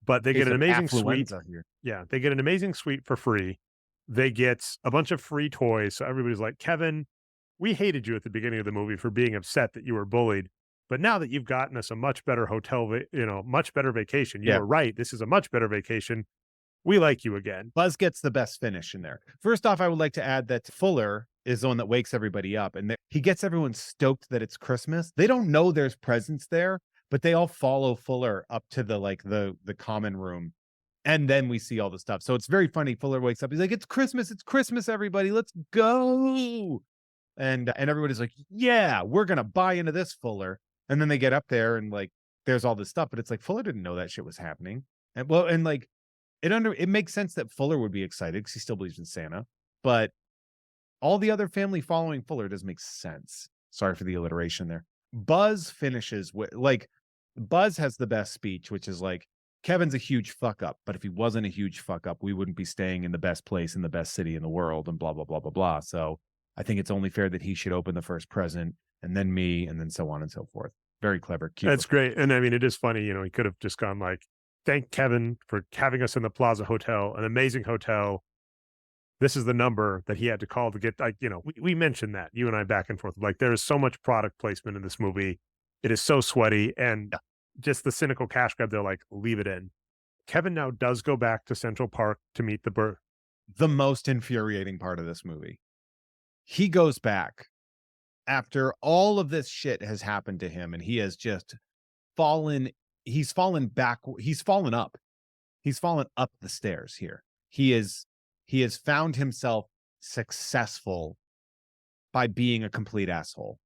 but they get an amazing suite. Here. Yeah, they get an amazing suite for free. They get a bunch of free toys. So everybody's like, Kevin, we hated you at the beginning of the movie for being upset that you were bullied. But now that you've gotten us a much better hotel, much better vacation, you were right. This is a much better vacation. We like you again. Buzz gets the best finish in there. First off, I would like to add that Fuller is the one that wakes everybody up, and he gets everyone stoked that it's Christmas. They don't know there's presents there, but they all follow Fuller up to the common room. And then we see all the stuff. So it's very funny. Fuller wakes up. He's like, it's Christmas, everybody. Let's go. And everybody's like, yeah, we're going to buy into this, Fuller. And then they get up there and like, there's all this stuff, but it's like, Fuller didn't know that shit was happening. And like, it makes sense that Fuller would be excited because he still believes in Santa, but all the other family following Fuller doesn't make sense. Sorry for the alliteration there. Buzz finishes with, like, Buzz has the best speech, which is like, Kevin's a huge fuck up, but if he wasn't a huge fuck up, we wouldn't be staying in the best place in the best city in the world and blah, blah, blah, blah, blah. So I think it's only fair that he should open the first present and then me and then so on and so forth. Very clever. Cute. That's great. And I mean, it is funny, he could have just gone like, thank Kevin for having us in the Plaza Hotel, an amazing hotel. This is the number that he had to call to get, like, we mentioned that, you and I back and forth. Like, there is so much product placement in this movie. It is so sweaty. And just the cynical cash grab, they're like, leave it in. Kevin now does go back to Central Park to meet the birth. The most infuriating part of this movie. He goes back after all of this shit has happened to him and he has just fallen. He's fallen back. He's fallen up. He's fallen up the stairs here. He has found himself successful by being a complete asshole.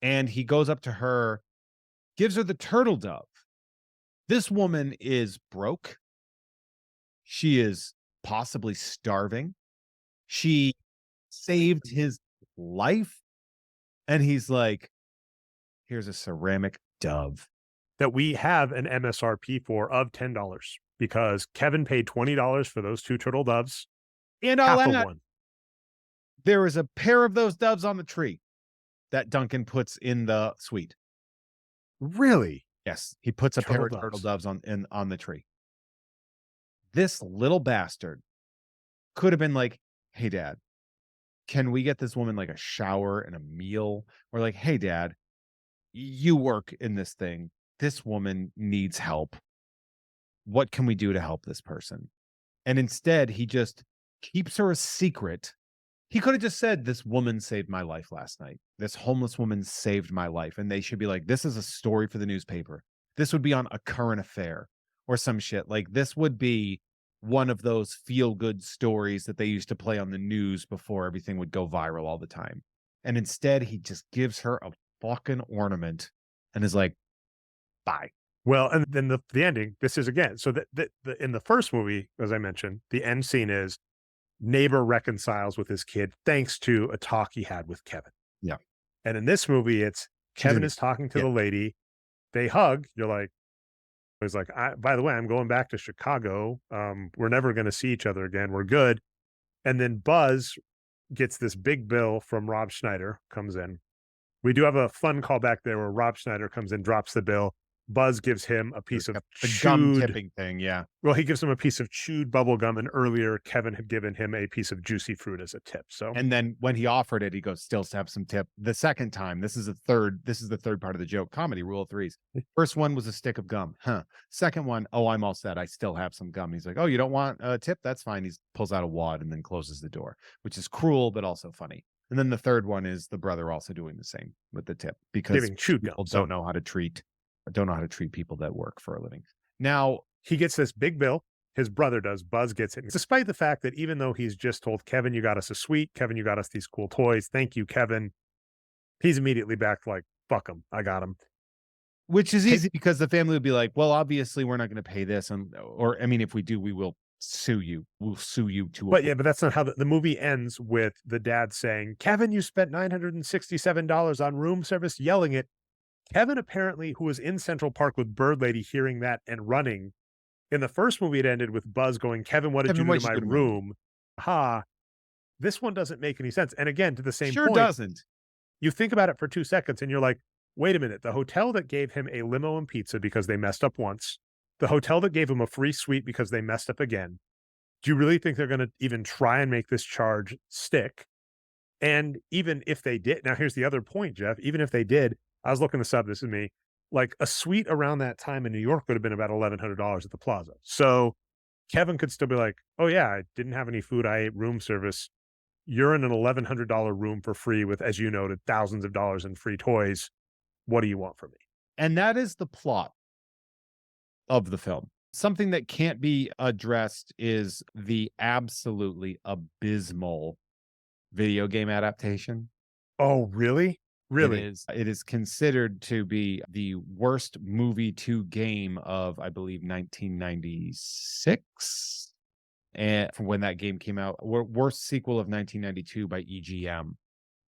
And he goes up to her, gives her the turtle dove. This woman is broke. She is possibly starving. She saved his life. And he's like, here's a ceramic dove that we have an MSRP for of $10 because Kevin paid $20 for those 2 turtle doves. And I'll add, there is a pair of those doves on the tree that Duncan puts in the suite. Really? Yes, he puts a pair of turtle doves on the tree. This little bastard could have been like, hey, Dad, can we get this woman like a shower and a meal? Or like, hey, Dad, you work in this thing. This woman needs help. What can we do to help this person? And instead, he just keeps her a secret. He could have just said, this woman saved my life last night. This homeless woman saved my life. And they should be like, this is a story for the newspaper. This would be on A Current Affair or some shit. Like, this would be one of those feel-good stories that they used to play on the news before everything would go viral all the time. And instead, he just gives her a fucking ornament and is like, bye. Well, and then the ending, this is again. So in the first movie, as I mentioned, the end scene is neighbor reconciles with his kid thanks to a talk he had with Kevin. Yeah. And in this movie, it's Kevin is talking to Yeah. the lady. They hug. You're like, he's like, by the way, I'm going back to Chicago. We're never going to see each other again. We're good. And then Buzz gets this big bill from Rob Schneider, comes in. We do have a fun callback there where Rob Schneider comes in, drops the bill. Buzz gives him a piece of the gum chewed, tipping thing. Yeah. well, he gives him a piece of chewed bubble gum, and earlier Kevin had given him a piece of juicy fruit as a tip. So, And then when he offered it, he goes, still have some tip. The second time, this is the third part of the joke. Comedy rule of threes. First one was a stick of gum. Huh. Second one, oh, I'm all set. I still have some gum. He's like, oh, you don't want a tip? That's fine. He pulls out a wad and then closes the door, which is cruel, but also funny. And then the third one is the brother also doing the same with the tip because giving chewed gum. people don't know how to treat people that work for a living. Now, he gets this big bill. His brother does. Buzz gets it. Despite the fact that even though he's just told Kevin, you got us a suite. Kevin, you got us these cool toys. Thank you, Kevin. He's immediately back like, fuck him. I got him. which is easy because the family would be like, well, obviously we're not going to pay this. Or I mean, if we do, we will sue you. We'll sue you to. But yeah, but that's not how the movie ends with the dad saying, Kevin, you spent $967 on room service, yelling it. Kevin, apparently, who was in Central Park with Bird Lady, hearing that and running. In the first movie, it ended with Buzz going, Kevin, what did you do to my room? Ha. This one doesn't make any sense. And again, to the same Sure point, doesn't. you think about it for 2 seconds and you're like, wait a minute. The hotel that gave him a limo and pizza because they messed up once, the hotel that gave him a free suite because they messed up again. Do you really think they're going to even try and make this charge stick? And even if they did, now here's the other point, Jeff, even if they did, I was looking this up, this is me, like a suite around that time in New York would have been about $1,100 at the Plaza. So Kevin could still be like, oh yeah, I didn't have any food. I ate room service. You're in an $1,100 room for free with, as you noted, thousands of dollars in free toys. What do you want from me? And that is the plot of the film. Something that can't be addressed is the absolutely abysmal video game adaptation. Oh, really? Really? It is considered to be the worst movie to game of, I believe, 1996. And from when that game came out, worst sequel of 1992 by EGM.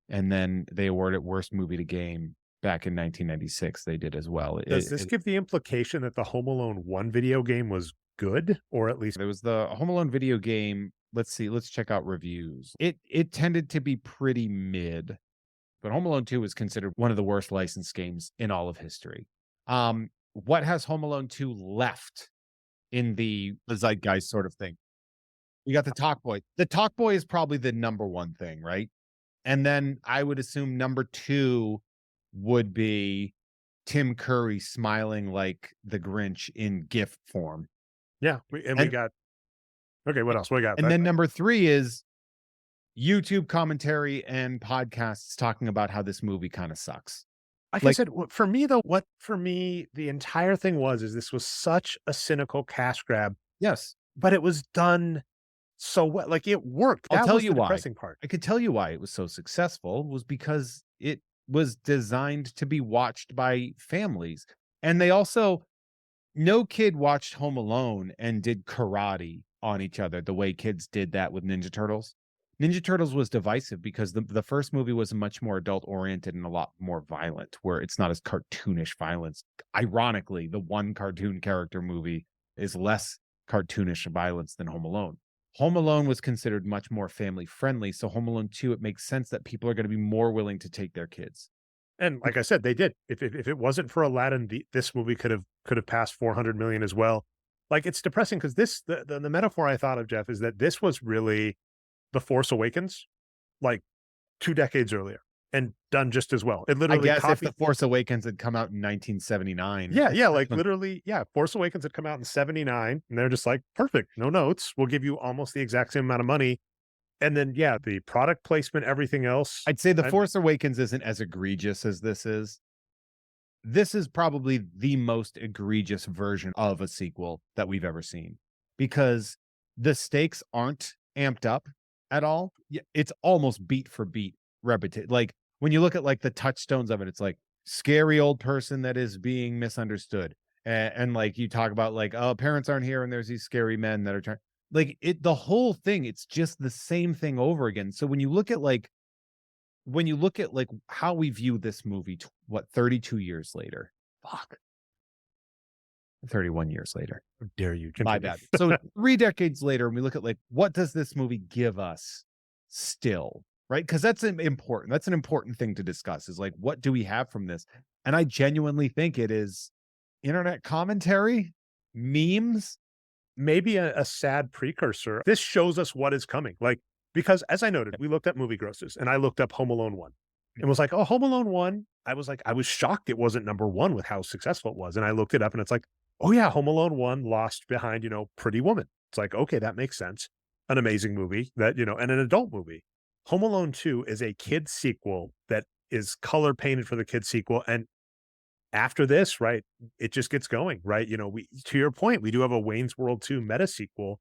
And then they awarded worst movie to game back in 1996. They did as well. Does this give the implication that the Home Alone 1 video game was good, or at least there was the Home Alone video game? Let's see. Let's check out reviews. It tended to be pretty mid, but Home Alone 2 is considered one of the worst licensed games in all of history. What has Home Alone 2 left in the zeitgeist sort of thing? We got the Talk Boy. The Talk Boy is probably the number one thing, right? And then I would assume number 2 would be Tim Curry smiling like the Grinch in GIF form. Yeah. We got, okay, what else? We got. And then number 3 is YouTube commentary and podcasts talking about how this movie kind of sucks. Like I said, for me, though, the entire thing is this was such a cynical cash grab. Yes. But it was done so well. Like it worked. I'll tell you the why. depressing part. I could tell you why it was so successful was because it was designed to be watched by families. And they also, no kid watched Home Alone and did karate on each other the way kids did that with Ninja Turtles. Ninja Turtles was divisive because the first movie was much more adult oriented and a lot more violent, where it's not as cartoonish violence. Ironically, the one cartoon character movie is less cartoonish violence than Home Alone. Home Alone was considered much more family friendly. So Home Alone 2, it makes sense that people are going to be more willing to take their kids. And like I said, they did. If it wasn't for Aladdin, this movie could have passed 400 million as well. Like it's depressing because the metaphor I thought of, Jeff, is that this was really The Force Awakens, like 2 decades earlier, and done just as well. It literally, I guess if The Force Awakens had come out in 1979. Yeah, like literally, yeah. Force Awakens had come out in 79, and they're just like, perfect, no notes. We'll give you almost the exact same amount of money. And then, yeah, the product placement, everything else. I'd say The Force Awakens isn't as egregious as this is. This is probably the most egregious version of a sequel that we've ever seen because the stakes aren't amped up at all. It's almost beat for beat repetitive. Like when you look at like the touchstones of it, it's like scary old person that is being misunderstood. And like you talk about like, oh, parents aren't here and there's these scary men that are trying, like the whole thing, it's just the same thing over again. So when you look at like when you look at like how we view this movie, 32 years later, fuck, 31 years later. How dare you? My Continue. bad. So 3 decades later, and we look at like, what does this movie give us still? Right? Because that's important. That's an important thing to discuss is like, what do we have from this? And I genuinely think it is internet commentary, memes. Maybe a sad precursor. This shows us what is coming. Like, because as I noted, we looked at movie grosses and I looked up Home Alone 1 and was like, oh, Home Alone 1. I was shocked it wasn't number 1 with how successful it was. And I looked it up and it's like, oh yeah, Home Alone 1 lost behind, Pretty Woman. It's like, okay, that makes sense. An amazing movie that, and an adult movie. Home Alone 2 is a kid's sequel that is color painted for the kid's sequel. And after this, right, it just gets going, right? To your point, we do have a Wayne's World 2 meta sequel,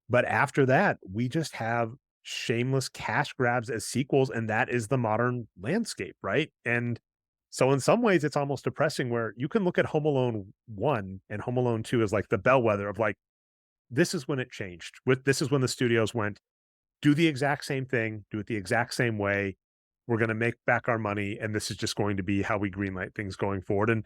but after that, we just have shameless cash grabs as sequels, and that is the modern landscape, right? And so in some ways, it's almost depressing where you can look at Home Alone 1 and Home Alone 2 as like the bellwether of like, this is when it changed. This is when the studios went, do the exact same thing, do it the exact same way. We're going to make back our money, and this is just going to be how we greenlight things going forward. And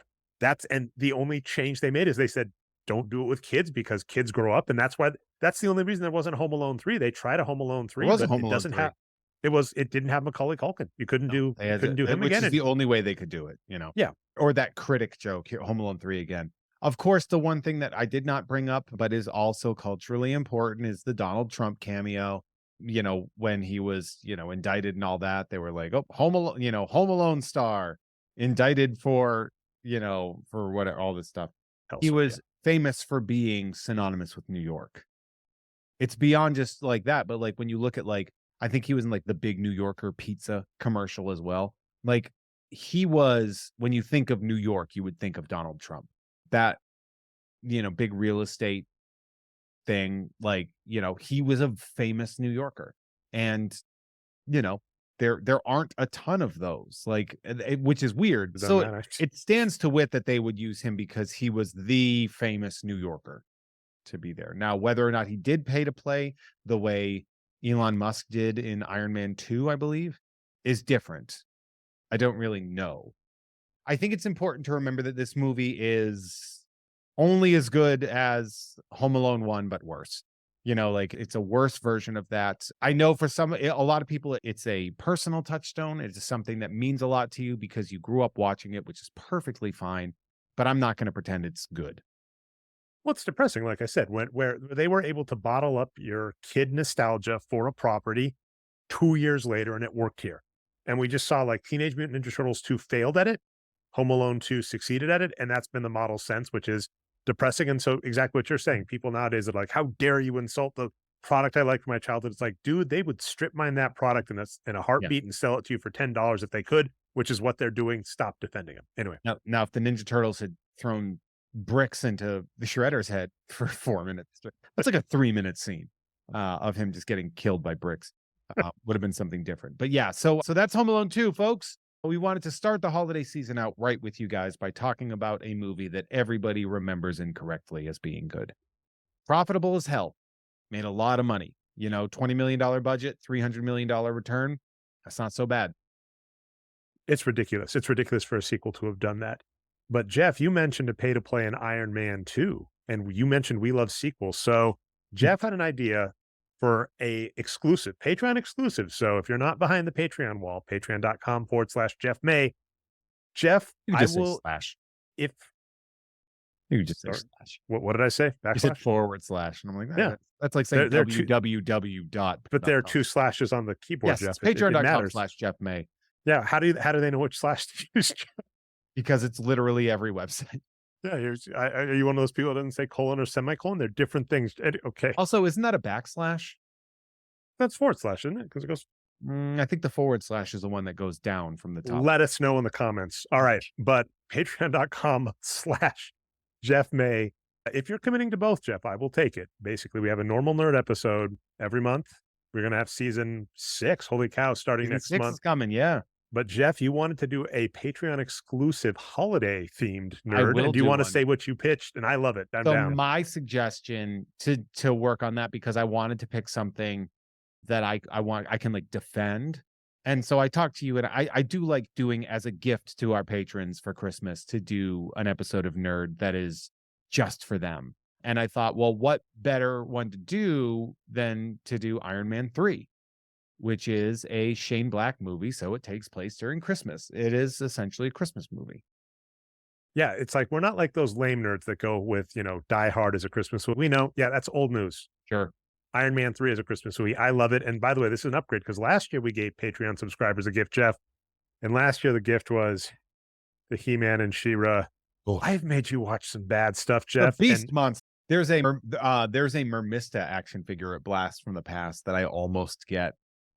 the only change they made is they said, don't do it with kids because kids grow up. And that's the only reason there wasn't Home Alone 3. They tried a Home Alone 3, but it doesn't have, it didn't have Macaulay Culkin. You couldn't do him which again. Is the only way they could do it, Yeah. Or that critic joke here, Home Alone 3 again. Of course, the one thing that I did not bring up, but is also culturally important is the Donald Trump cameo. When he was, indicted and all that, they were like, oh, Home Alone star indicted for, for whatever, all this stuff. He was famous for being synonymous with New York. It's beyond just like that. But like, when you look at like, I think he was in like the big New Yorker pizza commercial as well. Like he was, when you think of New York, you would think of Donald Trump, that, big real estate thing. Like, he was a famous New Yorker, and, there aren't a ton of those, like, which is weird. So it stands to wit that they would use him because he was the famous New Yorker to be there. Now, whether or not he did pay to play the way Elon Musk did in Iron Man 2, I believe, is different. I don't really know. I think it's important to remember that this movie is only as good as Home Alone 1, but worse. Like it's a worse version of that. I know for a lot of people, it's a personal touchstone. It's something that means a lot to you because you grew up watching it, which is perfectly fine. But I'm not going to pretend it's good. Well, it's depressing, like I said, where they were able to bottle up your kid nostalgia for a property 2 years later, and it worked here. And we just saw like Teenage Mutant Ninja Turtles 2 failed at it. Home Alone 2 succeeded at it. And that's been the model since, which is depressing. And so exactly what you're saying, people nowadays are like, how dare you insult the product I liked from my childhood? It's like, dude, they would strip mine that product in a heartbeat and sell it to you for $10 if they could, which is what they're doing. Stop defending them. Anyway. Now if the Ninja Turtles had thrown bricks into the Shredder's head for 4 minutes, that's like a 3-minute scene of him just getting killed by bricks. Would have been something different. But yeah, so that's Home Alone 2, folks. We wanted to start the holiday season out right with you guys by talking about a movie that everybody remembers incorrectly as being good. Profitable as hell. Made a lot of money. $20 million budget, $300 million return. That's not so bad. It's ridiculous. It's ridiculous for a sequel to have done that. But Jeff, you mentioned a pay to play in Iron Man 2, and you mentioned we love sequels. So Jeff had an idea for a exclusive, Patreon exclusive. So if you're not behind the Patreon wall, patreon.com/Jeff May, Jeff, I will slash. If you just say slash. What did I say? You said /, and I'm like, yeah, that's like saying www. But there are 2 slashes on the keyboard. Yes, Jeff. Patreon.com/Jeff May. Yeah, how do they know which slash to use? Because it's literally every website. Yeah, are you one of those people that doesn't say colon or semicolon? They're different things. Okay. Also, isn't that a backslash? That's /, isn't it? Because it goes. I think the / is the one that goes down from the top. Let us know in the comments. All right. But patreon.com/Jeff May. If you're committing to both, Jeff, I will take it. Basically, we have a normal nerd episode every month. We're going to have season 6. Holy cow, starting next month. 6 is coming, yeah. But Jeff, you wanted to do a Patreon exclusive holiday themed nerd. And do you want to say what you pitched? And I love it. I'm down. My suggestion to work on that, because I wanted to pick something that I can like defend And so I talked to you, and I do like doing as a gift to our patrons for Christmas to do an episode of Nerd that is just for them. And I thought, well, what better one to do than to do Iron Man 3, which is a Shane Black movie. So it takes place during Christmas. It is essentially a Christmas movie. Yeah, it's like we're not like those lame nerds that go with, Die Hard as a Christmas movie. We know, yeah, that's old news. Sure. Iron Man 3 is a Christmas movie. I love it. And by the way, this is an upgrade because last year we gave Patreon subscribers a gift, Jeff. And last year the gift was the He-Man and She-Ra. Oh. I've made you watch some bad stuff, Jeff. The Beast Monster. There's a Mermista action figure at Blast from the Past that I almost get.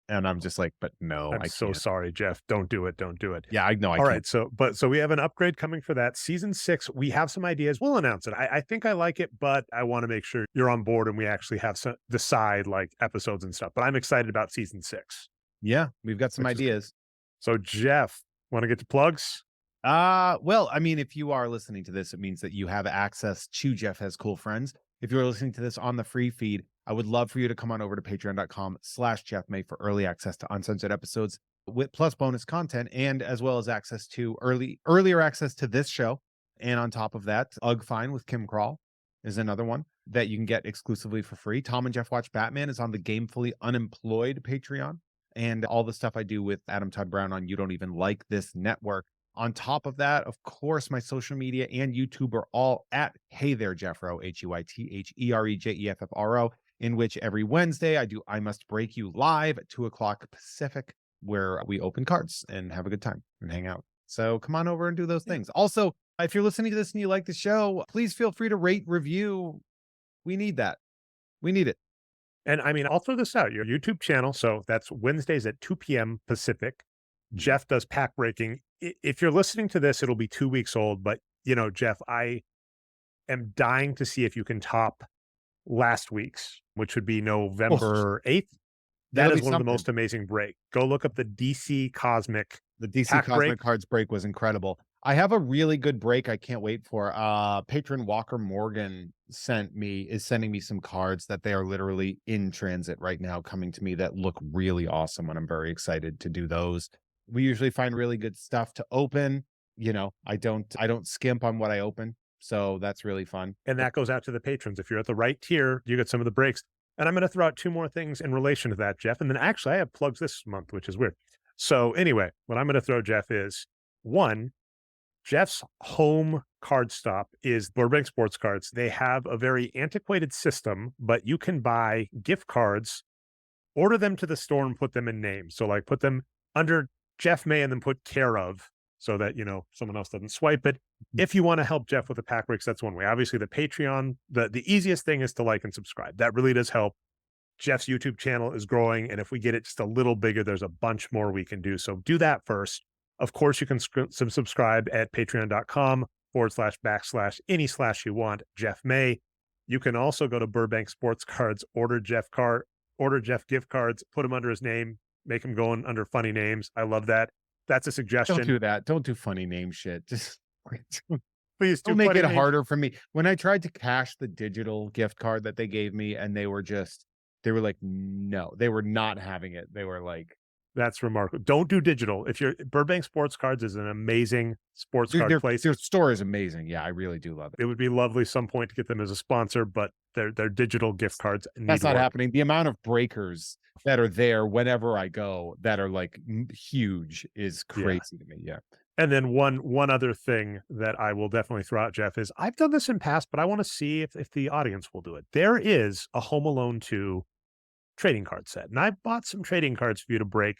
And I'm just like, but no, I'm so sorry, Jeff. Don't do it. Don't do it. Yeah, I know. All right. So we have an upgrade coming for that. Season 6, we have some ideas. We'll announce it. I think I like it, but I want to make sure you're on board and we actually have some decide like episodes and stuff. But I'm excited about season 6. Yeah, we've got some ideas. So Jeff, want to get to plugs? Well, I mean, if you are listening to this, it means that you have access to Jeff Has Cool Friends. If you're listening to this on the free feed, I would love for you to come on over to patreon.com/JeffMay for early access to uncensored episodes with plus bonus content, and as well as access to earlier access to this show. And on top of that, Ugh Fine with Kim Crawl is another one that you can get exclusively for free. Tom and Jeff Watch Batman is on the Gamefully Unemployed Patreon, and all the stuff I do with Adam Todd Brown on You Don't Even Like This Network. On top of that, of course, my social media and YouTube are all at Hey There Jeffro, HeyThereJeffro, in which every Wednesday I do I Must Break You live at 2:00 Pacific, where we open cards and have a good time and hang out. So come on over and do those things. Also, if you're listening to this and you like the show, please feel free to rate, review. We need that. We need it. And I mean, I'll throw this out, your YouTube channel. So that's Wednesdays at 2 p.m. Pacific. Jeff does pack breaking. If you're listening to this, it'll be 2 weeks old. But, Jeff, I am dying to see if you can top last week's, which would be November 8th. That is one of the most amazing break. Go look up the DC Cosmic. The DC Cosmic break. Cards break was incredible. I have a really good break I can't wait for. Patron Walker Morgan is sending me some cards that they are literally in transit right now coming to me that look really awesome, and I'm very excited to do those. We usually find really good stuff to open. I don't skimp on what I open. So that's really fun. And that goes out to the patrons. If you're at the right tier, you get some of the breaks. And I'm going to throw out 2 more things in relation to that, Jeff. And then actually I have plugs this month, which is weird. So anyway, what I'm going to throw, Jeff, is 1, Jeff's home card stop is Burbank Sports Cards. They have a very antiquated system, but you can buy gift cards, order them to the store and put them in names. So like put them under Jeff May and then put care of so that, someone else doesn't swipe it. If you want to help Jeff with the pack breaks, that's one way. Obviously, the Patreon, the easiest thing is to like and subscribe. That really does help. Jeff's YouTube channel is growing, and if we get it just a little bigger, there's a bunch more we can do. So do that first. Of course, you can subscribe at patreon.com//any/ you want, Jeff May. You can also go to Burbank Sports Cards, order Jeff gift cards, put them under his name, make him going under funny names. I love that. That's a suggestion. Don't do that. Don't do funny name shit. Just please don't make it harder for me. When I tried to cash the digital gift card that they gave me, and they were like, no, they were not having it. They were like, that's remarkable. Don't do digital. Burbank Sports Cards is an amazing sports card place. Their store is amazing. Yeah, I really do love it. It would be lovely some point to get them as a sponsor, but their digital gift cards that's not happening. The amount of breakers that are there whenever I go that are like huge is crazy to me. Yeah. And then one other thing that I will definitely throw out, Jeff, is I've done this in past, but I want to see if the audience will do it. There is a Home Alone 2 trading card set, and I bought some trading cards for you to break.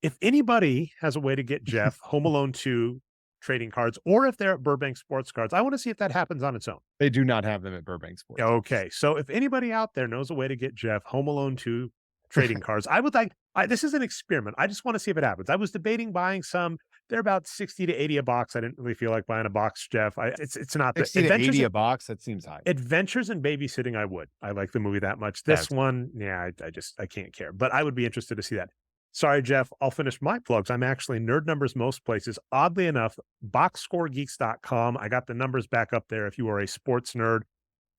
If anybody has a way to get Jeff Home Alone 2 trading cards, or if they're at Burbank Sports Cards, I want to see if that happens on its own. They do not have them at Burbank Sports. Okay. So if anybody out there knows a way to get Jeff Home Alone 2 trading cards, I would this is an experiment. I just want to see if it happens. I was debating buying some. They're about 60 to 80 a box. I didn't really feel like buying a box, Jeff. It's not 60 to 80 a box. That seems high. Adventures in Babysitting, I would. I like the movie that much. This one, yeah, I can't care. But I would be interested to see that. Sorry, Jeff, I'll finish my plugs. I'm actually nerd numbers most places. Oddly enough, boxscoregeeks.com. I got the numbers back up there if you are a sports nerd.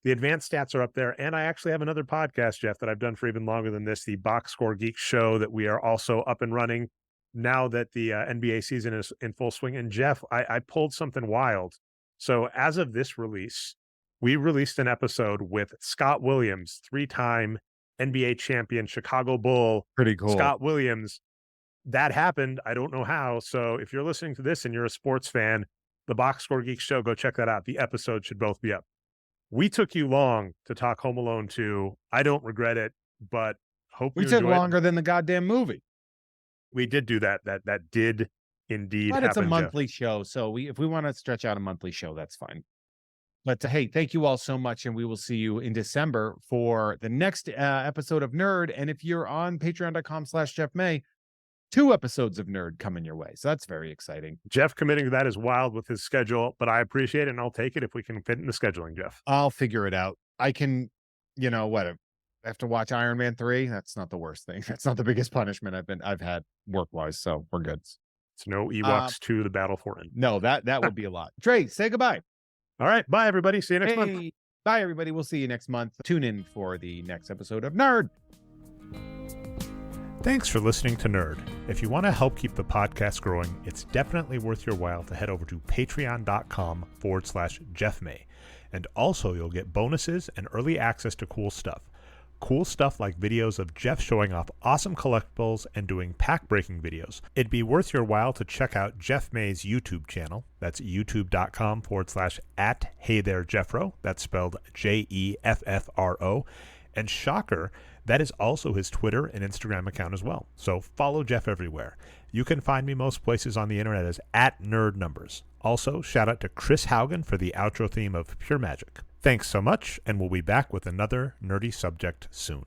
The advanced stats are up there. And I actually have another podcast, Jeff, that I've done for even longer than this, the Box Score Geek Show, that we are also up and running. now that the NBA season is in full swing. And Jeff, I pulled something wild. So as of this release, we released an episode with Scott Williams, 3-time NBA champion, Chicago Bull. Pretty cool. Scott Williams. That happened. I don't know how. So if you're listening to this and you're a sports fan, the Box Score Geek Show, go check that out. The episodes should both be up. We took you long to talk Home Alone 2. I don't regret it, but hope We you took enjoyed it. longer than the goddamn movie. We did do that. That did indeed But happen. it's a Jeff. monthly show, so if we want to stretch out a monthly show, that's fine. But hey, thank you all so much, and we will see you in December for the next episode of Nerd. And if you're on patreon.com/JeffMay, 2 episodes of Nerd coming your way. So that's very exciting. Jeff committing to that is wild with his schedule, but I appreciate it, and I'll take it if we can fit in the scheduling, Jeff. I'll figure it out. I can, what? I have to watch Iron Man 3. That's not the worst thing. That's not the biggest punishment I've had work-wise. So we're good. It's no Ewoks to the battle for him. No, that would be a lot. Trey, say goodbye. All right. Bye, everybody. See you next month. Bye, everybody. We'll see you next month. Tune in for the next episode of Nerd. Thanks for listening to Nerd. If you want to help keep the podcast growing, it's definitely worth your while to head over to patreon.com/JeffMay. And also, you'll get bonuses and early access to cool stuff. Cool stuff like videos of Jeff showing off awesome collectibles and doing pack-breaking videos. It'd be worth your while to check out Jeff May's YouTube channel. That's youtube.com/@HeyThereJeffro. That's spelled JEFFRO. And shocker, that is also his Twitter and Instagram account as well. So follow Jeff everywhere. You can find me most places on the internet as @NerdNumbers. Also, shout out to Chris Haugen for the outro theme of Pure Magic. Thanks so much, and we'll be back with another nerdy subject soon.